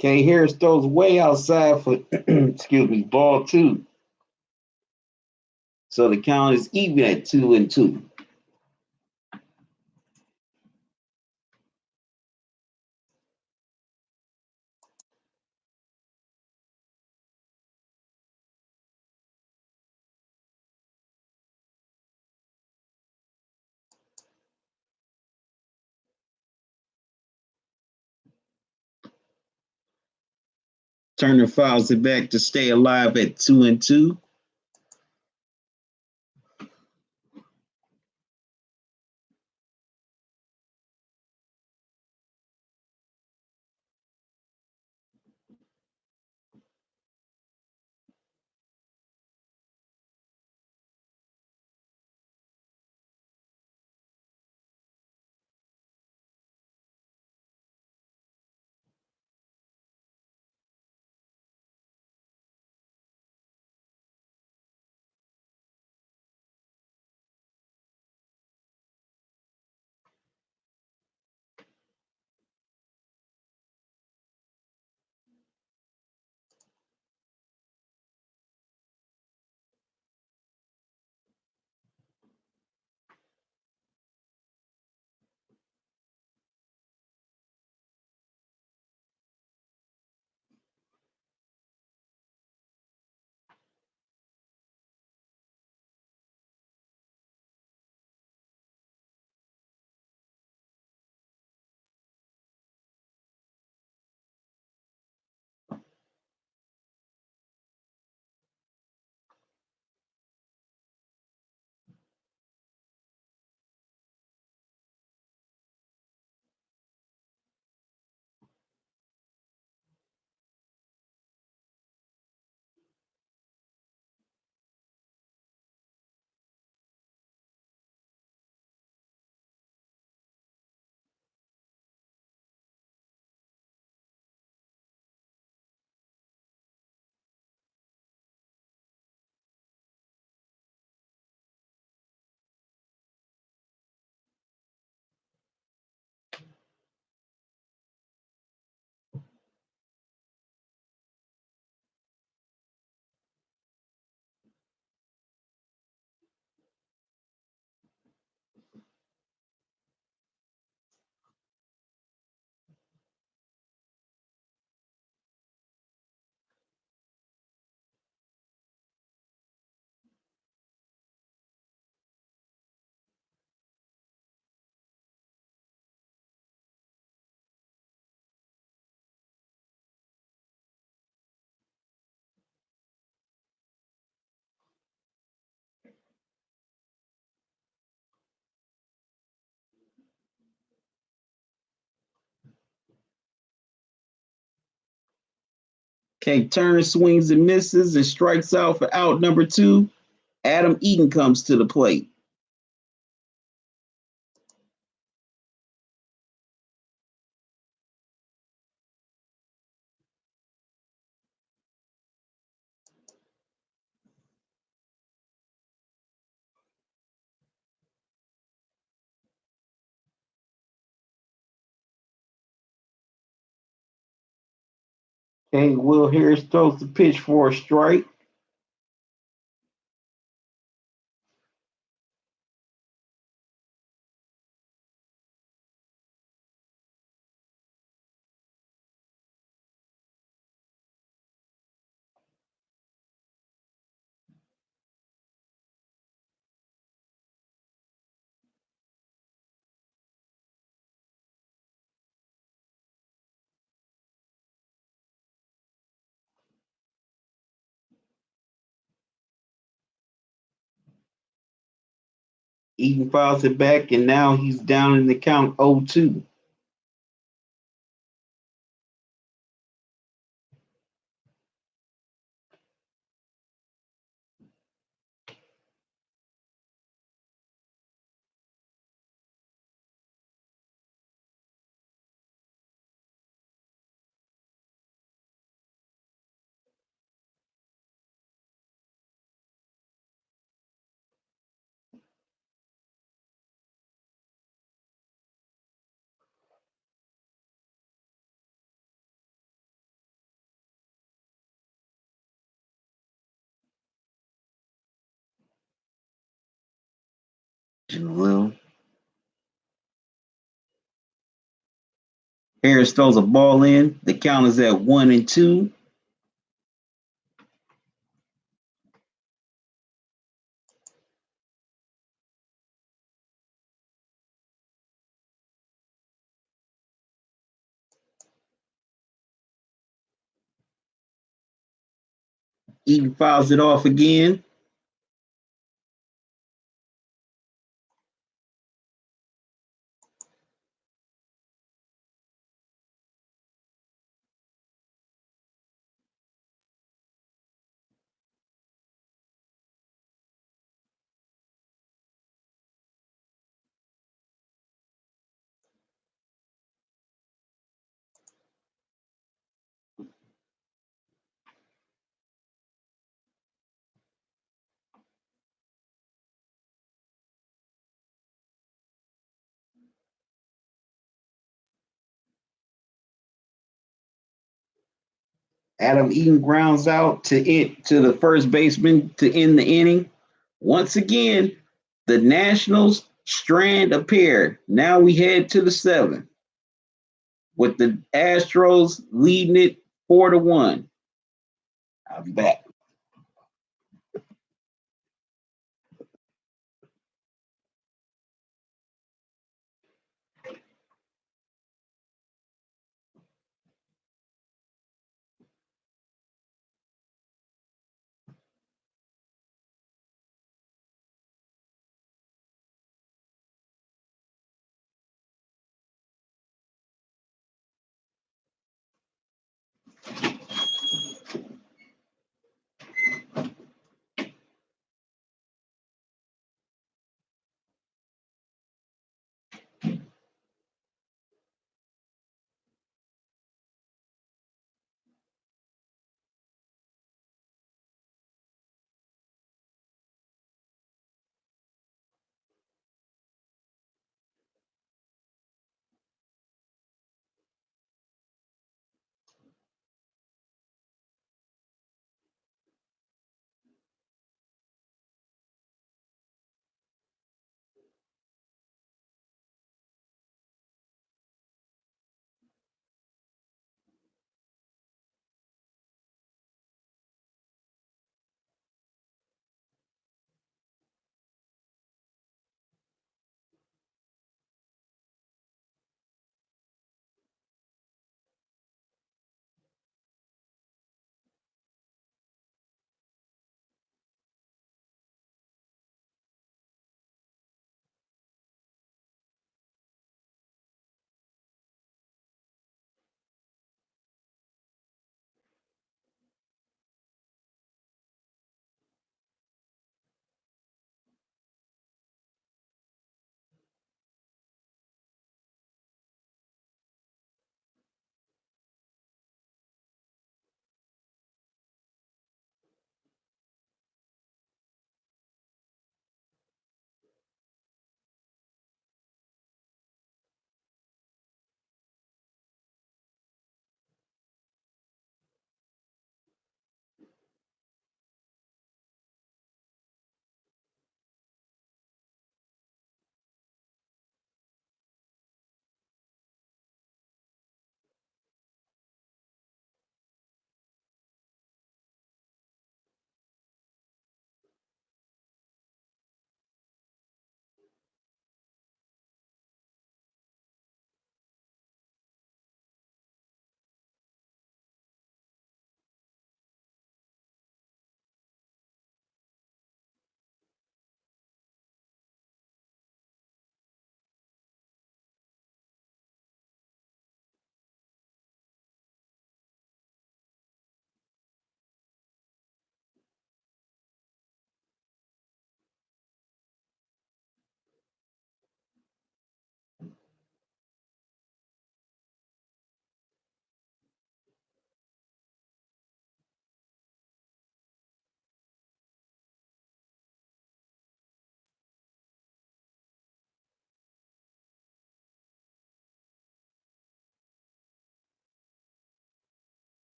Okay, Harris throws way outside for excuse me, ball two. So the count is even at 2-2. Turner fouls it back to stay alive at 2-2. Okay, Turner swings and misses and strikes out for out number two. Adam Eaton comes to the plate. Okay, Will Harris throws the pitch for a strike. Eaton fouls it back, and now he's down in the count 0-2. Will Harris throws a ball in. The count is at 1-2. Eaton fouls it off again. Adam Eaton grounds out to the first baseman to end the inning. Once again, the Nationals strand a pair. Now we head to the seventh, with the Astros leading it 4-1. I'll be back.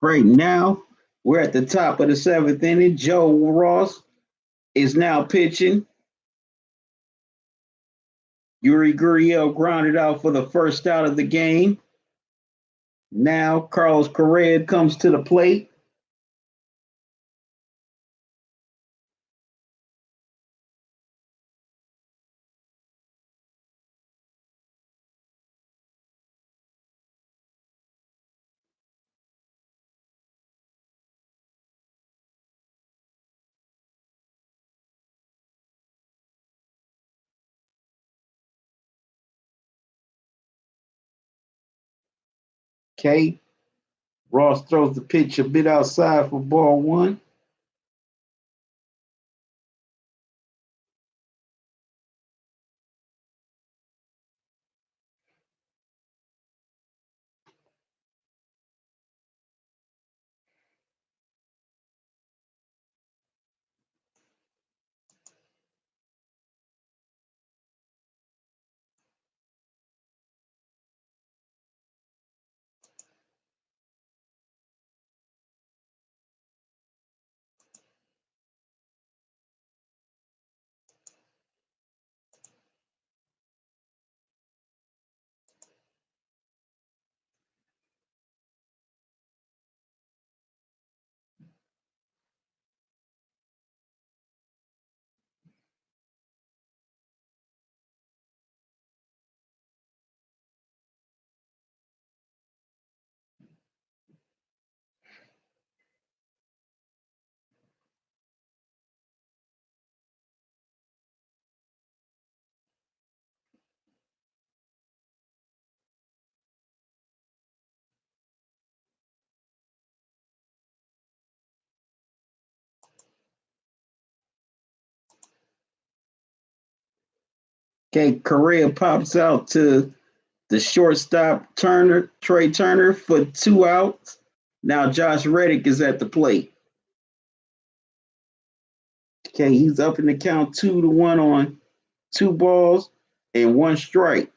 Right now, we're at the top of the seventh inning. Joe Ross is now pitching. Yuri Gurriel grounded out for the first out of the game. Now Carlos Correa comes to the plate. Okay. Ross throws the pitch a bit outside for ball one. Okay, Correa pops out to the shortstop Turner, Trey Turner for 2 outs. Now Josh Reddick is at the plate. Okay, he's up in the count 2-1 on 2 balls and 1 strike.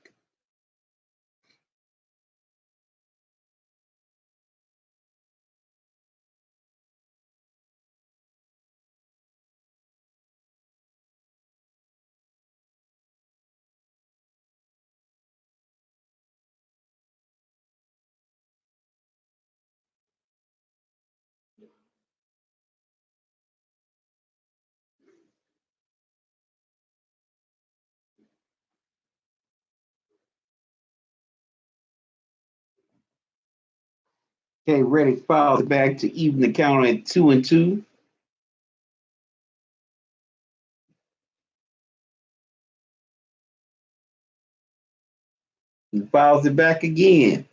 Okay, Reddick fouls it back to even the count at 2-2. He fouls it back again.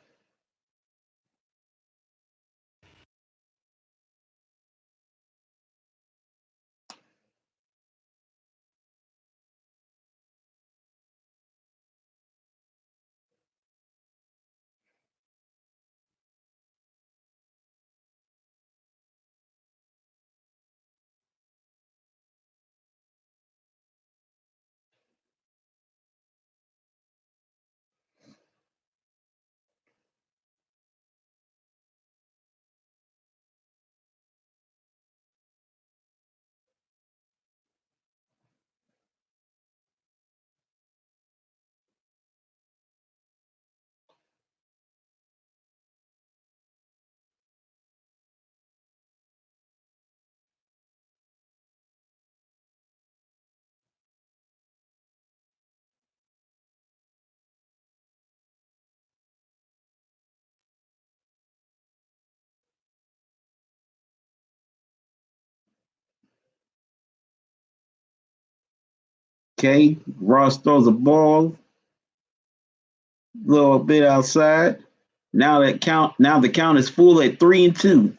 Okay, Ross throws a ball a little bit outside. Now the count is full at 3-2.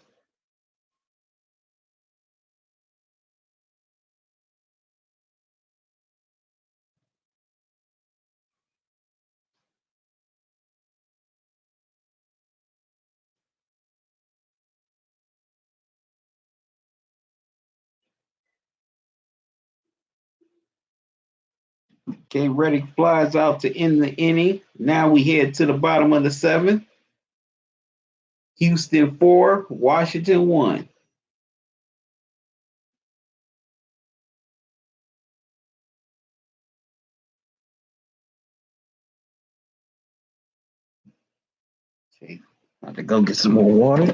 Okay, Reddick flies out to end the inning. Now we head to the bottom of the seventh. Houston 4, Washington 1. Okay, about to go get some more water.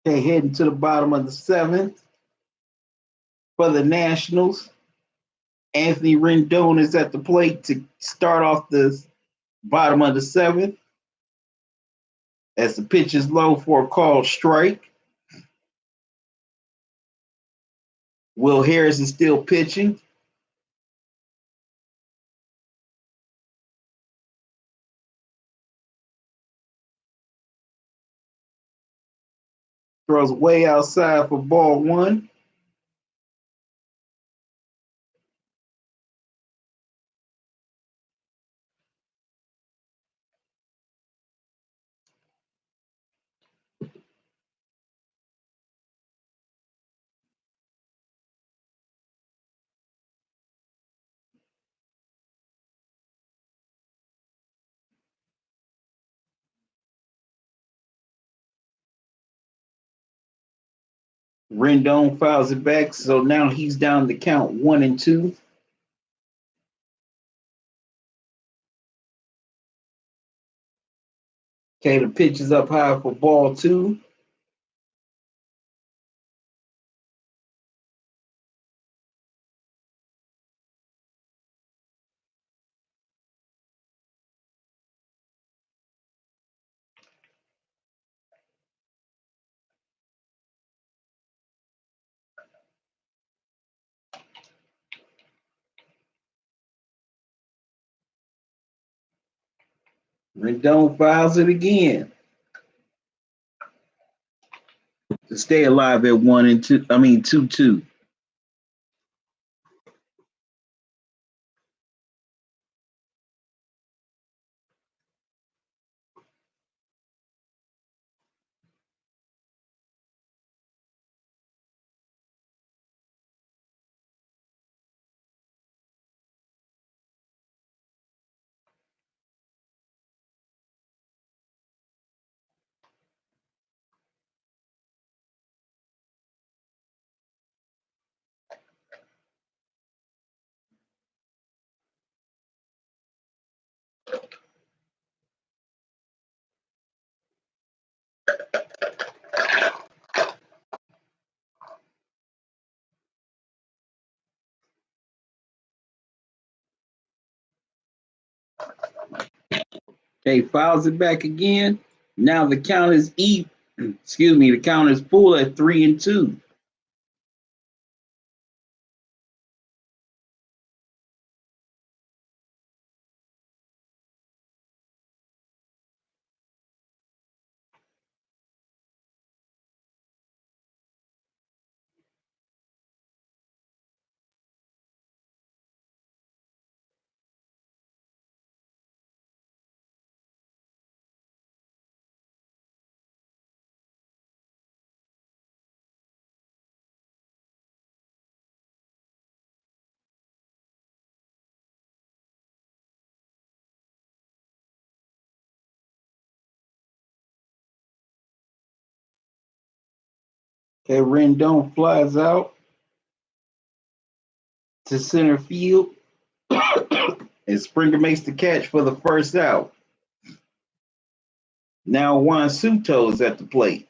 Okay, heading to the bottom of the seventh for the Nationals. Anthony Rendon is at the plate to start off the bottom of the seventh. As the pitch is low for a called strike. Will Harris is still pitching. Throws way outside for ball one. Rendon fouls it back, so now he's down to count 1-2. Okay, the pitch is up high for ball 2. Rendon fouls it again to stay alive at 1-2. I mean 2-2. Okay, fouls it back again. Now the count is excuse me, the count is full at 3-2. Okay, Rendon flies out to center field, and Springer makes the catch for the first out. Now Juan Soto is at the plate.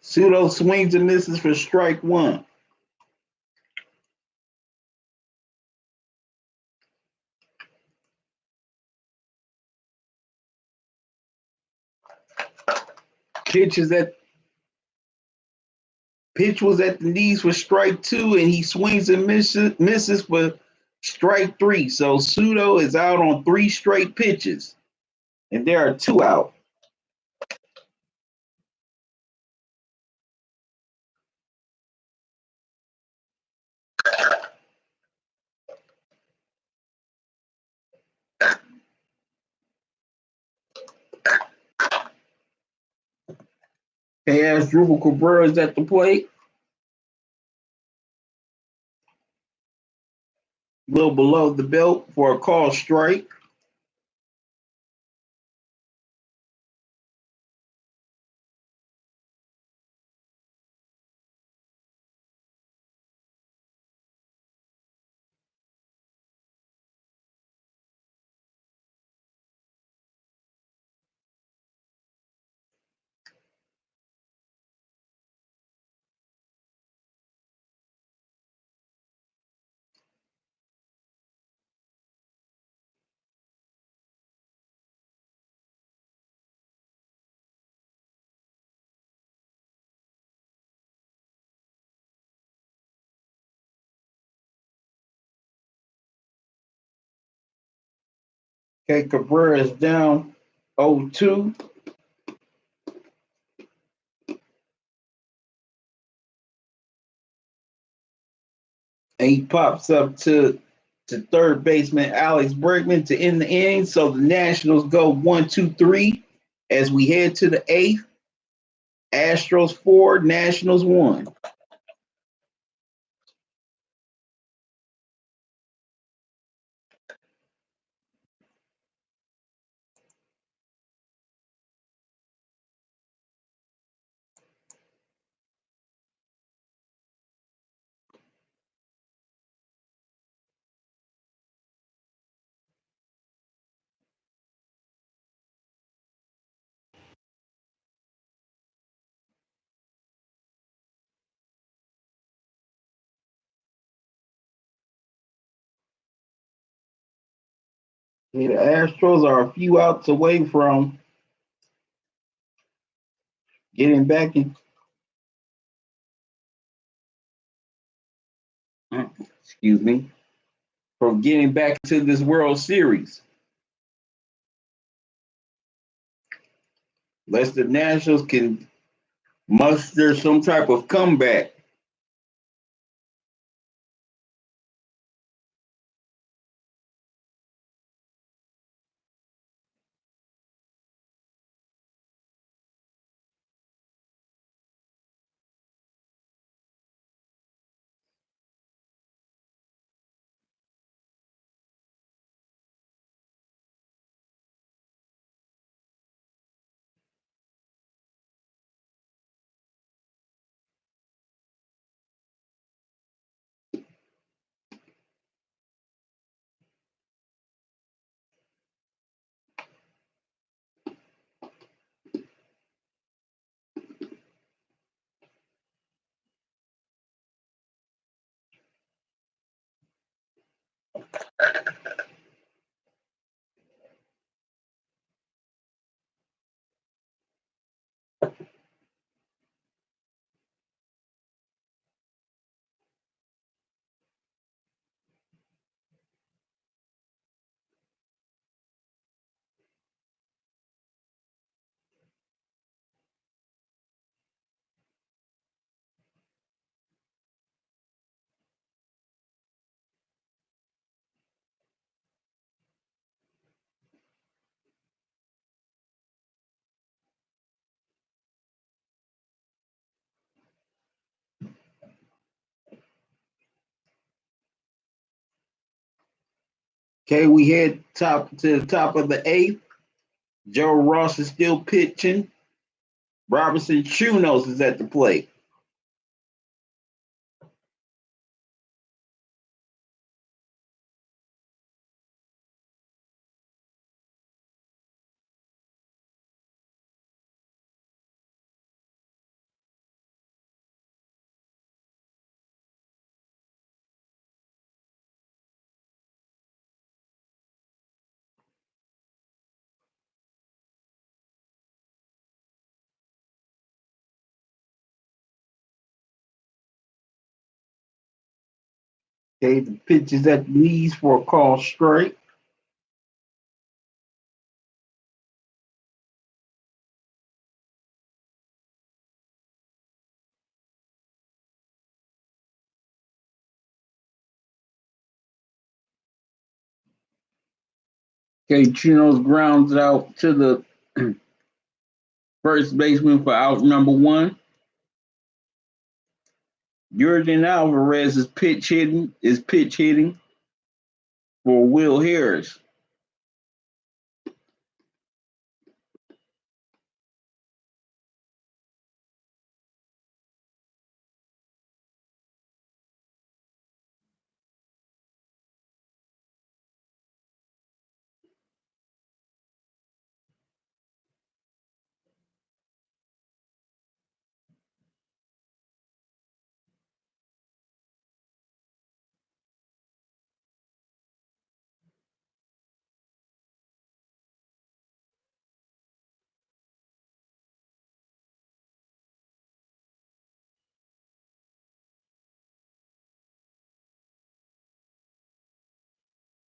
Soto swings and misses for strike 1. Pitch was at the knees for strike 2, and he swings and misses for strike 3. So Soto is out on 3 straight pitches, and there are 2 out. Okay, Asdrubal Cabrera is at the plate. A little below the belt for a call strike. Okay, Cabrera is down 0-2. And he pops up to third baseman Alex Bregman to end the inning. So the Nationals go 1-2-3 as we head to the eighth. Astros 4, Nationals 1. The Astros are a few outs away from getting back in. Excuse me, from getting back into this World Series. Unless the Nationals can muster some type of comeback. Okay, we head to the top of the eighth. Joe Ross is still pitching. Robinson Chirinos is at the plate. Okay, the pitch is at the knees for a call strike. Okay, Chirinos grounds out to the first baseman for out number one. Jordan Alvarez is pitch hitting for Will Harris.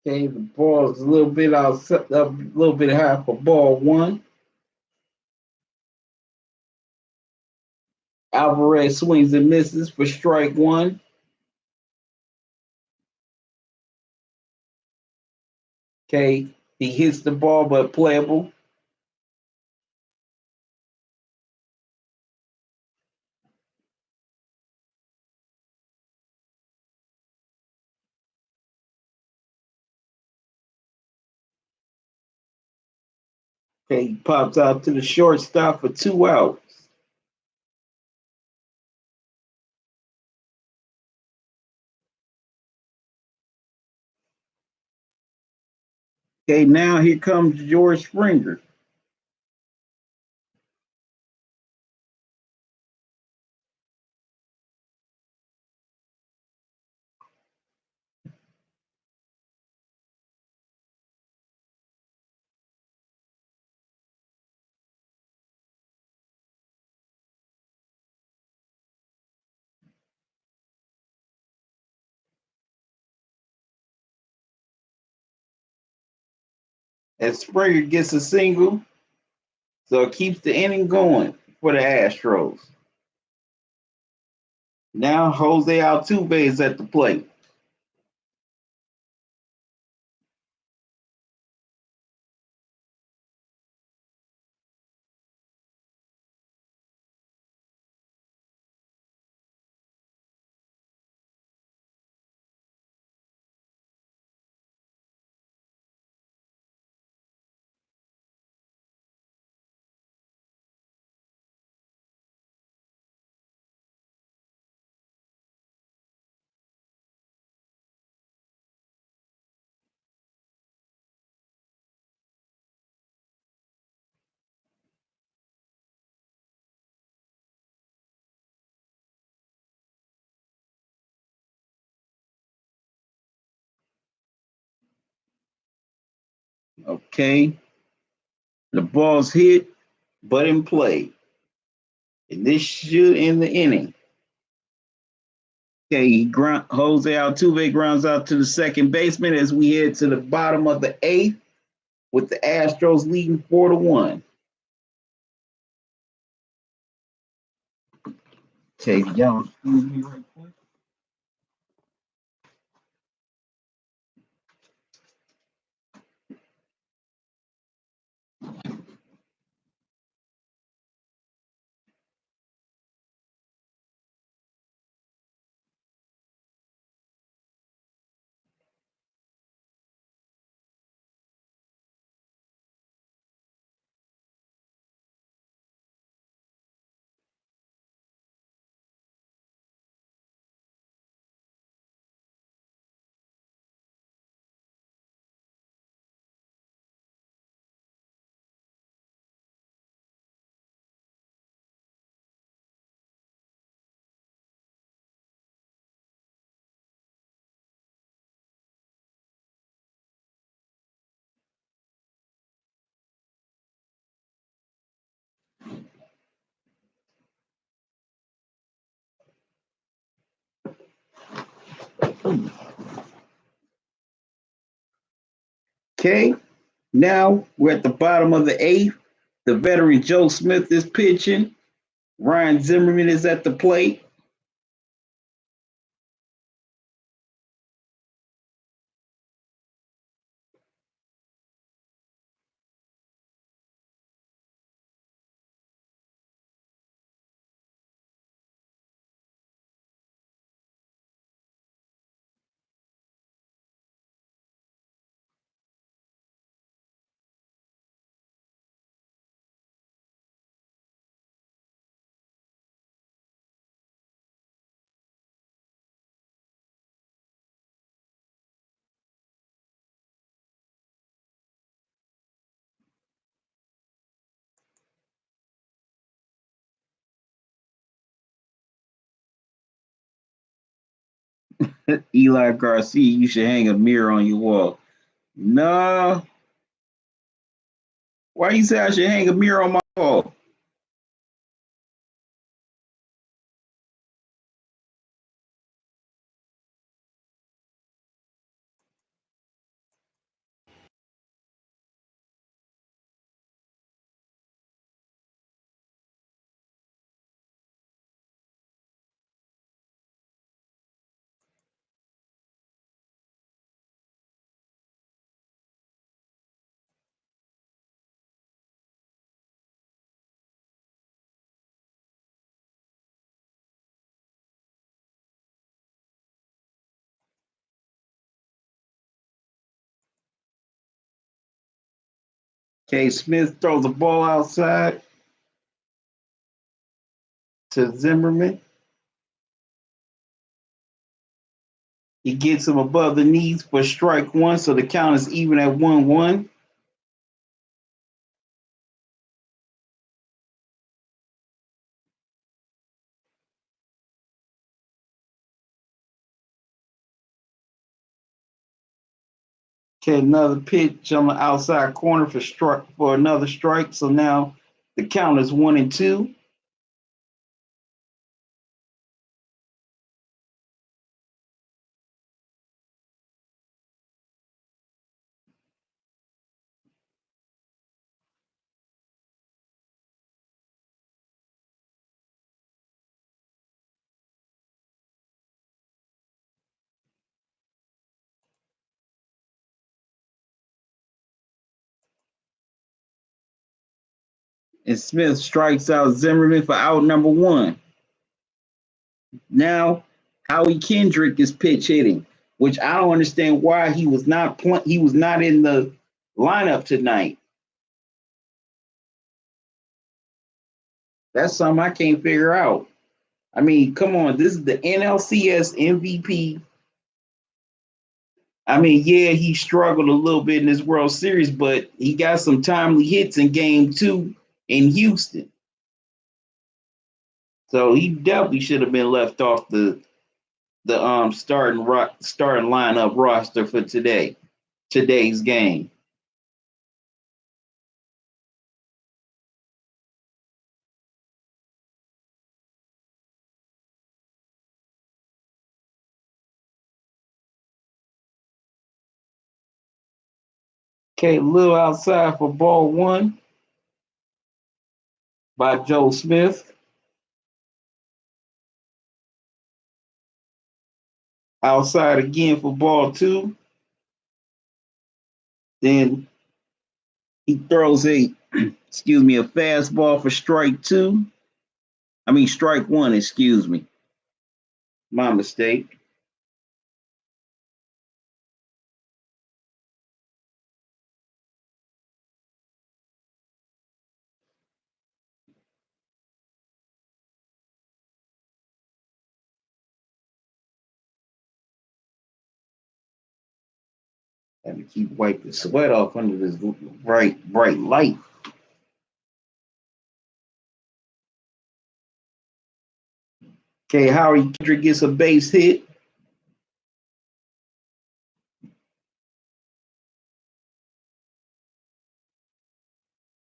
Okay, the ball is a little bit outside, a little bit high for ball one. Alvarez swings and misses for strike one. Okay, he hits the ball, but playable. Okay, he pops out to the shortstop for 2 outs. Okay, now here comes George Springer. As Springer gets a single, so it keeps the inning going for the Astros. Now Jose Altuve is at the plate. Okay, the ball's hit, but in play. And this should end the inning. Okay, Jose Altuve grounds out to the second baseman as we head to the bottom of the eighth with the Astros leading 4-1. Okay, y'all, excuse me right quick. Okay, now we're at the bottom of the eighth. The veteran Joe Smith is pitching. Ryan Zimmerman is at the plate. Eli Garcia, you should hang a mirror on your wall. No, why you say I should hang a mirror on my wall? Okay, Smith throws the ball outside to Zimmerman. He gets him above the knees for strike one, so the count is even at 1-1. Okay, another pitch on the outside corner for another strike. So now the count is 1-2. And Smith strikes out Zimmerman for out number one. Now Howie Kendrick is pitch hitting, which I don't understand why he was not in the lineup tonight. That's something I can't figure out. I mean, come on, this is the NLCS MVP. I mean, yeah, he struggled a little bit in this World Series, but he got some timely hits in Game 2 in Houston. So he definitely should have been left off the starting lineup roster for today's game. Okay, a little outside for ball one by Joe Smith. Outside again for ball two. Then he throws a fastball for strike two. I mean, strike one, excuse me. My mistake. Have to keep wiping sweat off under this bright light. Okay, Howie Kendrick gets a base hit.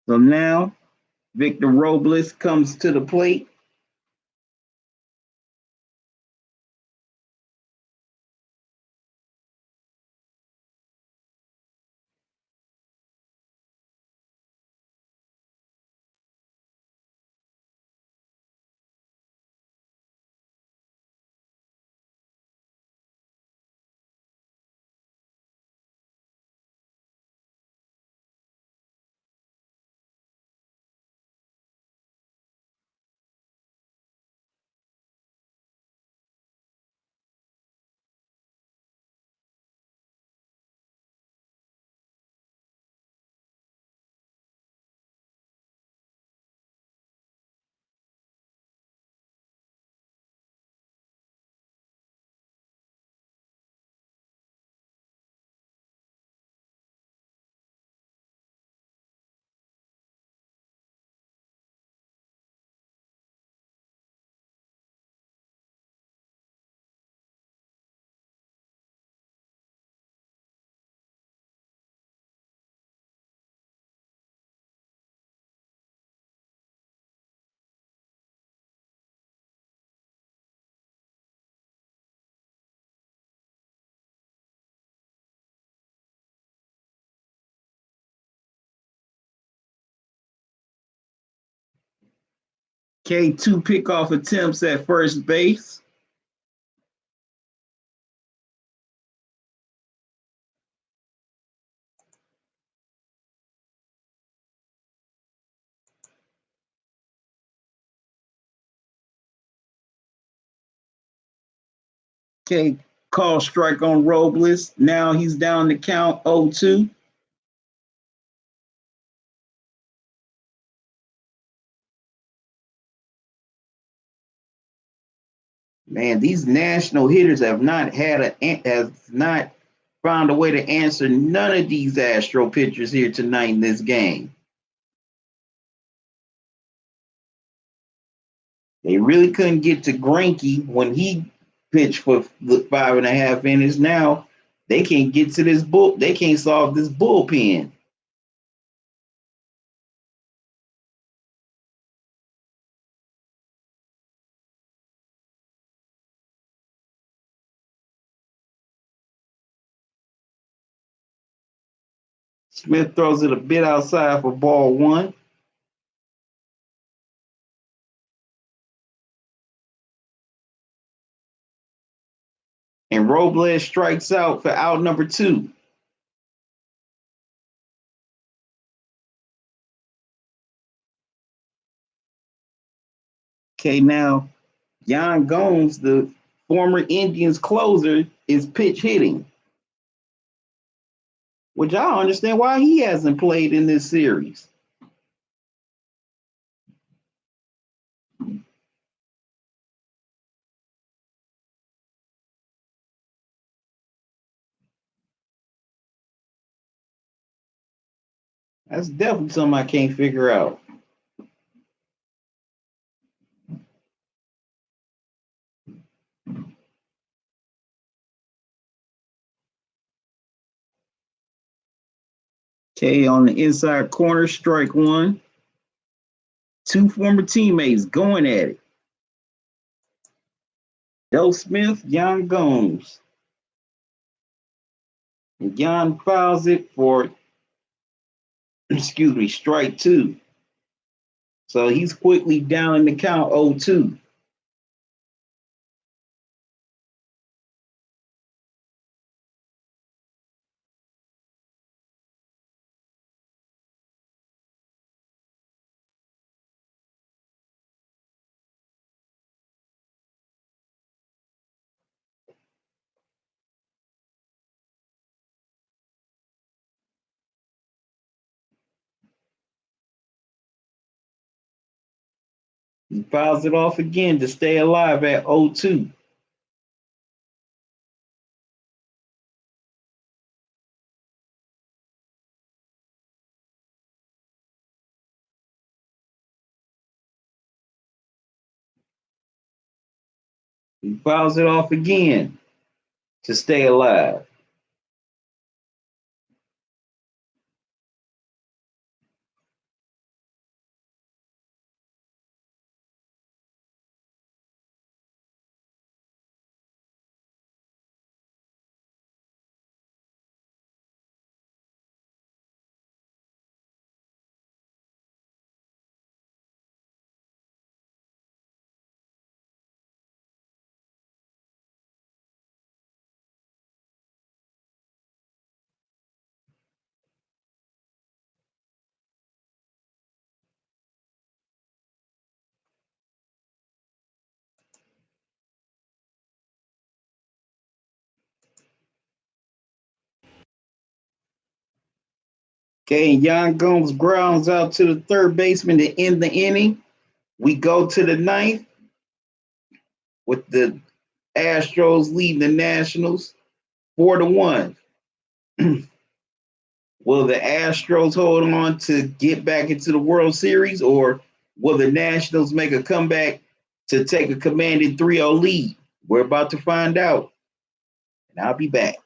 So now Victor Robles comes to the plate. Okay, two pickoff attempts at first base. Okay, call strike on Robles. Now he's down the count 0-2. Man, these national hitters have not found a way to answer none of these Astro pitchers here tonight in this game. They really couldn't get to Greinke when he pitched for 5.5 innings. Now they can't get to this bull. They can't solve this bullpen. Smith throws it a bit outside for ball one. And Robles strikes out for out number two. Okay, now Yan Gomes, the former Indians closer, is pitch hitting, which I don't understand why he hasn't played in this series. That's definitely something I can't figure out. Okay, on the inside corner, strike one. Two former teammates going at it. Joe Smith, Yan Gomes. And Yan fouls it for, strike two. So he's quickly down in the count 0-2. He fouls it off again to stay alive at 0-2. He fouls it off again to stay alive. Okay, and Yan Gomes grounds out to the third baseman to end the inning. We go to the ninth with the Astros leading the Nationals 4-1. Will the Astros hold on to get back into the World Series, or will the Nationals make a comeback to take a commanding 3-0 lead? We're about to find out, and I'll be back.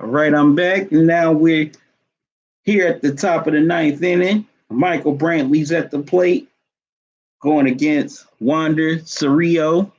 All right, I'm back. And now we're here at the top of the ninth inning. Michael Brantley's at the plate going against Wander Cirio.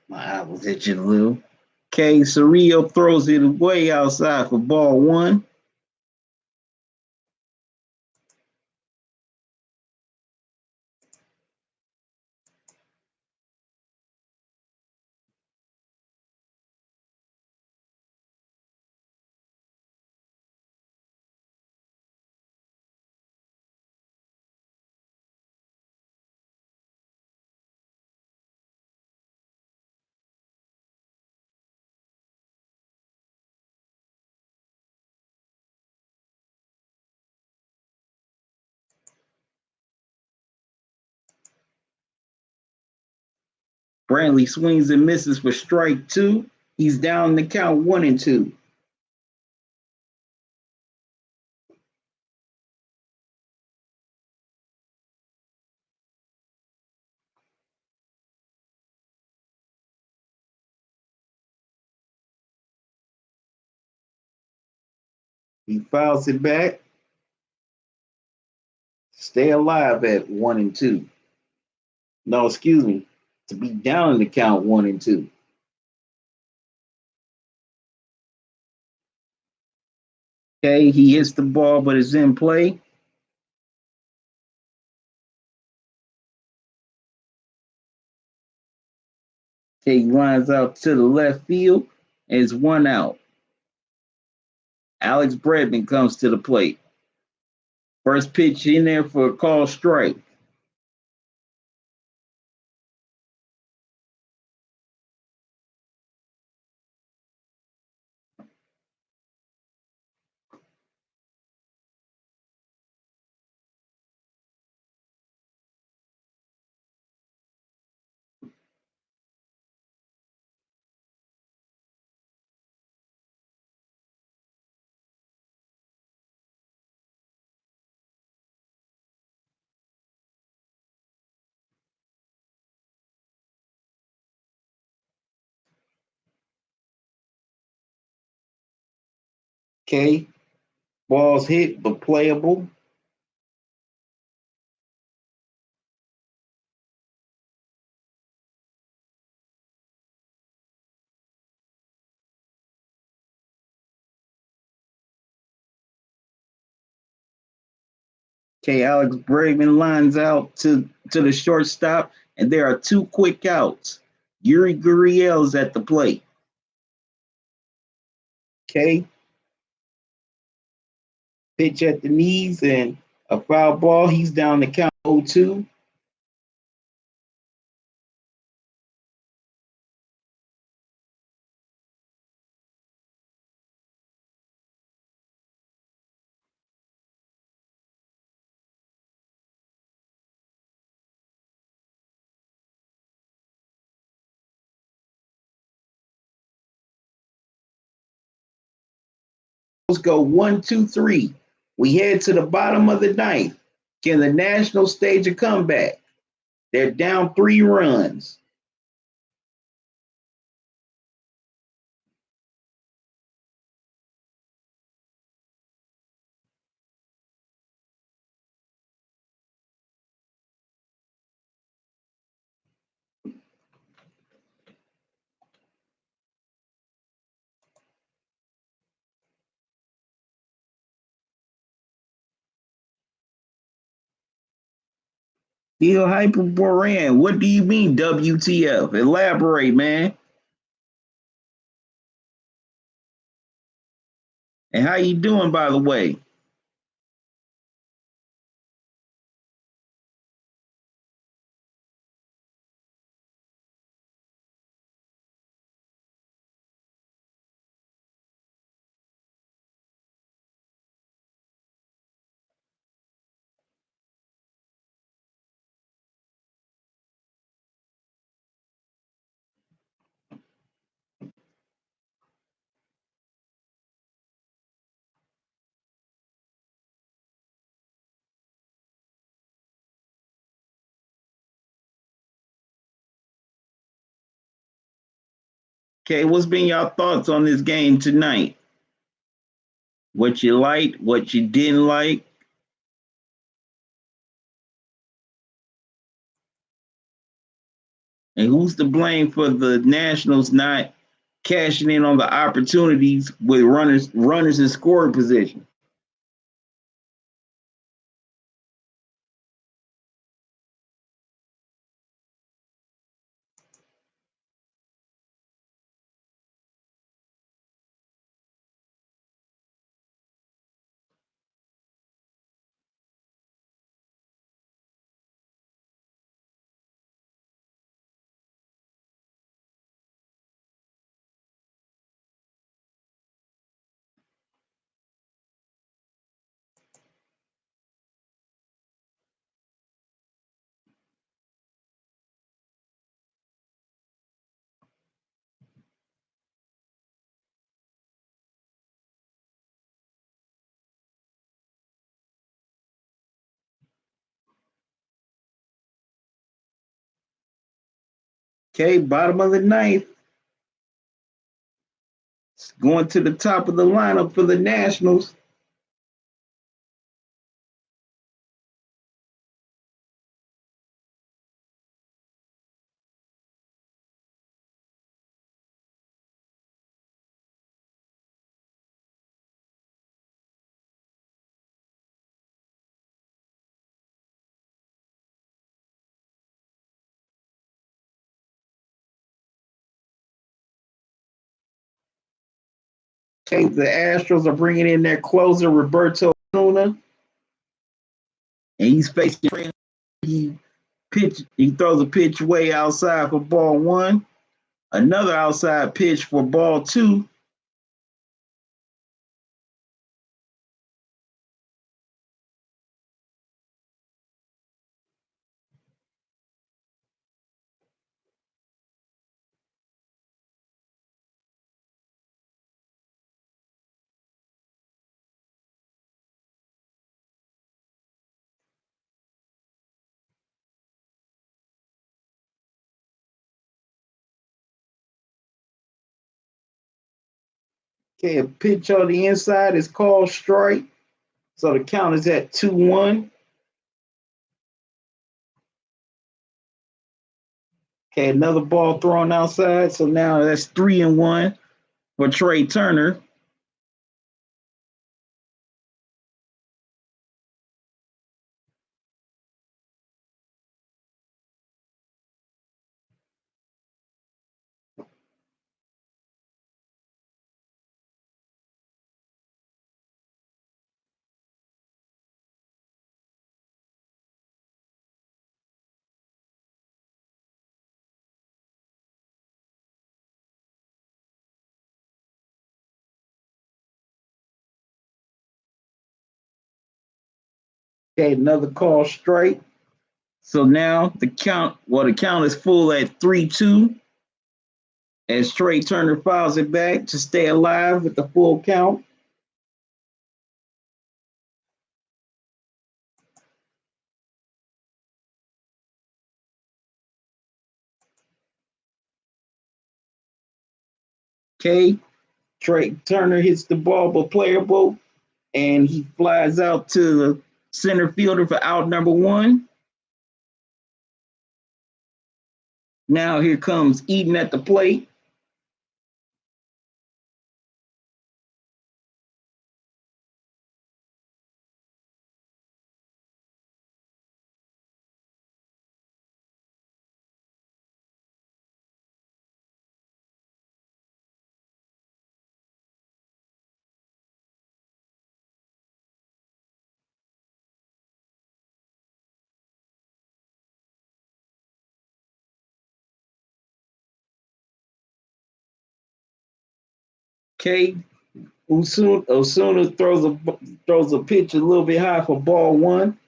My eye was itching a little. Okay, Cirio throws it way outside for ball one. Brantley swings and misses for strike two. He's down the count 1-2. He fouls it back. Stay alive at 1-2. No, excuse me. To be down in the count 1-2. Okay, he hits the ball, but it's in play. Okay, he lines out to the left field, and it's 1 out. Alex Bregman comes to the plate. First pitch in there for a call strike. Okay, ball's hit, but playable. Okay, Alex Bregman lines out to the shortstop, and there are two quick outs. Yuri Gurriel's at the plate. Okay, pitch at the knees and a foul ball. He's down the count 0-2. Let's go 1-2-3. We head to the bottom of the ninth. Can the Nationals stage a comeback? They're down 3 runs. Heel Hyperborean. What do you mean WTF? Elaborate, man. And how you doing, by the way? Okay, what's been your thoughts on this game tonight? What you liked, what you didn't like? And who's to blame for the Nationals not cashing in on the opportunities with runners in scoring position? Okay, bottom of the ninth, going to the top of the lineup for the Nationals. Okay, the Astros are bringing in their closer, Roberto Luna, and he's facing he he throws a pitch way outside for ball one, another outside pitch for ball two. Okay, a pitch on the inside is called strike. So the count is at 2-1. Okay, another ball thrown outside. So now that's 3-1 for Trey Turner. Okay, another call strike. So now the count is full at 3-2 as Trey Turner fouls it back to stay alive with the full count. Okay, Trey Turner hits the ball but playable, and he flies out to the center fielder for out number one. Now here comes Eden at the plate. Okay, Osuna throws a pitch a little bit high for ball one.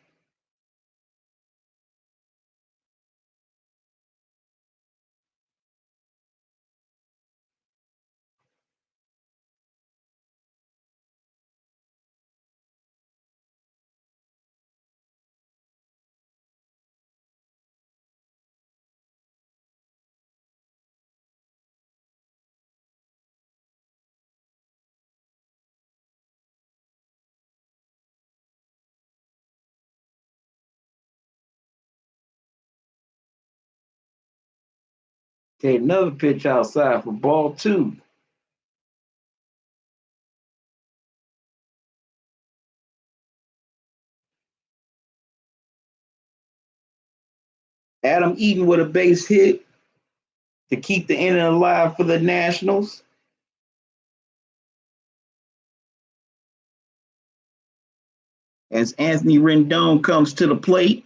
Okay, another pitch outside for ball two. Adam Eaton with a base hit to keep the inning alive for the Nationals. As Anthony Rendon comes to the plate.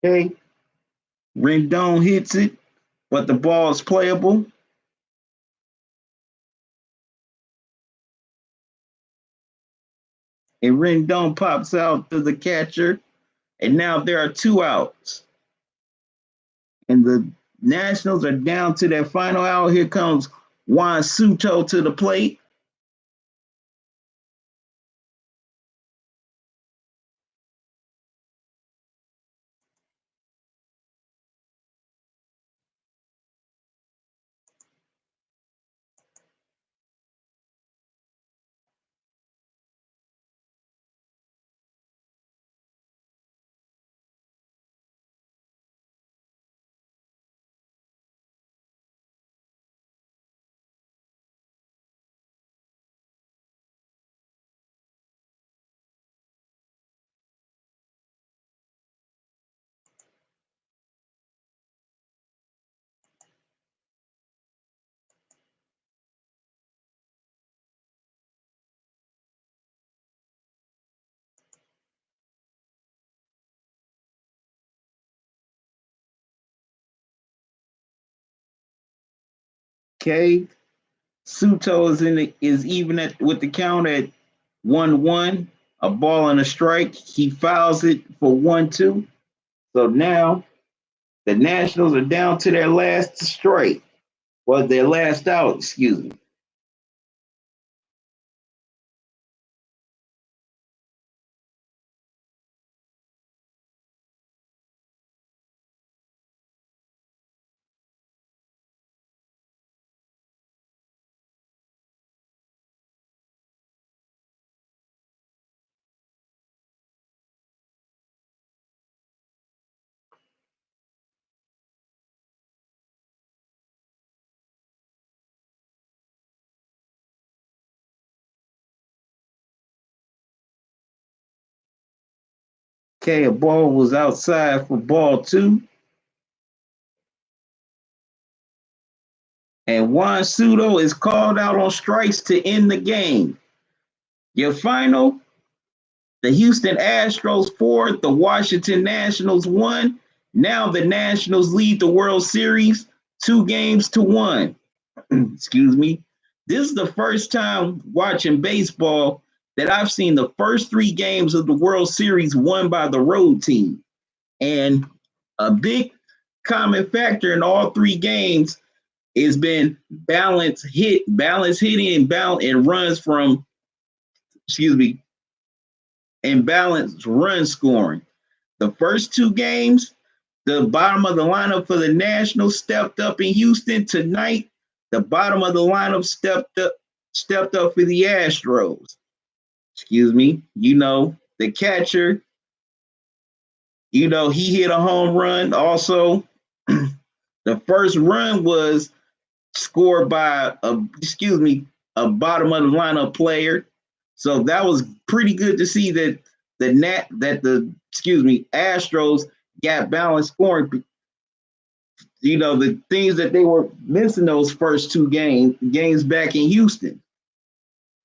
Okay, Rendon hits it, but the ball is playable. And Rendon pops out to the catcher, and now there are 2 outs. And the Nationals are down to their final out. Here comes Juan Soto to the plate. Okay, Soto is even with the count at 1-1, a ball and a strike. He fouls it for 1-2. So now the Nationals are down to their last strike. Well, their last out, excuse me. Okay, a ball was outside for ball two. And Juan Soto is called out on strikes to end the game. Your final, the Houston Astros 4, the Washington Nationals 1. Now the Nationals lead the World Series 2-1. Excuse me. This is the first time watching baseball that I've seen the first 3 games of the World Series won by the road team. And a big common factor in all 3 games has been balance hitting and runs from, and balanced run scoring. The first 2 games, the bottom of the lineup for the Nationals stepped up in Houston. Tonight, the bottom of the lineup stepped up for the Astros. The catcher, he hit a home run. Also, the first run was scored by a bottom of the lineup player. So that was pretty good to see that Astros got balanced scoring. You know, the things that they were missing those first two games back in Houston.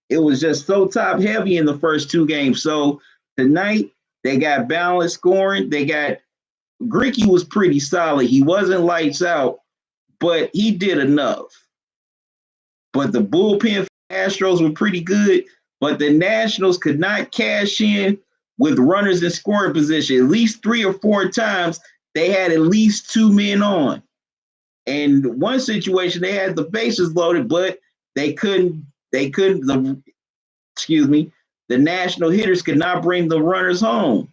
It was just so top heavy in the first two games. So tonight they got balanced scoring. They got Greinke was pretty solid. He wasn't lights out, but he did enough. But the bullpen Astros were pretty good, but the Nationals could not cash in with runners in scoring position. At least 3 or 4 times they had at least 2 men on. And one situation they had the bases loaded, but the National hitters could not bring the runners home.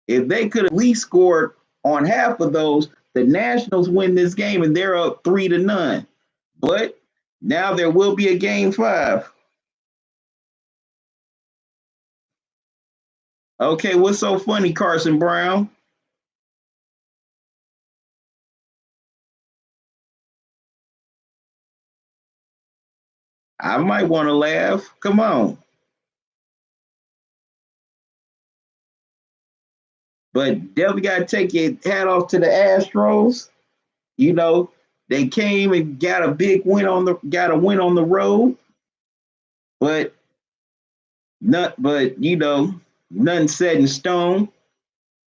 If they could at least score on half of those, the Nationals win this game and they're up 3-0. But now there will be a game 5. Okay, what's so funny, Carson Brown? I might want to laugh. Come on. But definitely got to take your hat off to the Astros. You know, they came and got a win on the road. But nothing set in stone.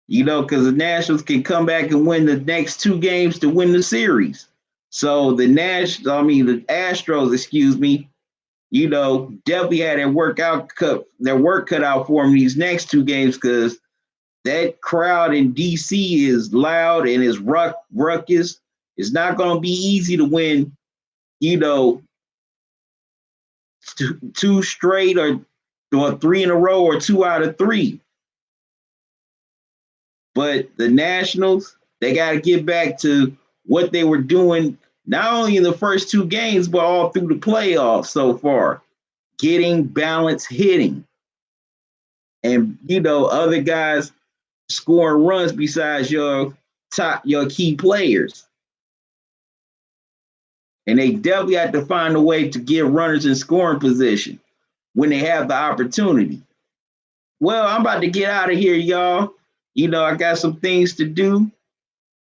You know, because the Nationals can come back and win the next 2 games to win the series. So the Astros, you know, definitely had their work cut out for them these next 2 games, because that crowd in DC is loud and is ruckus. It's not going to be easy to win, you know, 2 straight or 3 in a row or 2 out of 3. But the Nationals, they got to get back to what they were doing, not only in the first 2 games, but all through the playoffs so far, getting balanced hitting. And, you know, other guys scoring runs besides your key players. And they definitely have to find a way to get runners in scoring position when they have the opportunity. Well, I'm about to get out of here, y'all. You know, I got some things to do,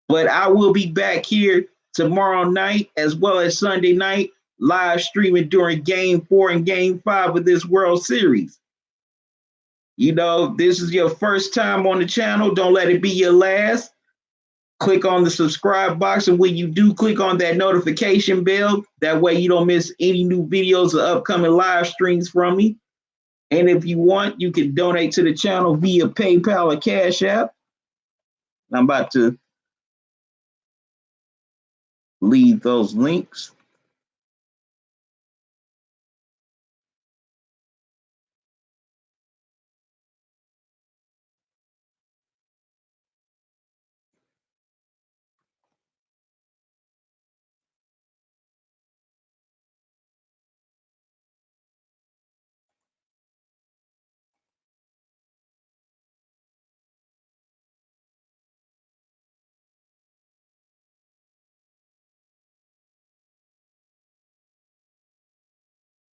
but I will be back here tomorrow night as well as Sunday night, live streaming during Game 4 and Game 5 of this World Series. You know, this is your first time on the channel. Don't let it be your last. Click on the subscribe box, and when you do, click on that notification bell. That way you don't miss any new videos or upcoming live streams from me. And if you want, you can donate to the channel via PayPal or Cash App. I'm about to leave those links.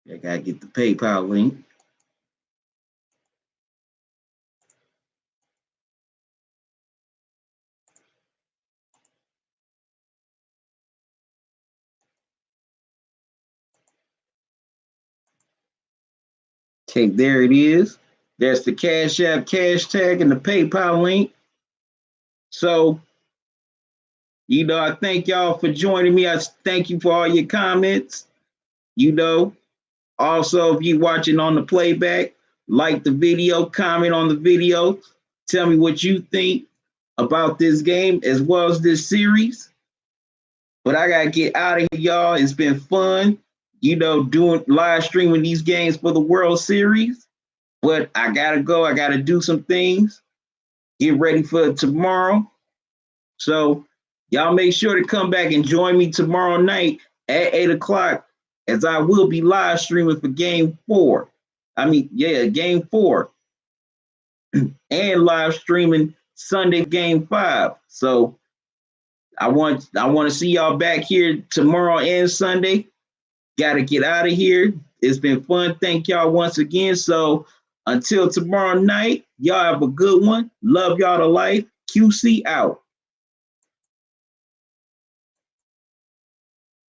I gotta get the PayPal link. Okay, there it is. There's the Cash App cash tag and the PayPal link. So, you know, I thank y'all for joining me. I thank you for all your comments. You know, also, if you're watching on the playback, like the video, comment on the video, tell me what you think about this game as well as this series. But I gotta get out of here, y'all. It's been fun, you know, doing live streaming these games for the World Series. But I gotta go. I gotta do some things. Get ready for tomorrow. So y'all make sure to come back and join me tomorrow night at 8 o'clock, as I will be live streaming for Game 4. Game 4. And live streaming Sunday Game 5. So I want to see y'all back here tomorrow and Sunday. Got to get out of here. It's been fun. Thank y'all once again. So until tomorrow night, y'all have a good one. Love y'all to life. QC out.